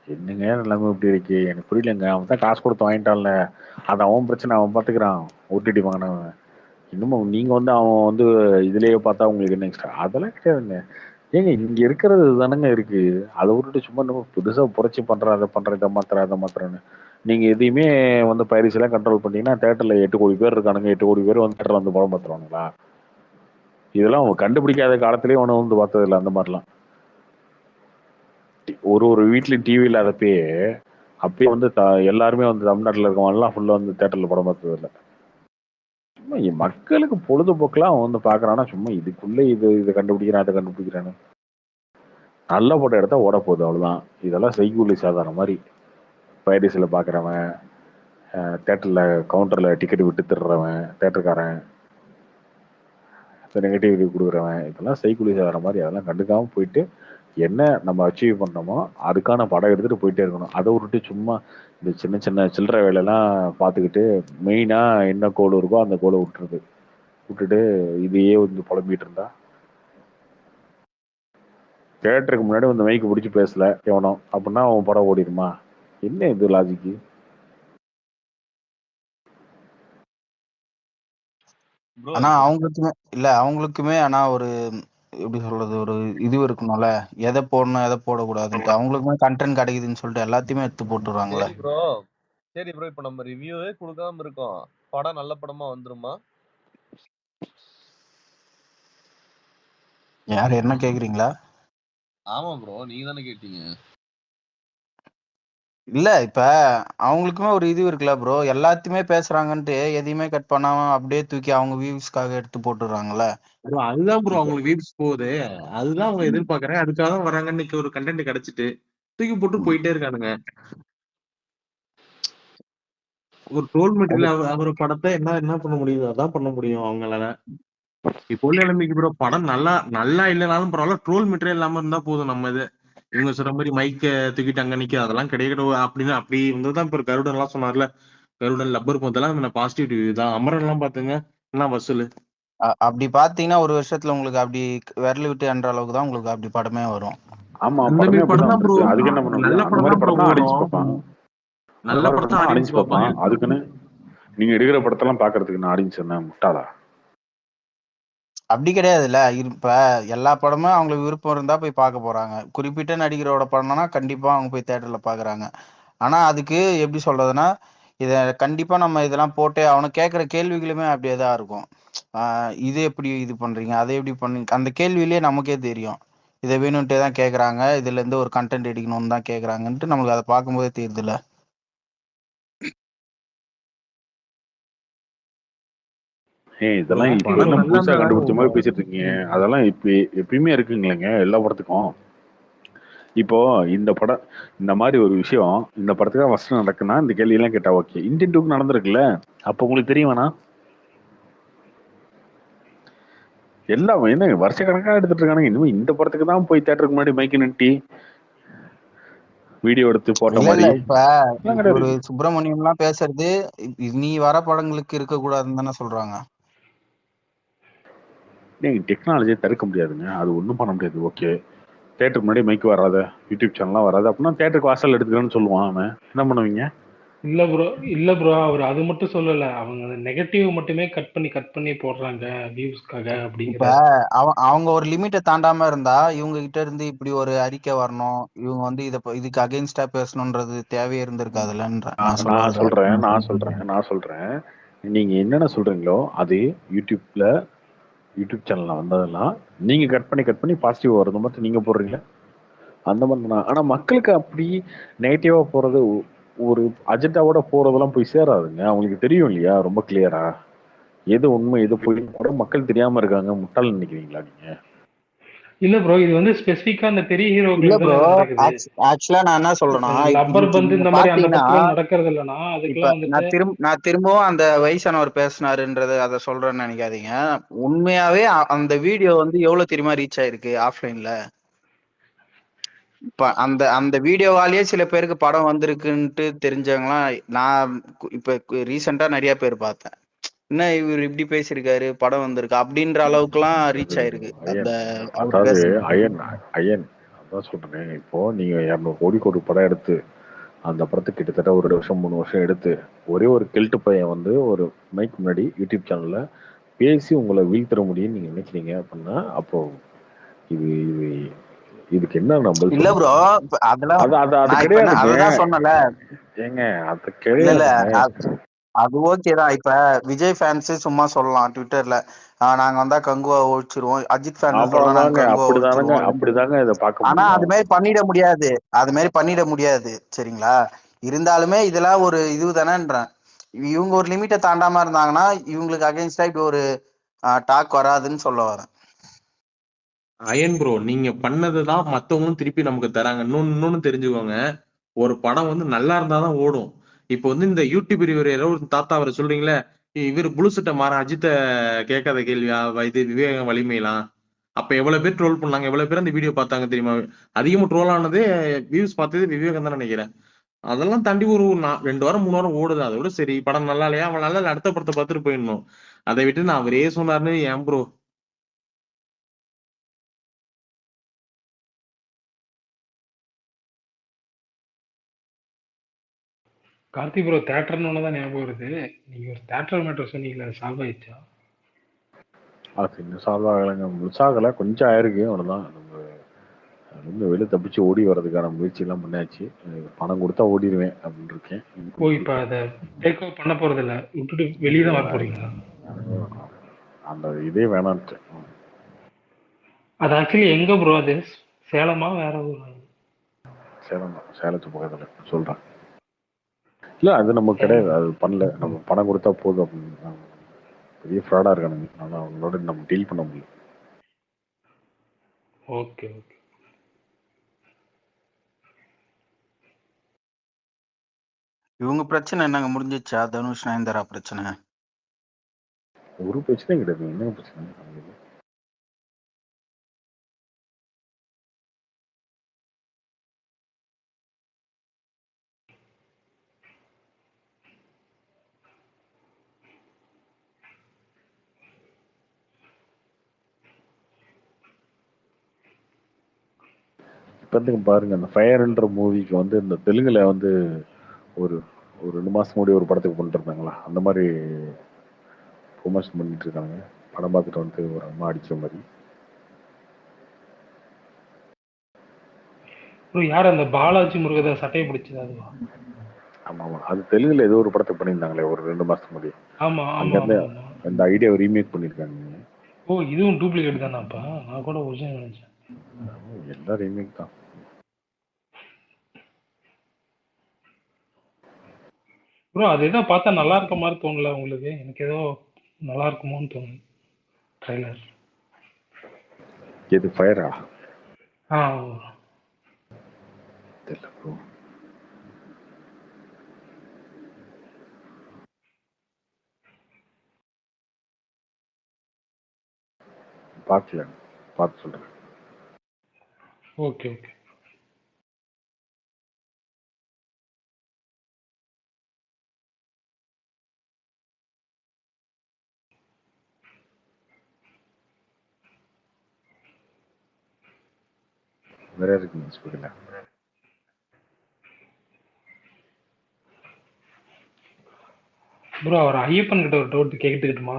என்னங்க நிலைமை இப்படி இருக்கு எனக்கு புரியலங்க. அவன் தான் காசு கொடுத்து வாங்கிட்டான்ல, அது அவன் பிரச்சனை, அவன் பார்த்துக்கிறான். ஓடிடி வாங்கினவன். இன்னமும் நீங்க வந்து அவன் வந்து இதுலயே பார்த்தா உங்களுக்கு என்ன எக்ஸ்ட்ரா? அதெல்லாம் கிடையாதுங்க. ஏங்க இங்க இருக்கிறது தானங்க இருக்கு, அதை விட்டுட்டு சும்மா நம்ம புதுசா புரட்சி பண்ற, அதை பண்ற, இதை மாத்துறேன்னு நீங்க எதையுமே வந்து பைரசி எல்லாம் கண்ட்ரோல் பண்ணீங்கன்னா தேட்டர்ல 8 கோடி பேர் இருக்கானுங்க, 8 கோடி பேர் வந்து தேட்டர்ல வந்து படம் பார்த்துருவாங்களா? இதெல்லாம் அவங்க கண்டுபிடிக்காத காலத்திலேயே ஒன்று வந்து பார்த்தது இல்லை அந்த மாதிரிலாம். ஒரு வீட்லயும் டிவி இல்லாதப்பயே அப்பயே வந்து எல்லாருமே வந்து தமிழ்நாட்டில் இருக்கவங்கலாம் ஃபுல்லா வந்து தேட்டர்ல படம் பார்த்தது இல்லை. சும்மா மக்களுக்கு பொழுதுபோக்கெல்லாம் அவன் வந்து பாக்குறான்னா சும்மா இதுக்குள்ள இதை கண்டுபிடிக்கிறான், அதை கண்டுபிடிக்கிறான்னு. நல்ல படம் எடுத்தா ஓட போகுது, அவ்வளவுதான். இதெல்லாம் செய்கூலி சாதாரண மாதிரி. பைரசியில் பார்க்குறவன், தேட்டரில் கவுண்டரில் டிக்கெட் விட்டு திடுறவன், தேட்டருக்காரன், நெகட்டிவ் ரிவ்யூ கொடுக்குறவன், இதெல்லாம் செய்கூலி சாதாரண மாதிரி. அதெல்லாம் கண்டுக்காம போயிட்டு என்ன நம்ம அச்சீவ் பண்ணோமோ அதுக்கான படம் எடுத்துட்டு போயிட்டே இருக்கணும். அதை விட்டுட்டு சும்மா இந்த சின்ன சின்ன சில்லற வேலையெல்லாம் பார்த்துக்கிட்டு மெயினா என்ன கோல் இருக்கோ அந்த கோலை விட்டுட்டு இதையே வந்து புலம்பிட்டு இருந்தா, தேட்டருக்கு முன்னாடி வந்து மைக்கு பிடிச்சி பேசல எவனோ அப்படின்னா அவன் படம் ஓடிடுமா? என்ன இது லாஜிக்கு? ஆனா அவங்களுக்குமே ஆனா ஒரு எப்படி சொல்றது, ஒரு இது இருக்கணும்ல, எதை போடணும் எதை போடக்கூடாதுன்ட்டு. அவங்களுக்குமே கண்டென்ட் கிடைக்குதுன்னு சொல்லிட்டு எல்லாத்தையுமே எடுத்து போட்டுறாங்களே. சரி ப்ரோ, இப்ப நம்ம ரிவ்யூவே கொடுக்காம இருக்கோம், படம் நல்ல படமா வந்துருமா? யார் என்ன கேக்குறீங்களா? ஆமா ப்ரோ, நீங்க தானே கேட்டீங்க. இல்ல இப்ப அவங்களுக்குமே ஒரு இது இருக்குல்ல ப்ரோ, எல்லாத்தையுமே பேசுறாங்கன்ட்டு எதையுமே கட் பண்ணாம அப்படியே தூக்கி அவங்க வியூஸ்க்காக எடுத்து போட்டுறாங்கல்ல. அதுதான் ப்ரோ அவங்களுக்கு வியூஸ் போகுது. அதுதான் அவங்க எதிர்பார்க்கறாங்க. அதுக்காக தான் வராங்க. இன்னைக்கு ஒரு கண்டென்ட் கிடைச்சிட்டு தூக்கி போட்டு போயிட்டே இருக்கானுங்க. ஒரு ட்ரோல் மெட்டீரியல் அவர் படத்தை என்ன பண்ண முடியுது, அதான் பண்ண முடியும் அவங்களால. இப்போ உள்ள நிலைமைக்கு ப்ரோ படம் நல்லா இல்லைனாலும் பரவாயில்ல, ட்ரோல் மெட்டீரியல் இல்லாம இருந்தா போதும். நம்ம இது இவங்க சொல்ற மாதிரி மைக்க தூக்கிட்டு அங்க நிக்க அதெல்லாம் கிடையாது அப்படின்னு அப்படி இருந்ததுதான். இப்ப கருடன் எல்லாம் சொன்னார்ல, கருடன் லப்பர் போதெல்லாம் பாசிட்டிவ் ரிவ்யூ தான். அமரன் எல்லாம் பாத்துங்க என்ன வசூல். அப்படி பாத்தீங்கன்னா ஒரு வருஷத்துல உங்களுக்கு அப்படி விரல் விட்டு என்ற அளவுக்கு தான் உங்களுக்கு அப்படி படமே வரும். ஆமா, அந்த படமே மாதிரி படம் அப்படிதான் தான் ப்ரோ. வந்திருக்கு. அதுக்கு என்ன பண்ண நல்ல முடியும்? அந்த படம் மாதிரி தான் ப்ரோ படம் தான் ஆடியன்ஸ் வரும். பார்ப்பான். நல்ல படத்தை ஆடியன்ஸ் பார்ப்பான். அதுக்குன்னு நீங்க எடுக்கிற படத்தெல்லாம் பாக்குறதுக்கு நான் ஆடியன்ஸ் என்ன முட்டாளா? அப்படி கிடையாதுல்ல. இப்ப எல்லா படமும் அவங்களுக்கு விருப்பம் இருந்தா போய் பார்க்க போறாங்க. குறிப்பிட்ட நடிகரோட படம்னா கண்டிப்பா அவங்க போய் தியேட்டர்ல பாக்குறாங்க. ஆனா அதுக்கு எப்படி சொல்றதுன்னா, இத கண்டிப்பா நம்ம இதெல்லாம் போட்டு அவனை கேட்கிற கேள்விகளுமே அப்படியே தான் இருக்கும். இது எப்படி இது பண்றீங்க, அதை எப்படி பண்ணீங்க, அந்த கேள்வியிலேயே நமக்கே தெரியும். இதை வேணும்ட்டே தான் கேட்கறாங்க, இதுல இருந்து ஒரு கண்டென்ட் எடுக்கணும்னு தான் கேட்கறாங்கன்ட்டு நம்மளுக்கு அதை பார்க்கும்போதே தெரியுதுல்ல. இதெல்லாம் இப்ப படம் என்ன நல்லா புதுசா இருந்தா தாங்க கண்டுபிடிச்ச மாதிரி ஓடும். பேசிட்டு இருக்கீங்க? அதெல்லாம் எப்பயுமே இருக்குங்களேங்க எல்லா படத்துக்கும். இப்போ இந்த படம் இந்த மாதிரி ஒரு விஷயம் இந்த படத்துக்காக ஃபர்ஸ்ட் நடக்குன்னா இந்த கேள்வி எல்லாம் கேட்டா ஓகே. இந்தியன் டூக்கு நடந்திருக்குல்ல, அப்ப உங்களுக்கு தெரியும் வேணா? எல்லாம் என்ன வருஷ கணக்கா எடுத்துட்டு இருக்கானுங்க. இனிமே இந்த படத்துக்கு தான் போய் தேட்டருக்கு முன்னாடி மைக்கு நட்டி வீடியோ எடுத்து போட்ட இல்ல இல்ல மாதிரி இப்ப எல்லாம் கிடையாது. ஒரு சுப்பிரமணியம் எல்லாம் பேசுறது நீ வர படங்களுக்கு இருக்க கூடாதுன்னு தானே சொல்றாங்க. டெக்னாலஜியை தடுக்க முடியாதுங்க, அது ஒன்றும் பண்ண முடியாது. ஓகே, தேட்டருக்கு முன்னாடி மைக்கு வராத, யூடியூப் சேனல்லாம் வராது அப்படின்னா தேட்டருக்கு வாசல் எடுத்துக்கிறேன்னு சொல்லுவான். அவன் என்ன பண்ணுவீங்க? இல்ல ப்ரோ அவர் அது மட்டும் சொல்லல. அவங்க நெகட்டிவ் மட்டுமே கட் பண்ணி போடுறாங்க வியூஸ்க்காக இப்ப அப்படிங்கிறாரு. அவங்க ஒரு லிமிட்டை தாண்டாம இருந்தா இவங்க கிட்ட இருந்து இப்படி ஒரு அறிக்கை வரணும், இவங்க வந்து இதுக்கு அகைன்ஸ்டா பேசணும்ன்றது தேவையே இருந்திருக்காதுல்லன்ற நான் சொல்ல நான் வர்றது. சொல்றேன் நீங்க என்னென்ன சொல்றீங்களோ அது யூடியூப் சேனல்ல வந்ததெல்லாம் நீங்க கட் பண்ணி பாசிட்டிவ் வருது மட்டும் நீங்க போடுறீங்களா? அந்த மாதிரி தான். ஆனா மக்களுக்கு அப்படி நெகட்டிவா போறது ஒரு அஜெண்டாவோட போறதெல்லாம் போய் சேராதுங்க. அவங்களுக்கு தெரியும் இல்லையா ரொம்ப கிளியரா எது உண்மை எது போய் கூட மக்கள் தெரியாம இருக்காங்க. முட்டாள் நினைக்கிறீங்களா நீங்க? இல்ல ப்ரோ இது வந்து ஸ்பெசிஃபிக்கா அந்த பெரிய இல்ல ஹீரோக்களுக்கு ப்ரோ, தான் நடக்குது. ஆக்சுவலா நான் என்ன இப்ப சொல்றேன்னா, இந்த லப்பர் இன்னைக்கு பந்து நீங்க இந்த மாதிரி அந்த பாத்தீங்கன்னா படத்துல நடக்கிறது இல்லைன்னா இப்ப அதுக்கெல்லாம் வந்துட்டு நான் திரும்பவும் அந்த வயசானவர் பேசினாருன்றது அதை சொல்றேன்னு நினைக்காதீங்க. உண்மையாவே அந்த வீடியோ வந்து எவ்வளவு தெரியுமா ரீச் ஆயிருக்கு ஆஃப்லைன்ல. இப்ப அந்த அந்த வீடியோவாலேயே சில பேருக்கு படம் வந்திருக்குன்ட்டு தெரிஞ்சவங்களாம் நான் இப்ப ரீசெண்டா நிறைய பேர் பார்த்தேன். என்ன இவர் இப்படி பேசியிருக்காரு, படம் வந்திருக்கு அப்படின்ற அளவுக்குலாம் ரீச் ஆயிருக்கு அந்த அவர் அதாவது பேசுனது. அயன் அதான் சொல்றேன். இப்போ நீங்க 200 கோடிக்கு ஒரு படம் எடுத்து அந்த படத்துக்கு கிட்டத்தட்ட ஒரு 2 வருஷம் 3 வருஷம் எடுத்து ஒரே ஒரு கெல்ட்டு பையன் வந்து ஒரு மைக் முன்னாடி யூடியூப் சேனல்ல பேசி உங்களை வீழ்த்தர முடியும்னு நீங்க நினைக்கிறீங்க அப்படின்னா அப்போ இது இது இதுக்கு என்ன நம்ம இல்ல ப்ரோ, சொல்றது? அதெல்லாம் அது நான் இப்ப கிடையாதுங்க. அததான் சொன்னல. ஏங்க அது இல்ல இல்ல கிடையாதுங்க. அது ஓகே தான். இப்ப விஜய் ஃபேன்ஸ் சும்மா சொல்லலாம் ட்விட்டர்ல, நாங்க வந்தா கங்குவா ஒழிச்சிருவோம், அஜித் ஃபேன்ஸ் சொல்லலாம் நாங்க அவ்வளவுதாங்க. கங்குவா ஒழிச்சிருவோம். அப்படிதாங்க இதை பார்க்க ஆனா அது முடியும். மாதிரி பண்ணிட முடியாது, அது மாதிரி பண்ணிட முடியாது சரிங்களா. இருந்தாலுமே இதெல்லாம் ஒரு இது தானேன்றேன். இவங்க ஒரு லிமிட்டை தாண்டாம இருந்தாங்கன்னா இவங்களுக்கு அகைன்ஸ்டா இப்படி ஒரு டாக் வராதுன்னு சொல்ல வரேன். அயன் ப்ரோ, நீங்க பண்ணதுதான் மத்தவங்களும் திருப்பி நமக்கு தராங்க. இன்னொன்னு தெரிஞ்சுக்கோங்க, ஒரு படம் வந்து நல்லா இருந்தாதான் ஓடும். இப்போ வந்து இந்த யூடியூப் ரிவ்யூவர் ஏதோ ஒரு தாத்தா அவரை சொல்றீங்களே, இவர் புழுசிட்ட மாற அஜித்த கேட்காத கேள்வியா இது விவேக வலிமையெல்லாம். அப்ப எவ்வளவு பேர் ட்ரோல் பண்ணாங்க, எவ்வளவு பேர் அந்த வீடியோ பார்த்தாங்க தெரியுமா? அதிகமா ட்ரோல் ஆனதே வியூஸ் பார்த்தது விவேகம் தான் நினைக்கிறேன். அதெல்லாம் தாண்டி ஒரு 2 வாரம் 3 வாரம் ஓடுது. அதை விட சரி படம் நல்லா இல்லையா, அவன் நல்லா இல்ல, அடுத்த படத்தை பார்த்துட்டு போயிடணும். அதை விட்டு நான் அவரே சொன்னாருன்னு ஏன் ப்ரோ? கார்த்தி ப்ரோ தேட்டர்னு தான் ஞாபகம் வருது. நீங்க ஒரு தேட்டர் மேட்டர் சொன்னீங்களா, சால்வ் ஆயிடுச்சா? அது இன்னும் சால்வ் ஆகலைங்க. முழுசாகலை, கொஞ்சம் ஆயிருக்கு அவ்வளோதான். நம்ம வெளியே தப்பிச்சு ஓடி வர்றதுக்கான முயற்சி எல்லாம் பண்ணாச்சு. பணம் கொடுத்தா ஓடிடுவேன் அப்படின்னு இருக்கேன். ஓ இப்ப அதை டேக் ஓவர் பண்ண போறது இல்ல, விட்டுட்டு வெளியே தான் வர போறீங்களா? அந்த இதே வேணான்ட்டு. அது ஆக்சுவலி எங்க ப்ரோ? அது சேலமா வேற ஊர்? சேலம் தான், சேலத்து பக்கத்தில் சொல்கிறேன். இல்லை அது நமக்கு கிடையாது, அது பண்ணல. நம்ம பணம் கொடுத்தா போதும் அப்படின்னு பெரிய ஃப்ராடாக இருக்கானுங்க. ஆனால் அவங்களோட நம்ம டீல் பண்ண முடியும். Okay okay. இவங்க பிரச்சனை என்னங்க முடிஞ்சிச்சா? தனுஷ் நயன்தாரா பிரச்சனை ஒரு பிரச்சனையும் கிடையாது. என்ன பிரச்சனை? இப்போதைக்கு பாருங்க, அந்த ஃபயர்ன்ற மூவிக்கு வந்து இந்த தெலுங்குல வந்து ஒரு ஒரு 2 மாசம் முன்னாடி ஒரு படத்துக்கு பண்ணிட்டு இருந்தாங்களா, அந்த மாதிரி ப்ரொமோஷன் பண்ணிட்டு இருக்காங்க. படம் பார்த்துட்டு வந்து ஒரு அம்மா அடிச்ச மாதிரி. ப்ரோ யார் அந்த பாலாஜி முருகதாஸ் சட்டையை பிடிச்சது அதுவா? ஆமா ஆமா, அது தெலுங்குல ஏதோ ஒரு படத்துக்கு பண்ணியிருந்தாங்களே ஒரு 2 மாசத்துக்கு முன்னாடி. ஆமா ஆமா அங்கேருந்து ஆமா ஆமா. அந்த ஐடியாவை ரீமேக் பண்ணியிருக்காங்க. ஓ இதுவும் டூப்ளிகேட் தானாப்பா? நான் கூட ஒரிஜினல் நினைச்சேன். எல்லாம் ரீமேக் தான். ப்ரோ அது ஏதோ பார்த்தா நல்லா இருக்க மாதிரி தோணல உங்களுக்கு? எனக்கு ஏதோ நல்லா இருக்குமோன்னு தோணுது ட்ரைலர். இது ஃபயரா ஆ தெரியல ப்ரோ. பார்க்கல, பார்த்து சொல்றேன். Okay okay. வேற இருக்கு ஸ்பீக்கர்ல. ப்ரோ அவர் ஐயப்பன் கிட்ட ஒரு டவுட் கேட்டுக்கிட்டுமா?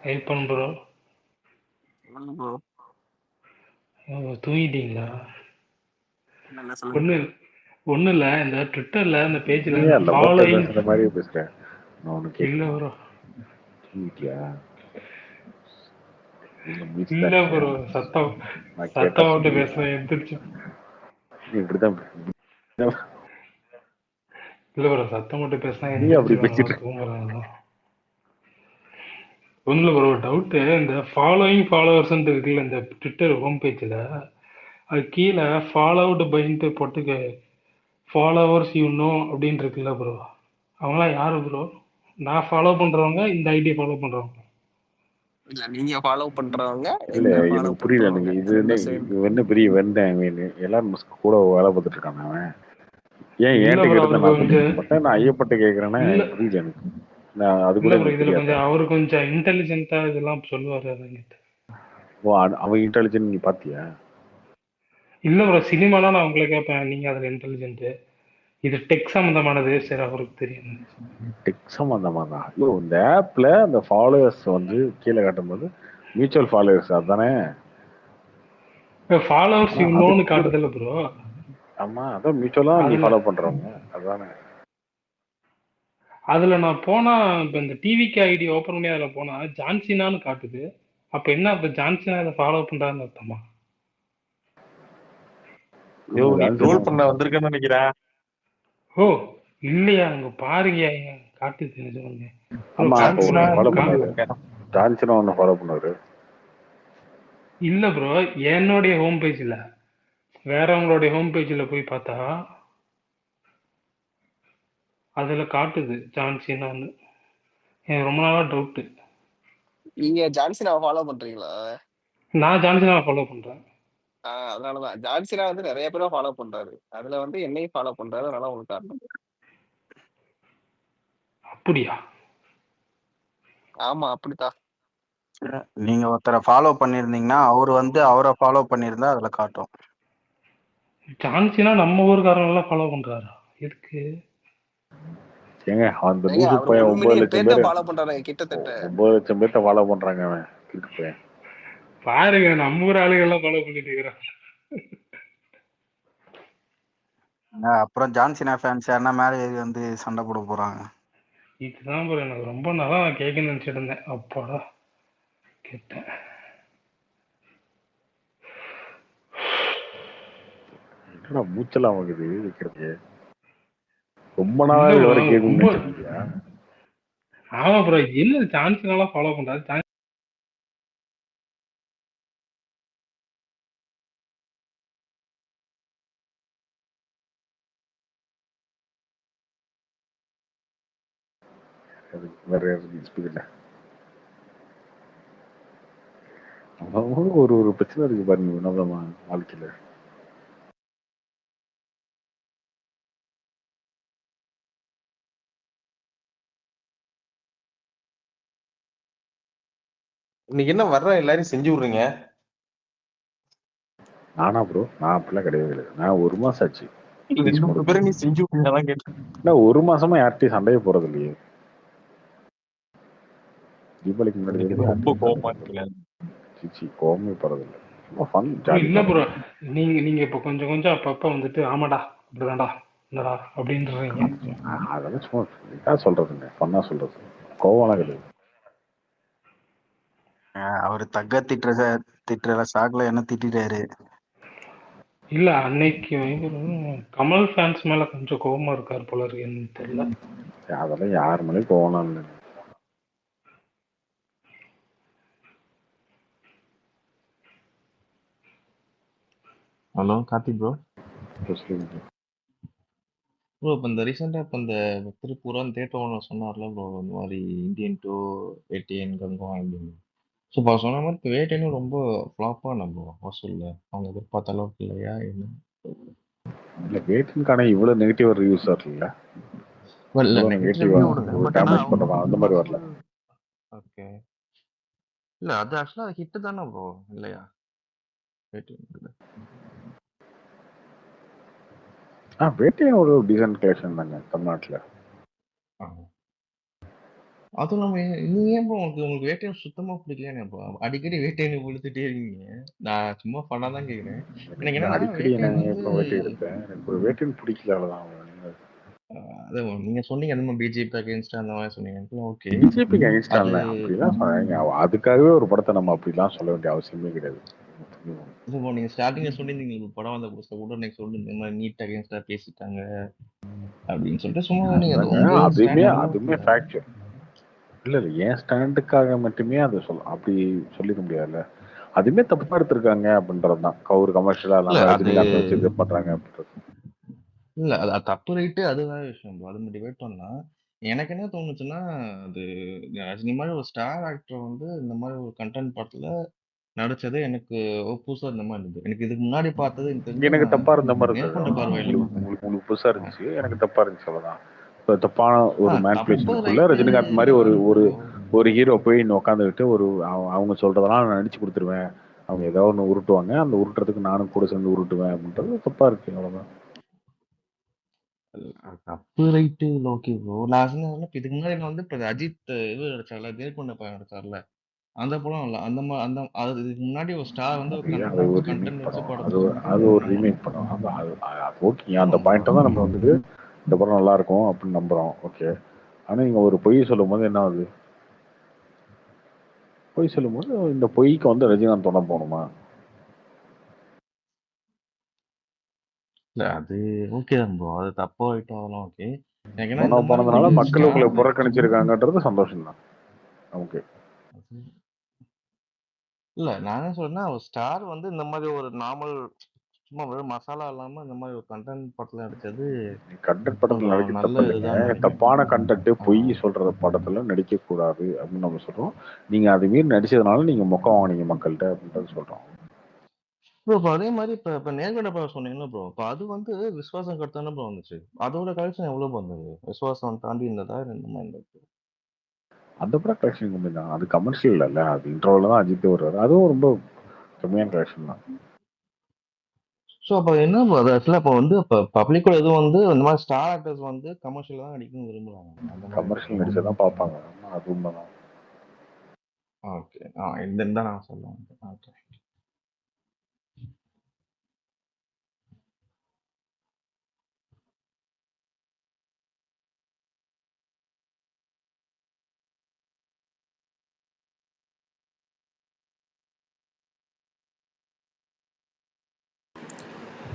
ஐயப்பன் ப்ரோ ப்ரோ தூங்கிட்டீங்களா? என்ன சொல்லுங்க. ஒண்ணு ஒண்ணும் இல்ல, இந்த ட்விட்டர்ல இந்த பேஜ்ல நீ இந்த அந்த பாட்டை ஃபாலோயிங் பேசுற மாதிரியே பேசுறேன். நான் ஒன்று இல்ல கேட்கணும். ப்ரோ தூங்கிட்டியா? இல்ல மீட்ஸ் இல்ல தான் ப்ரோ சத்தம் நான் கேட்டா சத்தம் விட்டு சொல்லுவேன். பேசுறேன் எந்திரிச்சு. நீ இப்படிதான் இல்ல ப்ரோ சத்தம் விட்டு பேசினா நீ அப்படி எந்திரிச்சுவாங்க, பேசிட்டு தூங்குறாங்க. ஒண்ணுல ப்ரோ டவுட், இந்த ஃபாலோயிங் ஃபாலோவர்ஸ் இருக்குல்ல இந்த ட்விட்டர் ஹோம் பேஜ்ல, அது கீழே ஃபாலோவுட் பைன்ட்டு போட்டு ஃபாலோவர்ஸ் யூ நோ அப்படின்னு இருக்குல்ல ப்ரோ, அவங்களாம் யாரு ப்ரோ? நான் ஃபாலோ பண்றவங்க இந்த ஐடியை ஃபாலோ பண்றவங்க? இல்ல நீங்க ஃபாலோ பண்றவங்க இல்ல என்ன ஃபாலோ எனக்கு புரியல. பண்றவங்க எனக்கு இது ரெண்டும் சேர்ந்து. என்ன பெரிய வெந்தேன் எல்லாரும் கூட வேலை பார்த்துட்டு இருக்காங்க அவன். ஏன் இல்ல என்கிட்ட ப்ரோ கேட்டதை அவருக்கு நான் கொஞ்சம் சொல்லிக்க மாட்டேன். நான் ஐயப்பட்ட கேட்கறேன்னா இல்ல எனக்கு புரியல. எனக்கு நான் அது இல்ல கூட ப்ரோ எனக்கு இதுல தெரியாதா? கொஞ்சம் அவரு கொஞ்சம் இன்டெலிஜென்ட்டா இதெல்லாம் சொல்லுவாரு அதுங்கிட்ட. ஓ அவன் இன்டெலிஜென்ட் நீ பாத்தியா? இல்ல ப்ரோ சினிமாலாம் நான் உங்களை கேட்பேன், நீங்க அதுல இன்டெலிஜென்ட். இது டெக் சம்பந்தமானது, சரி அவருக்கு தெரியும். டெக் சம்பந்தமா தான். ஐயோ இந்த ஆப்ல அந்த ஃபாலோவர்ஸ் வந்து கீழே காட்டும்போது மியூச்சுவல் ஃபாலோவர்ஸ் அதானே? ஃபாலோவர்ஸ் ஆனா யூ அது நோன்னு கூட காட்டுதில்ல ப்ரோ. ஆமா அதான் மியூச்சுவலா நீ அதுல ஃபாலோ பண்றவங்க அதானே? அதுல நான் போனா இப்ப இந்த டிவிக்கு ஐடி ஓபன் பண்ணி அதுல போனா ஜான்சினான்னு காட்டுது. அப்ப என்ன அப்ப ஜான்சினா இதை ஃபாலோ பண்றான்னு அர்த்தமா? யோ ஆமா நீ ஜான்சன் ட்ரோல் பண்ண வந்திருக்கேன்னு நினைக்கிறேன். ஓ இல்லையா, அங்க பாருங்க காட்டுது நிஜமாங்க. ப்ரோ ஆமா அப்போ ஜான்சினா ஒன்னு ஃபாலோ சொல்லி பண்ணாரு. இருக்கேன். ஜான்சனா ஒன்னு ஃபாலோ பண்ணாரு. இல்ல ப்ரோ என்னுடைய ஹோம் பேஜ்ல வேறவங்களுடைய ஹோம் பேஜ்ல போய் பார்த்தா அதுல காட்டுது ஜான்சினான்னு. எனக்கு ரொம்ப நாளா டவுட். நீங்க ஜான்சினாவை ஃபாலோ பண்றீங்களா? நான் ஜான்சினாவை ஃபாலோ பண்றேன். அதனாலதான் ஜான்சினா வந்து நிறைய பேரை ஃபாலோ பண்றாரு. அதுல வந்து என்னையும் ஃபாலோ பண்றாரு. அதனால உங்களுக்கு காரணம். அப்படியா? ஆமா அப்படித்தான். நீங்க ஒருத்தரை ஃபாலோ பண்ணிருந்தீங்கன்னா அவரு வந்து அவரை ஃபாலோ பண்ணியிருந்தா அதுல காட்டும். ஜான்சினா நம்ம ஊருக்காரங்க எல்லாம் ஃபாலோ பண்றாரா? எதுக்கு? ஏங்க அந்த ஏங்க லூசு அவர் பையன் 9 1 மில்லியன் லட்சம் பேர் பேர் தான் ஃபாலோ பண்றாரு கிட்டத்தட்ட. 9 லட்சம் பேர்த்த ஃபாலோ பண்றாங்க அவன் இருக்கு பையன். பாருங்க நம்ம ஊர் ஆளுங்க எல்லாம் ஃபாலோ பண்ணிட்டு இருக்கிறாங்க. அப்புறம் ஜான்சினா ஃபேன்ஸ் யாருன்னா மேலே ஏறி வந்து சண்டை போட போறாங்க. இதுதான் ப்ரோ எனக்கு ரொம்ப நாளா நான் கேட்கணும்னு நினைச்சிட்டு இருந்தேன். அப்பாடா கேட்டேன். என்னடா மூச்செல்லாம் வாங்குது வைக்கிறது. ரொம்ப நாளா இல்ல இது ப்ரோ வரை கேட்கணும்னு ரொம்ப நினைச்சிருக்கியா? ஆமா ப்ரோ என்ன ஜான்சினாலாம் ஃபாலோ பண்றாரு. வேற ஸ்பீக்கர்ல அவங்களுக்கு ஒரு பிரச்சனை இருக்கு பாருங்க வினோதமா வாழ்க்கையில. இன்னைக்கு என்ன வர்ற எல்லாரும் செஞ்சு விடுறீங்க? நானா ப்ரோ? நான் அப்படிலாம் கிடையவே இல்லை. நான் 1 மாசம் ஆச்சு. 2 பேரும் நீ செஞ்சு விடுறீங்க அதான் கேட்டேன். நான் 1 மாசமா யார்கிட்டயும் சண்டையே போறது இல்லையே. தீபாவளிக்கு முன்னாடி இன்னைக்கு வரைக்கும் ரொம்ப யார்கிட்டயும் சண்டை கோவமா போறது இருக்கீங்க. சிச்சி கோவமே போறதில்லை. சும்மா ஃபன் ப்ரோ ஜாலி இல்ல தான். ப்ரோ நீங்க இப்ப கொஞ்சம் கொஞ்சம் அப்பப்ப வந்துட்டு ஆமாடா அப்படிதான்டா என்னடா அப்படின்றீங்க. அதெல்லாம் சும்மா இதா சொல்றதுங்க, ஃபன்னா சொல்றது. கோவம்லாம் கிடையாது. அவரு தக்க திட்டுற சாக்குல என்ன திட்டாரு. இல்ல அன்னைக்கு கமல் ஃபேன்ஸ் மேல கொஞ்சம் கோவமா இருக்காரு போல இருக்கு, என்னன்னு தெரியல. அதெல்லாம் யார் மேலேயும் கோவம் இல்லை. Hello Karthik bro. ப்ரோ இப்போ இந்த ரீசெண்டாக இப்போ இந்த திருப்பூரம் தேட்டர் ஒன்று சொன்னார்ல ப்ரோ, இந்த மாதிரி இந்தியன் டூ வேட்டையன் கங்கம் அப்படின்னு. ஸோ இப்போ சொன்ன மாதிரி இப்போ வேட்டையனும் ரொம்ப ஃப்ளாப்பாக நம்ம வசூலில் அவங்க எதிர்பார்த்த அளவுக்கு இல்லையா என்ன? இல்லை வேட்டின்கான இவ்வளோ நெகட்டிவ் ரிவ்யூஸ் வரல. இல்லை இவ்வளோ நெகட்டிவ் நெகட்டிவா ரிவ்யூ விடுங்க, பட் ஆனால் டேமேஜ் பண்ணுறதா அந்த மாதிரி வரல. ஓகே. இல்லை அது ஆக்சுவலாக ஹிட்டு தானே ப்ரோ இல்லையா வேட்டையன்? வேட்டையன் ஒரு டீசன்ட் கலெக்ஷன் தாங்க தமிழ்நாட்டில். அதுவும் நம்ம நீங்க ஏன் ப்ரோ உங்களுக்கு வேட்டையன் சுத்தமா பிடிக்கலையானே ப்ரோ? அடிக்கடி வேட்டையனை இழுத்துட்டே இருக்கீங்க. நான் சும்மா பண்ணா தான் கேட்குறேன். எனக்கு என்னன்னா அடிக்கடி வேட்டையன் நான் வந்து எப்போ வேட்டை எடுத்தேன், எனக்கு ஒரு வேட்டையன் பிடிக்கல அவ்வளோதான். அது நீங்க சொன்னீங்க அந்த மாதிரி பிஜேபி அகேன்ஸ்ட் அந்த மாதிரி சொன்னீங்க. ஓகே பிஜேபிக்கு அகேன்ஸ்ட் அது இல்லை அப்படிலாம் சொன்னாங்க. அதுக்காகவே ஒரு படத்தை நம்ம அப்படிலாம் சொல்ல வேண்டிய அவசியமே கிடையாது. இப்போ நீங்க ஸ்டார்டிங்ல சொல்லியிருந்தீங்க படம் வந்த புதுசுல கூட நீங்க சொல்லி இந்த மாதிரி நீட் அகேன்ஸ்டா பேசிட்டாங்க அப்படின்னு சொல்லிட்டு சும்மா நீங்க அதுவுமே ஃபேக்சுவல் இல்லை. என் ஸ்டாண்டுக்காக மட்டுமே அதை அப்படி சொல்லிட முடியாதுல்ல. அதுவுமே தப்பு எடுத்திருக்காங்க அப்படின்றது தான். ஒரு கமர்ஷியலா ரஜினிகாந்த் வச்சு இது பண்றாங்க அப்படின்றது. இல்ல அது தப்பு ரைட்டு, அதுதான் விஷயம் ப்ரோ. அது டிபேட் பண்ணா எனக்கு என்ன தோணுச்சுன்னா, அது ரஜினி மாதிரி ஒரு ஸ்டார் ஆக்டர் வந்து இந்த மாதிரி ஒரு கண்டென்ட் படத்துல நடிச்சது எனக்கு புதுசா இருந்த மாதிரி இருந்தது. எனக்கு இதுக்கு முன்னாடி பார்த்தது எனக்கு தப்பா இருந்த மாதிரி நேர்கொண்ட இருந்தது. பார்வையில உங்களுக்கு புதுசா இருந்துச்சு, எனக்கு தப்பா இருந்துச்சு அவ்வளவுதான். தப்பான ஒரு மேனிபுலேஷனுக்குள்ள ரைட்டு ரஜினிகாந்த் மாதிரி ஒரு ஒரு ஒரு ஹீரோ போய் உட்காந்துக்கிட்டு ஒரு அவங்க சொல்றதெல்லாம் நான் நடிச்சு கொடுத்துருவேன், அவங்க ஏதோ ஒன்று உருட்டுவாங்க, அந்த உருட்டுறதுக்கு நானும் கூட சேர்ந்து உருட்டுவேன் அப்படின்றது தப்பா இருக்கு அவ்வளவுதான். தப்பு ரைட்டு ஓகே ப்ரோ. நான் சொன்ன இதுக்கு முன்னாடி வந்து இப்போ அஜித் இது நடிச்சார்ல, நேர்கொண்ட பார்வை நடிச்சார்ல, அந்த படம் இல்லை. அந்த மாதிரி அந்த அது இதுக்கு முன்னாடி ஒரு ஸ்டார் வந்து ஒரு கண்டென்ட் வச்சு அது ஒரு ரீமேக் படம். ஓகே, அந்த பாயிண்ட் தான் நம்ம வந்துட்டு இந்த படம் நல்லா இருக்கும் அப்படின்னு நம்புறோம். ஓகே, ஆனா நீங்க ஒரு பொய் சொல்லும் போது என்ன ஆகுது? பொய் சொல்லும் போது இந்த பொய்க்கு வந்து ரஜினிகாந்த் தொட போகணுமா? இல்ல அது ஓகே தான் ப்ரோ. அது தப்பா ரைட்டோ அதெல்லாம் ஓகே. போனதுனால மக்கள் உங்களை புறக்கணிச்சிருக்காங்கன்றது சந்தோஷம் தான் நமக்கு. இல்ல நான் என்ன சொல்றேன்னா, ஒரு ஸ்டார் வந்து இந்த மாதிரி ஒரு நார்மல் சும்மா வெறும் மசாலா இல்லாம இந்த மாதிரி ஒரு கண்டென்ட் படத்துல நடிச்சது கண்டென்ட் படத்துல நடிக்க நல்ல தப்பு இதுதான் இல்லைங்க. தப்பான கண்டென்ட் பொய் சொல்ற படத்துல நடிக்க கூடாது அப்படின்னு நம்ம சொல்றோம். நீங்க அது மீறி நடிச்சதுனால நீங்க மொக்கம் வாங்கினீங்க மக்கள்கிட்ட அப்படின்றது சொல்றோம். ப்ரோ இப்போ அதே மாதிரி இப்போ நேர்கொண்ட பார்வை சொன்னீங்களா ப்ரோ, இப்போ அது வந்து விஸ்வாசம் கடுத்தானே ப்ரோ வந்துச்சு. அதோட கலெக்ஷன் எவ்வளவு வந்தது? விஸ்வாசம் தாண்டி இருந்ததா இந்த மாதிரி இருந்தது? அந்த படம் கலெக்ஷன் கம்மி தான். அது கமர்ஷியல் இல்லைல்ல, அது இன்ட்ரோவில் தான் அஜித் வருவாரு. அதுவும் ரொம்ப கம்மியான கலெக்ஷன் தான். ஸோ அப்போ என்ன ப்ரோ அது ஆக்சுவலாக இப்போ வந்து இப்போ பப்ளிக்கோட எதுவும் வந்து இந்த மாதிரி ஸ்டார் ஆக்டர்ஸ் வந்து கமர்ஷியல் தான் நடிக்கணும்னு விரும்புகிறாங்க. அந்த மாதிரி கமர்ஷியல் நடிச்சா தான் பார்ப்பாங்க, அது உண்மைதான். ஓகே இந்த தான் நான் சொல்லுவேன். ஓகே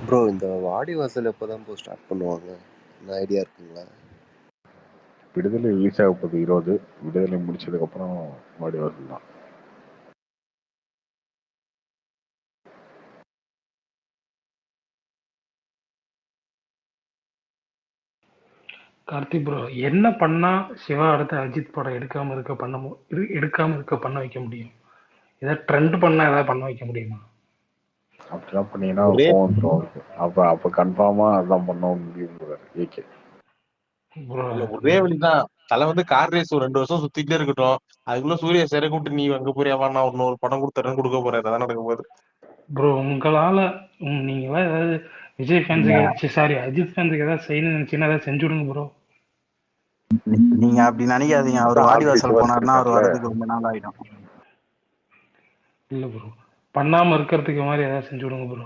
ப்ரோ இந்த வாடிவாசல் எப்போ தான் ப்ரோ ஸ்டார்ட் பண்ணுவாங்க? என்ன ஐடியா இருக்குங்களா? விடுதலை ரிலீஸ் ஆக போகுது 20. விடுதலை முடிச்சதுக்கப்புறம் வாடிவாசல் தான். கார்த்திக் ப்ரோ என்ன பண்ணா சிவா அடுத்த அஜித் படம் எடுக்காம இருக்க பண்ண வைக்க முடியும்? ஏதாவது ட்ரெண்ட் பண்ணா ஏதாவது பண்ண வைக்க முடியுமா? அப்படிலாம் பண்ணீங்கன்னா அப்போ கன்ஃபார்மா அதான் பண்ண முடியுங்கிறாரு ஏகே. ஒரே வழிதான். தலை வந்து கார் ரேஸ் ஒரு 2 வருஷம் சுத்திட்டே இருக்கட்டும். அதுக்குள்ள சூரிய சிறை கூட்டு நீ அங்க போறியாவா, நான் இன்னொரு படம் கொடுக்க போறேன். அதான் நடக்க போகுது ப்ரோ. உங்களால நீங்களா ஏதாவது விஜய் ஃபேன்ஸுக்கு சாரி அஜித் ஃபேன்ஸுக்கு ஏதாவது செய்யணும்னு நினைச்சீங்கன்னா ஏதாவது செஞ்சு விடுங்க ப்ரோ. நீங்க அப்படி நினைக்காதீங்க. அவர் வாடிவாசல் போனாருன்னா அவர் வர்றதுக்கு ரொம்ப நாள் ஆயிடும். இல்ல ப்ரோ, பண்ணாம இருக்கிறதுக்கு மாதிரி ஏதாவது செஞ்சு விடுங்க ப்ரோ.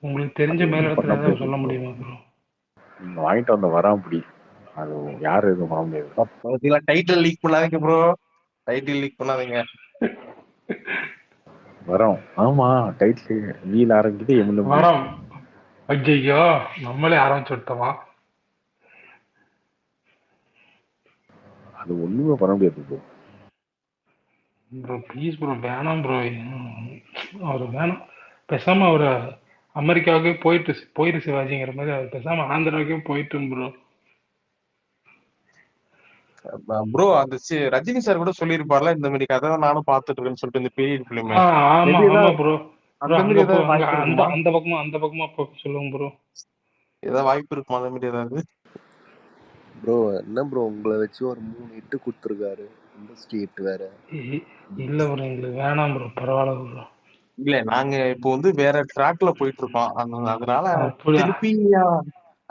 உங்களுக்கு தெரிஞ்ச மேல இடத்துல ஏதாவது சொல்ல முடியுமா ப்ரோ? நீங்க வாங்கிட்டு வந்த வராமடி அது யாரும் எதுவும் பண்ண முடியாது. டைட்டில் லீக் பண்ணாதீங்க ப்ரோ. டைட்டில் லீக் பண்ணாதீங்க. வரோம். ஆமா, டைட்டில் வீல் ஆரம்பிக்குது எம்எல்எம். வரோம். ஐயோ நம்மளே ஆரம்பிச்சு விட்டோமா? அது ஒண்ணுமே பண்ண முடியாது ப்ரோ. ப்ரோ ப்ளீஸ் ப்ரோ, வேணாம் ப்ரோ. அவர் வேணாம். பேசாம அவர் அமெரிக்காவுக்கே போயிட்டு சிவாஜிங்கிற மாதிரி அவர் பேசாம ஆந்திராவுக்கே போயிட்டு ப்ரோ. ப்ரோ அந்த ரஜினி சார் கூட சொல்லியிருப்பார்ல, இந்த மாதிரி கதை நானும் பார்த்துட்டு இருக்கேன்னு சொல்லிட்டு இந்த பீரியட் ஃபிலிம் ஆமா ஆமா ப்ரோ. அந்த மாதிரி ஏதாவது வாய்ப்பு இருக்குமா? அந்த பக்கமா சொல்லுங்க ப்ரோ. ஏதாவது வாய்ப்பு இருக்குமா அந்த மாதிரி ஏதாவது? ப்ரோ என்ன ப்ரோ உங்களை வச்சு ஒரு 3 ஹிட் கொடுத்துருக்காரு, இண்டஸ்ட்ரி ஹிட் வேற. இல்ல ப்ரோ எங்களுக்கு வேணாம் ப்ரோ, பரவாயில்ல ப்ரோ. இல்ல நாங்க இப்போ வந்து வேற ட்ராக்ல போயிட்டு இருக்கோம், அதனால அப்படியா? திருப்பி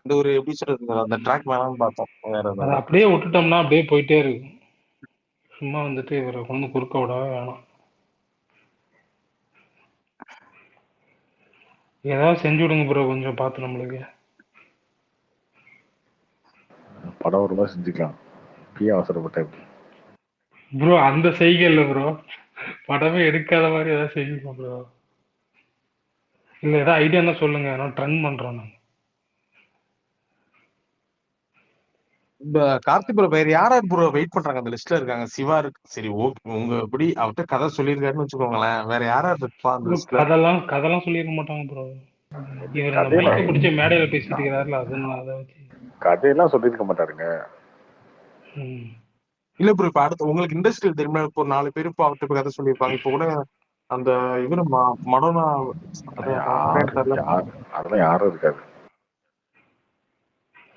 அந்த ஒரு எப்படி சொல்றது, அந்த ட்ராக் வேணாம்னு பார்த்தோம். வேற அதை ஏதாவது அப்படியே விட்டுட்டோம்னா அப்படியே போயிட்டே இருக்கும். சும்மா வந்துட்டு இவரை கொண்டு குறுக்க விடவே வேணாம். ஏதாவது செஞ்சு விடுங்க ப்ரோ, கொஞ்சம் பார்த்து நம்மளுக்கு. படம் ஒரு மாதிரி செஞ்சுக்கலாம். இப்பயே அவசரப்பட்ட எப்படி ப்ரோ அந்த செய்கை இல்லை ப்ரோ, படமே எடுக்காத மாதிரி ஏதாவது செய்யுங்க ப்ரோ. இல்ல ஏதாவது ஐடியா என்ன சொல்லுங்க, நான் ட்ரெண்ட் பண்றோம் நாங்க. இந்த கார்த்தி ப்ரோ வேற யாரா ப்ரோ வெயிட் பண்றாங்க அந்த லிஸ்ட்ல இருக்காங்க? சிவா இருக்கு, சரி ஓகே, உங்க எப்படி அவர்கிட்ட கதை சொல்லியிருக்காருன்னு வச்சுக்கோங்களேன். வேற யாரா இருப்பா அந்த லிஸ்ட்ல? கதெல்லாம் சொல்லிருக்க மாட்டாங்க ப்ரோ. இவர் இந்த கதையில மைக்க பிடிச்சி மேடையில பேசிட்டு இருக்கிறாருல, அதுன்னு அதை வச்சு. கதையெல்லாம் சொல்லியிருக்க மாட்டாருங்க. இல்ல ப்ரோ, இப்ப அடுத்து உங்களுக்கு இண்டஸ்ட்ரியல் தெரியுமா, இப்போ 4 பேர் இப்போ அவர்கிட்ட போய் கதை சொல்லியிருப்பாங்க. இப்போ கூட அந்த இவரு மடோனா அதெல்லாம் யாரும் இருக்காது.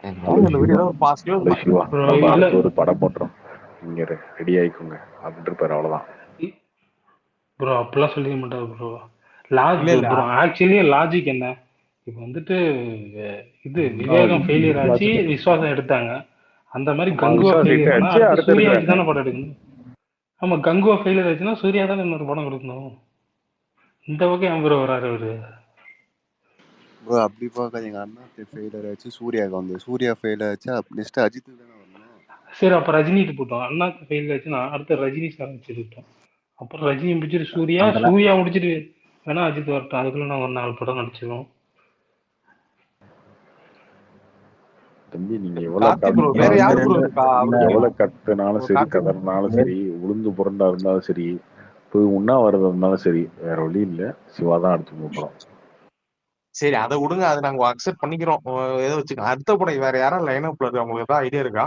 இந்த வீடியோ ஒரு பாசிட்டிவா சிவா அடுத்து ஒரு படம் போட்டுரும், நீங்க ரெடி ஆயிக்கோங்க அப்படின்ற பேர், அவ்வளவுதான் ப்ரோ. அப்படிலாம் சொல்லிக்க மாட்டாரு bro. Logic bro, actually logic என்ன, இப்போ வந்துட்டு இது விவேகம் ஃபெயிலியர் ஆச்சு, விஸ்வாசம் எடுத்தாங்க. அந்த மாதிரி கங்குவா ஃபெயிலியர் ஆனா அடுத்து சூர்யாவுக்கு தானே படம் எடுக்கணும். ஆமா, கங்குவா ஃபெயிலியர் ஆச்சுன்னா சூர்யா தானே இன்னொரு படம் கொடுக்கணும். இந்த வகை ப்ரோ வராரு அவரு. ப்ரோ அப்படி பார்க்காதீங்க, அண்ணா ஃபெயிலியர் ஆச்சு, சூர்யாவுக்கு வந்து சூர்யா ஃபெயில் ஆச்சு, நெக்ஸ்ட் அஜித்துக்கு தானே வரணும். சரி அப்ப ரஜினிட்டு போட்டோம், அண்ணாக்கு ஃபெயில் ஆச்சுன்னா அடுத்து ரஜினி சார் வச்சுக்கிட்டோம். அப்புறம் ரஜினி முடிச்சுட்டு சூர்யா முடிச்சுட்டு வேணா அஜித் வரட்டும், அதுக்குள்ள நான் ஒரு 4 படம் நடிச்சிருவோம். தம்பி நீங்க எவ்வளவு கத்துனாலும் சரி, கதறினாலும் சரி, உளுந்து புரண்டா இருந்தாலும் சரி, போய் உண்ணாவிரதம் இருந்தாலும் சரி, வேற வழி இல்ல, சிவா தான் அடுத்து போறோம். சரி அதை விடுங்க, அதை நாங்க அக்செப்ட் பண்ணிக்கிறோம். ஏதோ வச்சுக்கோங்க. அடுத்த படம் வேற யாரும் லைன் அப்ல இருக்கு, உங்களுக்கு ஏதாவது ஐடியா இருக்கா?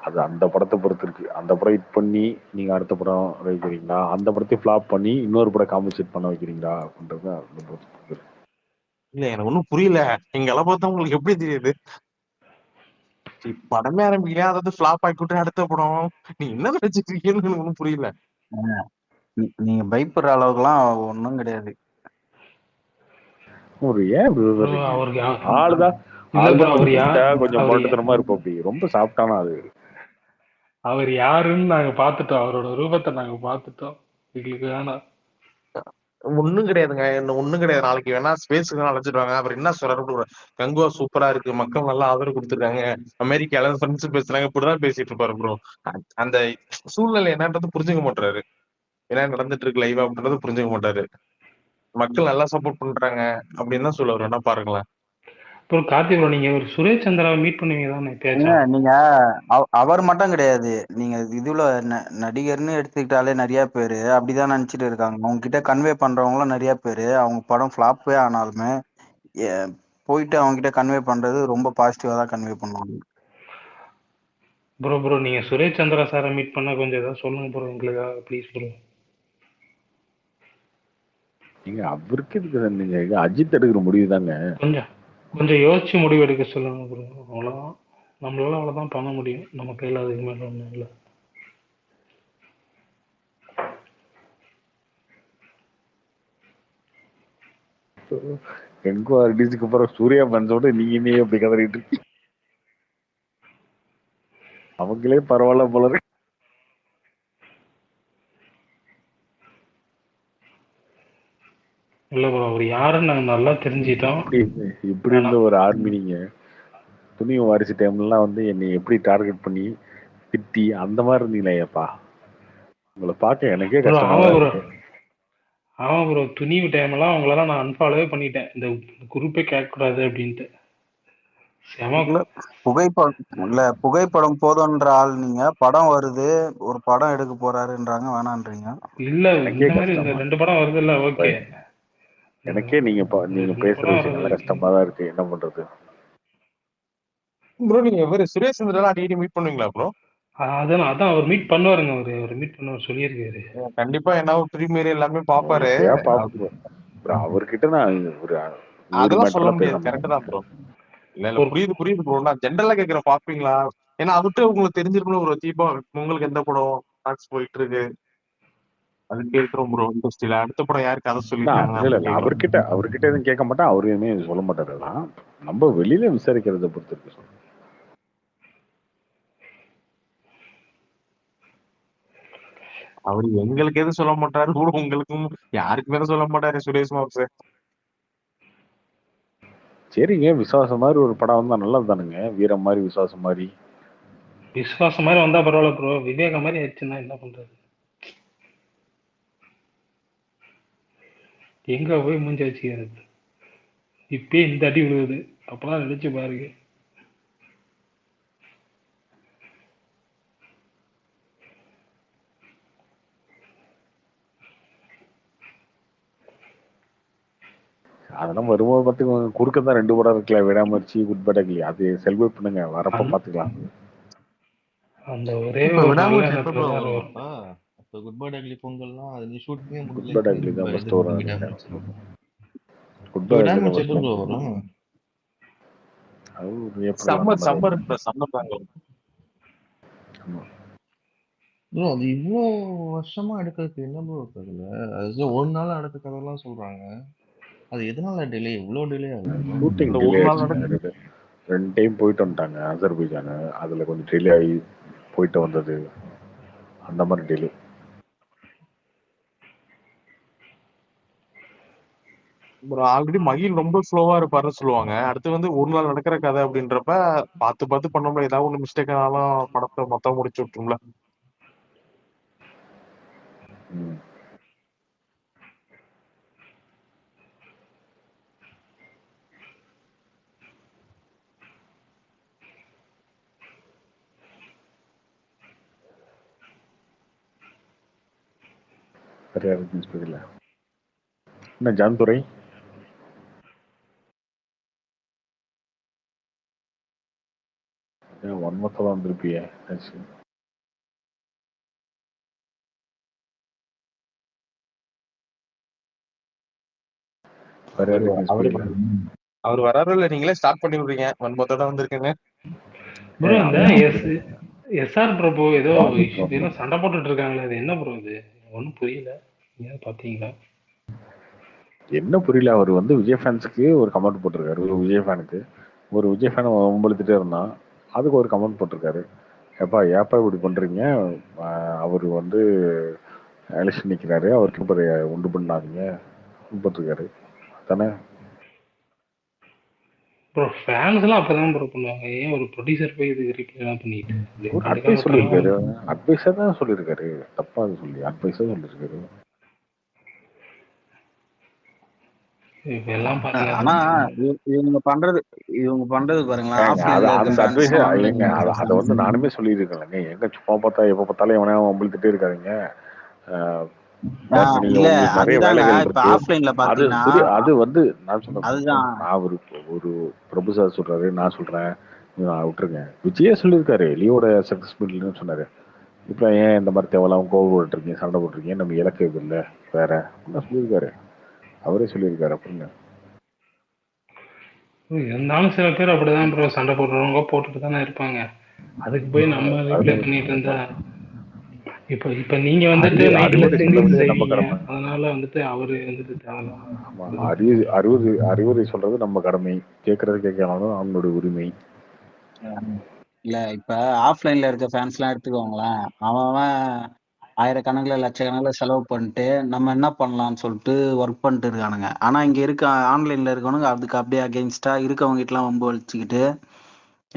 அது அந்த படத்தை பொறுத்து இருக்கு. அந்த படம் ஹிட் பண்ணி நீங்க அடுத்த படம் வைக்கிறீங்களா, அந்த படத்தை ஃபிளாப் பண்ணி இன்னொரு படம் காம்பன்சேட் பண்ண வைக்கிறீங்களா அப்படின்றது அந்த படத்தை. இல்ல எனக்கு ஒன்னும் புரியல, நீங்க எல்லாம் பார்த்தா உங்களுக்கு எப்படி தெரியுது? படமே ஆரம்பிக்கலையா, அதாவது ஃபிளாப் ஆக்கிட்டு அடுத்த படம், நீ என்ன நினைச்சிட்டு இருக்கீங்கன்னு ஒன்னும் புரியல. நீங்க பயப்படுற அளவுக்குலாம் ஒன்றும் கிடையாது. ஒரு ஏன் ஆளுதான் கொஞ்சம் போட்டுத்தனமா இருப்போம், அப்படி ரொம்ப சாப்பிட்டானா அது. அவர் யாருன்னு நாங்க பாத்துட்டோம், அவரோட ரூபத்தை நாங்க பாத்துட்டோம், எங்களுக்கு வேணாம். ஒண்ணும் கிடையாதுங்க, ஒண்ணும் கிடையாது. நாளைக்கு வேணா ஸ்பேஸுக்கு அழைச்சிடுவாங்க. அப்புறம் என்ன சொல்றாரு, கங்குவா சூப்பரா இருக்கு, மக்கள் நல்லா ஆதரவு கொடுத்துருக்காங்க, அமெரிக்கால ஃப்ரெண்ட்ஸ் பேசுறாங்க, இப்படிதான் பேசிட்டு இருப்பாரு ப்ரோ. அந்த சூழ்நிலை என்னன்றது புரிஞ்சுக்க மாட்டாரு, என்ன நடந்துட்டு இருக்கு லைவ் அப்படின்றது புரிஞ்சுக்க மாட்டாரு. மக்கள் நல்லா சப்போர்ட் பண்றாங்க அப்படின்னு தான் சொல்லுவாரு, வேணா பாருங்களேன். அப்புறம் கார்த்திக் ப்ரோ, நீங்க ஒரு சுரேஷ் சந்திராவை மீட் பண்ணுவீங்க தானே? நீங்க அவர் மட்டும் கிடையாது, நீங்க இதுல நடிகர்னு எடுத்துக்கிட்டாலே நிறைய பேரு அப்படிதான் நினைச்சிட்டு இருக்காங்க. அவங்க கிட்ட கன்வே பண்றவங்களும் நிறைய பேரு, அவங்க படம் ஃபிளாப்பே ஆனாலுமே போயிட்டு அவங்க கிட்ட கன்வே பண்றது ரொம்ப பாசிட்டிவா தான் கன்வே பண்ணுவாங்க. ப்ரோ நீங்க சுரேஷ் சந்திரா சாரை மீட் பண்ணா கொஞ்சம் ஏதாவது சொல்லுங்க ப்ரோ எங்களுக்காக, ப்ளீஸ் ப்ரோ. நீங்க அவருக்கு நீங்க அஜித் எடுக்கிற முடிவு தாங்க. கொஞ்சம் யோசிச்சு முடிவு எடுக்க சொல்லுங்க ப்ரோ, அவ்வளவுதான். நம்மளால அவ்வளவுதான் பண்ண முடியும், நம்ம கையில அதுக்கு மேல ஒண்ணும் இல்லை. எங்கோ ரிலீஸுக்கு அப்புறம் சூர்யா பன்ஸோட நீங்க அப்படி கதறிட்டு இருக்கீங்க, அவங்களே பரவாயில்ல போல இருக்கு. இல்ல ப்ரோ, அவர் யாருன்னு நாங்க நல்லா தெரிஞ்சிட்டோம். இப்படி இருந்த ஒரு ஆர்மி, நீங்க துணிவு வாரிசு டைம்லாம் வந்து என்னை எப்படி டார்கெட் பண்ணி திட்டி அந்த மாதிரி இருந்தீங்களேப்பா, உங்களை பார்க்க எனக்கே கஷ்டமா இருக்கு. ஆமா ப்ரோ. துணிவு டைம்லாம் அவங்களெல்லாம் நான் அன்ஃபாலோவே பண்ணிட்டேன். இந்த குரூப்பே கேட்கக்கூடாது அப்படின்ட்டு. செம இல்ல புகைப்படம் போதுன்ற ஆள் நீங்க. படம் வருது, ஒரு படம் எடுக்க போறாருன்றாங்க, வேணான்றீங்க. இல்ல எனக்கே இந்த மாதிரி இந்த கஷ்டமா 2 படம் வருதுல்ல, ஓகே. எனக்கே நீங்க இந்த நீங்க 2 பேசுற படம் விஷயங்கள்லாம் வர்றதுக்கு கஷ்டமா தான் இருக்கு. என்ன பண்றது? ப்ரோ நீங்க இவரு சுரேஷ் சந்திரலாம் அடிக்கடி மீட் பண்ணுவீங்களா ப்ரோ? அதான் அவர் மீட் பண்ணுவாருங்க. அவர் மீட் பண்ணுவார் சொல்லியிருக்காரு. கண்டிப்பா என்ன ப்ரீமியர் எல்லாமே பாப்பாரு. எப்பயா பாப்போம். அவர்கிட்ட நான் ஒரு அதெல்லாம் சொல்ல மேட்டர்லாம் பேச முடியாது. கரெக்ட் தான் ப்ரோ. மாட்டேன். இல்ல புரியுது ப்ரோ. நான் ஜென்ரலா கேக்குறேன், பாப்பீங்களா? ஏன்னா அவர்கிட்ட உங்களுக்கு தெரிஞ்சிருக்கணும் ஒரு தீபா உங்களுக்கு எந்த படம் டாக்ஸ் போயிட்டு இருக்கு அது கேட்கிறோம் ப்ரோ. இண்டஸ்ட்ரியில அடுத்த படம் யாருக்கு அதை சொல்லிருக்காங்க இல்ல அப்படின்னு கேக்குறோம். அவர்கிட்ட எதுவும் கேட்க மாட்டேன். அவரு எதுவுமே சொல்ல மாட்டாரு. அதெல்லாம் நம்ம வெளியில விசாரிக்கிறத பொறுத்து இருக்கு. அவரு எங்களுக்கு எதுவும் சொல்ல மாட்டாரு கூட, உங்களுக்கும் யாருக்குமே எதுவும் சொல்ல மாட்டாரு சுரேஷ் மாப்ஸ். சரிங்க, விசுவாசம் மாதிரி ஒரு படம் வந்தா நல்லது தானுங்க. வீரம் மாதிரி, விசுவாசம் மாதிரி. விசுவாசம் மாதிரி வந்தா பரவாயில்ல ப்ரோ. விவேக மாதிரி ஆயிடுச்சுன்னா என்ன பண்றது? எங்க போய் மூஞ்சி வச்சுக்கிறது? இப்பயே இந்த அடி விழுவுது. அப்பெல்லாம் நினைச்சு பாருங்க. அதெல்லாம் வரும்போது பார்த்து குறுக்க தான் 2 படம் இருக்குல்ல, விடாமரிச்சி, குட் பேட் அக்லி. அது செலிப்ரேட் பண்ணுங்க, வரப்ப பாத்துக்கலாம். அந்த ஒரே இப்ப ஒரு நல்ல விடாமுயற்சி எப்ப ப்ரோ எண்ணத்துல தான் வரும்? வரும். அப்ப குட் பை டக்லி பொங்கல்லாம் அது நீ ஷூட்டிங்கே குட் முடியல. பேட் இப்ப அக்லி தான் இது ஃபர்ஸ்ட் வரும். விடாமுயற்சி. குட் இப்ப பேட் அக்லி தான் விடாமுயற்சி எப்ப ஃபர்ஸ்ட் ப்ரோ வரும். வரும்? அது ஒரு ஏப்ரல் அந்த மாதிரி வரும். சம்மர் தாங்க. ப்ரோ அது இவ்வளோ வருஷமா எடுக்கிறதுக்கு என்ன ப்ரோ இருக்குதுல? அது ஒரு நாள் நடக்க கதையெல்லாம் சொல்றாங்க. அது எதனால டிலே? இவ்வளோ டிலே ஆகுது? ஷூட்டிங் டிலே ஆயிடுச்சுங்க. 2 டைம் போயிட்டு வந்துட்டாங்க அசர்பைஜான். அதுல கொஞ்சம் டிலே ஆகி போயிட்டு வந்தது, அந்த மாதிரி டிலே. ஆல்ரெடி மகிழ் ரொம்ப ஸ்லோவா இருப்பாருன்னு சொல்லுவாங்க. அடுத்து வந்து ஒரு நாள் நடக்கிற கதை அப்படின்றப்ப பார்த்து பண்ண முடியாது. ஏதாவது ஒண்ணு மிஸ்டேக் ஆனாலும் படத்தை மொத்தம் முடிச்சு விட்டுரும்ல. என்ன ஜான்துறை ஒன்மத்ததான் வந்திருப்பிய. அவர் வராரு இல்ல, நீங்களே ஸ்டார்ட் பண்ணி விடுறீங்க. வன்மத்தோட வந்திருக்கேங்க ப்ரோ இந்த எஸ்ஆர் பிரபு ஏதோ சண்டை போட்டுட்டு இருக்காங்களே, அது என்ன ப்ரோ? இது ஒன்றும் புரியல. நீங்க பாத்தீங்களா? என்ன புரியல. அவர் வந்து விஜய் ஃபேன்ஸுக்கு ஒரு கமெண்ட் போட்டிருக்காரு. ஒரு விஜய் ஃபேனுக்கு ஒரு விஜய் ஃபேனை ஒம்பளுத்துட்டே இருந்தான். அதுக்கு ஒரு கமெண்ட் போட்டிருக்காரு. ஏப்பா இப்படி பண்றீங்க, அவர் வந்து எலெக்ஷன் நிற்கிறாரு, அவருக்கு உண்டு பண்ணாதீங்க போட்டிருக்காரு தானே. ப்ரோ ஃபேன்ஸ் எல்லாம் அப்பதான் ப்ரோ பண்ணுவாங்க. ஏன் ஒரு ப்ரொடியூசர் போய் இது ரிப்ளை எல்லாம் பண்ணிட்டு ஒரு அட்வைஸ் சொல்லியிருக்காரு. அட்வைஸா தான் சொல்லியிருக்காரு. தப்பா அது சொல்லி அட்வைஸா சொல்லியிருக்காரு. ஆனா இவங்க பண்றது பாருங்களேன். அதை வந்து நானுமே சொல்லியிருக்கேன்லங்க. எங்க சும்மா பார்த்தா எப்ப பார்த்தாலும் எவனா ஒம்பளுத்துட்டே இருக்காருங்க. இல்ல நிறைய அதுதாங்க. வேலைகள் இப்ப இருக்கு. ஆஃப்லைன்ல பாத்தீங்கன்னா அது வந்து நான் சொன்னேன். அதுதான் நான் ஒரு பிரபு சார் சொல்றாரு, நான் சொல்றேன், விட்டுருங்க. விஜயே சொல்லியிருக்காரு லியோட சக்சஸ் மீட்லன்னு சொன்னாரு. இப்ப ஏன் இந்த மாதிரி தேவையில்லாம கோவம் போட்டுருக்கீங்க, சண்டை போட்டுருக்கீங்க, நம்ம இலக்கு இது இல்லை வேற சொல்லியிருக்காரு. அவரே சொல்லியிருக்காரு. அப்படிங்க இருந்தாலும் சில பேர் அப்படிதான் ப்ரோ சண்டை போடுறவங்க போட்டுட்டு தானே இருப்பாங்க. அதுக்கு போய் நம்ம ரிப்ளை பண்ணிட்டு இருந்தா இப்ப நீங்க வந்துட்டு நைட்ல செந்தில் செய்வீங்க, அதனால வந்துட்டு அவரு வந்துட்டு அறிவுரை சொல்றது நம்ம கடமை, கேட்கறது கேட்கலாம் அவங்களுடைய உரிமை. இல்ல இப்ப ஆஃப்லைன்ல இருக்க ஃபேன்ஸ் எல்லாம் எடுத்துக்கோங்களேன். அவன் ஆயிரக்கணக்கில் லட்சக்கணக்கில் செலவு பண்ணிட்டு நம்ம என்ன பண்ணலாம்னு சொல்லிட்டு ஒர்க் பண்ணிட்டு இருக்கானுங்க. ஆனா இங்க இருக்க ஆன்லைன்ல இருக்கவனுங்க அதுக்கு அப்படியே அகெயின்ஸ்டா இருக்கவங்க கிட்டலாம் வம்பு வலிச்சுக்கிட்டு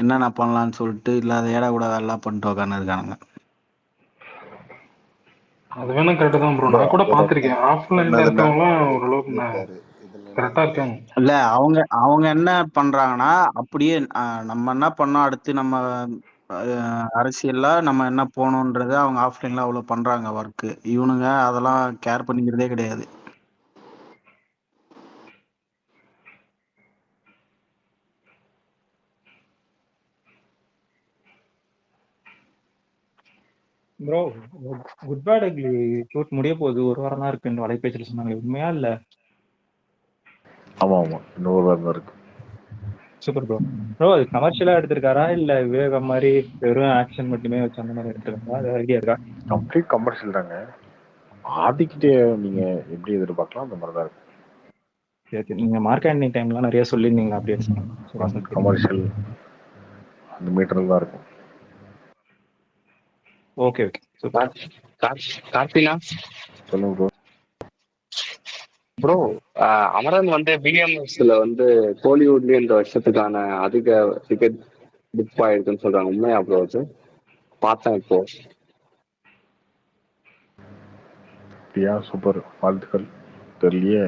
என்னென்ன பண்ணலாம்னு சொல்லிட்டு இல்லாத ஏடா கூட வேலை பண்ணிட்டு உட்காந்து இருக்கானுங்க. அது வேணா கரெக்ட் தான் ப்ரோ. ப்ரோ நான் கூட அவரோட பார்த்திருக்கேன். ஆஃப்லைன்ல பண்ணது இருக்கவங்களாம் நிறைய ஓரளவுக்கு சொல்லியிருக்காரு இதுல கரெக்டா இருக்காங்க. இல்ல அவங்க அவங்க என்ன பண்றாங்கன்னா அப்படியே நம்ம என்ன பண்ணோம் அடுத்து நம்ம அரசியல்ல நம்ம என்ன போகணுன்றது அவங்க ஆஃப்லைன்ல அவ்வளவு பண்றாங்க ஒர்க். இவனுங்க அதெல்லாம் கேர் பண்ணிக்கிறதே கிடையாது. Bro good bad ugly shoot முடிய போகுது, ஒரு வாரம் தான் இருக்குன்னு வலைபேச்சில் சொன்னாங்க, உண்மையா இல்ல? ஆமா ஆமா, இன்னொரு வாரம் இருக்கு. Super bro. ப்ரோ அது கமர்ஷியலா எடுத்திருக்காரா இல்ல விவேகம் மாதிரி வெறும் ஆக்ஷன் மட்டுமே வச்சு அந்த மாதிரி எடுத்திருக்காரா? அது ஐடியா இருக்கா? கம்ப்ளீட் கமர்ஷியல் தாங்க. ஆதிக்கிட்டே நீங்க எப்படி எதிர்பார்க்கலாம் அந்த மாதிரி தான் இருக்கும். சரி சரி. நீங்க மார்க் ஆண்டனி டைம்லாம் நிறைய சொல்லியிருந்தீங்க அப்படியே கமர்ஷியல் அந்த மீட்டர் தான் இருக்கும். Okay okay super. கார்த்தினா சொல்லுங்க ப்ரோ. ப்ரோ அமரன் வந்து பிஎம்எஸ்ல வந்து கோலிவுட்லயும் இந்த வருஷத்துக்கான அதிக டிக்கெட் புக் ஆயிருக்குன்னு சொல்றாங்க, உண்மையா ப்ரோ? அது பார்த்தேன் இப்போ. அப்படியா, சூப்பர், வாழ்த்துக்கள். தெரியலையே.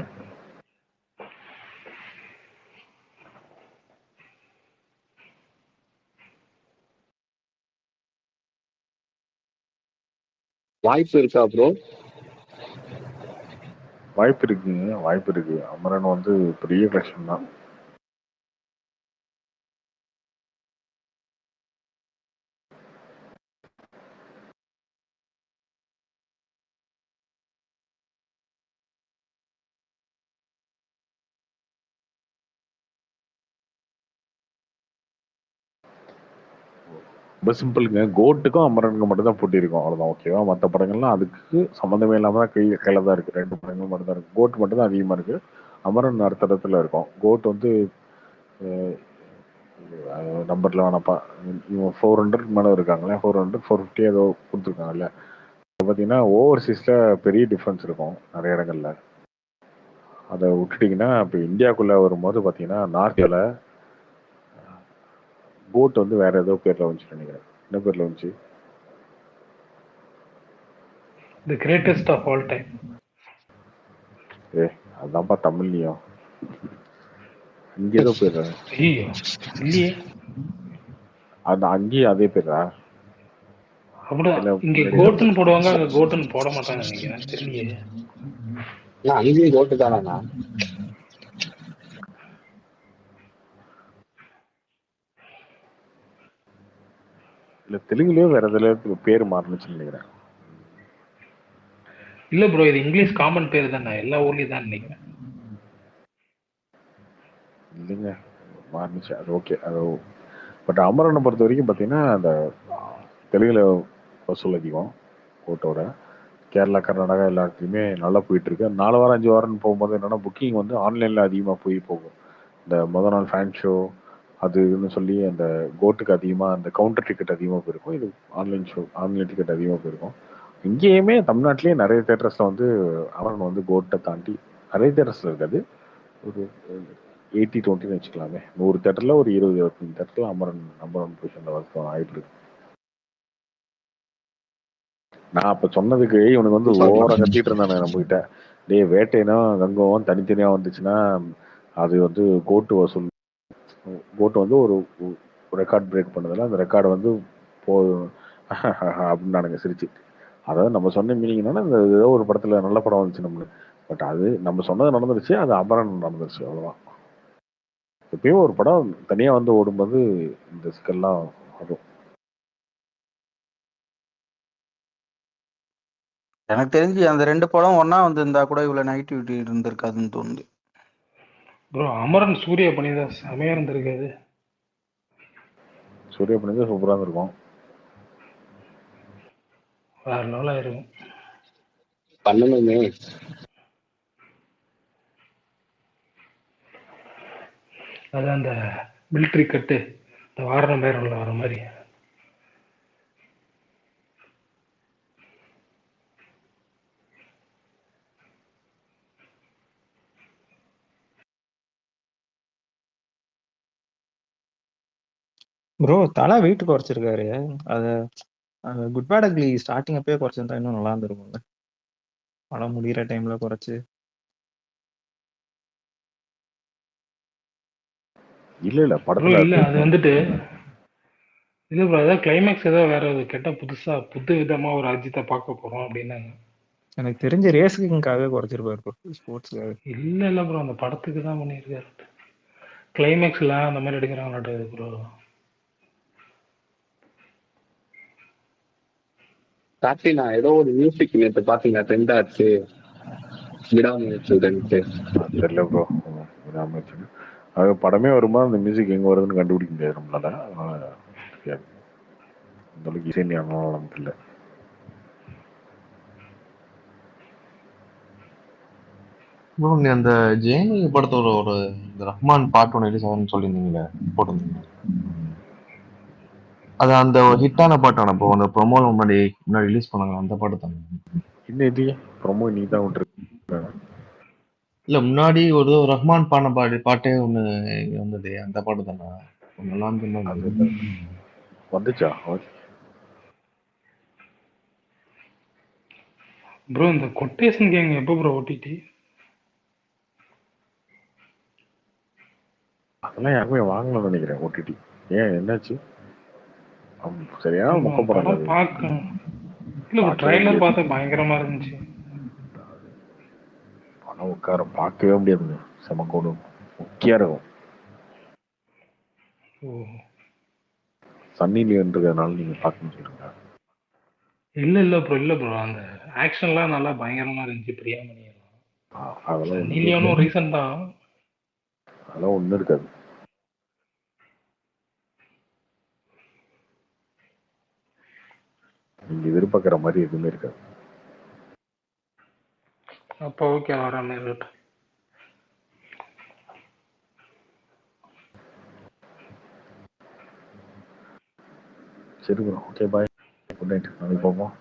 வாய்ப்பு இருக்கா ப்ரோ? வாய்ப்பு இருக்குங்க, வாய்ப்பு இருக்கு. அமரன் வந்து பெரிய கலெக்ஷன் தான். ரொம்ப சிம்பிளுங்க. கோட்டுக்கும் அமரனுக்கும் மட்டும் தான் போட்டிருக்கோம், அவ்வளோதான். ஓகேவா? மற்ற படங்கள்லாம் அதுக்கு சம்மந்தமே இல்லாமல் தான் கையில் தான் இருக்குது. 2 படங்கள் மட்டும் தான் இருக்குது. கோட் மட்டும் தான் அதிகமாக இருக்குது. அமரன் அடுத்த இடத்துல இருக்கும். கோட் வந்து நம்பரில் வேணாப்பா, இவன் 400 மேலே இருக்காங்களே, 400 450 ஏதோ கொடுத்துருக்காங்கல்ல. இப்போ பார்த்தீங்கன்னா ஓவர்சீஸில் பெரிய டிஃப்ரென்ஸ் இருக்கும் நிறைய இடங்கள்ல. அதை விட்டுட்டிங்கன்னா இப்போ இந்தியாவுக்குள்ளே வரும்போது பார்த்தீங்கன்னா நார்த்தில் கோட் வந்து வேற ஏதோ பேரில் வந்துச்சு நினைக்கிறேன். என்ன பேரில் வந்துச்சு? The greatest of all time. அதான்ப்பா தமிழ்லையும் இங்கே ஏதோ பேர். ஐயோ இல்லையே, அது அங்கேயும் அதே பேரா? அப்படிதான். இங்க கோட்டுன்னு போடுவாங்க, அங்க கோட்டுன்னு போட மாட்டாங்க நினைக்கிறேன், தெரியலையே. அங்கேயும் கோட்டு தானா? இல்ல தெலுங்குலயோ வேற எதுல பேர் மாறுனுச்சுன்னு நினைக்கிறேன். இல்ல ப்ரோ, இது இங்கிலீஷ் காமன் பேர் தானே, எல்லா ஊர்லயும் தான் நினைக்கிறேன். இல்லைங்க, மாறுனுச்சு. அது ஓகே. அது பட் அமரனை பொறுத்த வரைக்கும் பார்த்தீங்கன்னா அந்த தெலுங்குல வசூல் அதிகம் கோட்டோட. கேரளா கர்நாடகா எல்லா இடத்துலையுமே நல்லா போயிட்டு இருக்கு. 4 வாரம் 5 வாரம்னு போகும்போது என்னன்னா புக்கிங் வந்து ஆன்லைன்ல அதிகமாக போகும். இந்த முதல் நாள் ஃபேன் ஷோ அது இதுன்னு சொல்லி அந்த கோட்டுக்கு அதிகமாக அந்த கவுண்டர் டிக்கெட் அதிகமாக போயிருக்கும். இது ஆன்லைன் டிக்கெட் அதிகமாக போயிருக்கும். இங்கேயுமே தமிழ்நாட்டிலேயே நிறைய தேட்டர்ஸில் வந்து அமரன் வந்து கோட்டை தாண்டி நிறைய தேட்டர்ஸில் இருக்காது, ஒரு 80-20 வச்சுக்கலாமே. 100 தேட்டரில் ஒரு 20-25 தேட்டரில் அமரன் நம்பர் 1 பொசிஷனில் ஒர்க் ஆகிட்டு இருக்கு. நான் அப்போ சொன்னதுக்கு இவனுக்கு வந்து ஓவரா கத்திட்டு இருந்தானே நம்மகிட்ட. டேய் வேட்டைனும் கங்கோவும் தனித்தனியாக வந்துச்சுன்னா அது வந்து கோட்டு வசூல், கோட்டு வந்து ஒரு ரெக்கார்ட் பிரேக் பண்ணதில்ல, அந்த ரெக்கார்டை வந்து போ அப்படின்னு நானுங்க சிரிச்சு. அதாவது நம்ம சொன்ன மீனிங் என்னன்னா, இந்த ஏதோ ஒரு படத்துல நல்ல படம் வந்துச்சு நம்மளுக்கு, பட் அது நம்ம சொன்னது நடந்துருச்சு, அது அமரன் நடந்துருச்சு, அவ்வளோதான். எப்பயும் ஒரு படம் தனியாக வந்து ஓடும்போது இந்த சிக்கல்லாம் வரும். எனக்கு தெரிஞ்சு அந்த 2 படம் ஒண்ணா வந்திருந்தா கூட இவ்வளவு நெகட்டிவிட்டி இருந்திருக்காதுன்னு தோணுது. ப்ரோ அமரன் சூர்யா பண்ணிதான் செமையா இருந்திருக்காது. சூர்யா பண்ணிதான் சூப்பராக இருந்திருக்கும். வேற லெவலா இருக்கும். பண்ணணுமே. அது அந்த மிலிட்ரி கட்டு இந்த வாரணம் பேரில் வர மாதிரி. ப்ரோ தலா வெயிட் குறைச்சிருக்காரு. அது குட் பேட் அக்லி ஸ்டார்டிங் அப்பயே குறைச்சிருந்தா இன்னும் நல்லா இருந்திருக்கும்ல. படம் முடிகிற டைம்ல குறைச்சு. இல்ல ப்ரோ படத்துல இல்ல அது பேசுவாங்க. வந்துட்டு இல்ல ப்ரோ ஏதாவது கிளைமேக்ஸ் ஏதாவது வேற கேட்டா புதுசா புது விதமா ஒரு அஜித்தை பார்க்க போறோம் அப்படின்னாங்க. எனக்கு தெரிஞ்ச ரேஸுக்காக குறைச்சிருப்பாரு ப்ரோ, ஸ்போர்ட்ஸ்க்காக. இல்ல ப்ரோ அந்த படத்துக்கு தான் பண்ணியிருக்காரு. கிளைமேக்ஸ்லாம் அந்த மாதிரி எடுக்கிறாங்களாட்டு ப்ரோ. கார்த்தி, நான் ஏதோ ஒரு மியூசிக் நேற்று பாத்தீங்க ட்ரெண்ட் ஆச்சு, விடாமுயற்சின்ட்டு. தெரியல ப்ரோ. அது படமே வரும்போது அந்த மியூசிக் எங்க வருதுன்னு கண்டுபிடிக்க முடியாது நம்மளால. அதனால தெரியாது. அந்த அளவுக்கு இசை ஞானம் நமக்கு இல்லை. ப்ரோ நீ அந்த ஜெயனி படத்தோட ஒரு இந்த ரஹ்மான் பார்ட் 1 ரிலீஸ் ஆகும்னு சொல்லியிருந்தீங்களே, போட்டிருந்தீங்க. அது அந்த ஹிட்டான பாட்டான இப்போ அந்த ப்ரொமோல முன்னாடி ரிலீஸ் பண்ணாங்க அந்த பாட்டு தானே? இன்னும் இது ப்ரொமோ நீ தான் விட்டுருக்க. இல்ல முன்னாடி ஒரு ரஹ்மான் பாடின பாட்டே ஒண்ணு வந்தது, அந்த பாட்டு தானே? நல்லா இருந்தது. வந்துச்சா? ப்ரோ இந்த கொட்டேஷன் கேங் எப்போ ப்ரோ ஓடிடி? அதெல்லாம் யாருமே வாங்கணும்னு நினைக்கிறேன் ஓடிடி. ஏன் என்னாச்சு? சரியான மொக்க படம் படம் பார்க்கணும். இல்ல ட்ரைலர் பார்த்தா பயங்கரமா இருந்துச்சு. படம் உட்கார பார்க்கவே முடியாதுங்க. செமக்கோடு முக்கியம் இருக்கும். சன்னி லியோன்றதுனால நீங்க பார்க்கணும்னு சொல்லுங்க. இல்ல ப்ரோ அந்த ஆக்ஷன்லாம் நல்லா பயங்கரமா இருந்துச்சு. பிரியாமணி அதெல்லாம் சன்னி லியோனும் ரீசன் தான். அதெல்லாம் ஒன்றும் இருக்காது. நீங்க எதிர்பார்க்குற மாதிரி எதுவுமே இருக்காது. அப்போ ஓகே வராம இருக்கட்டும். சரி bro, okay bye, good night. நாளைக்கு போவோம்.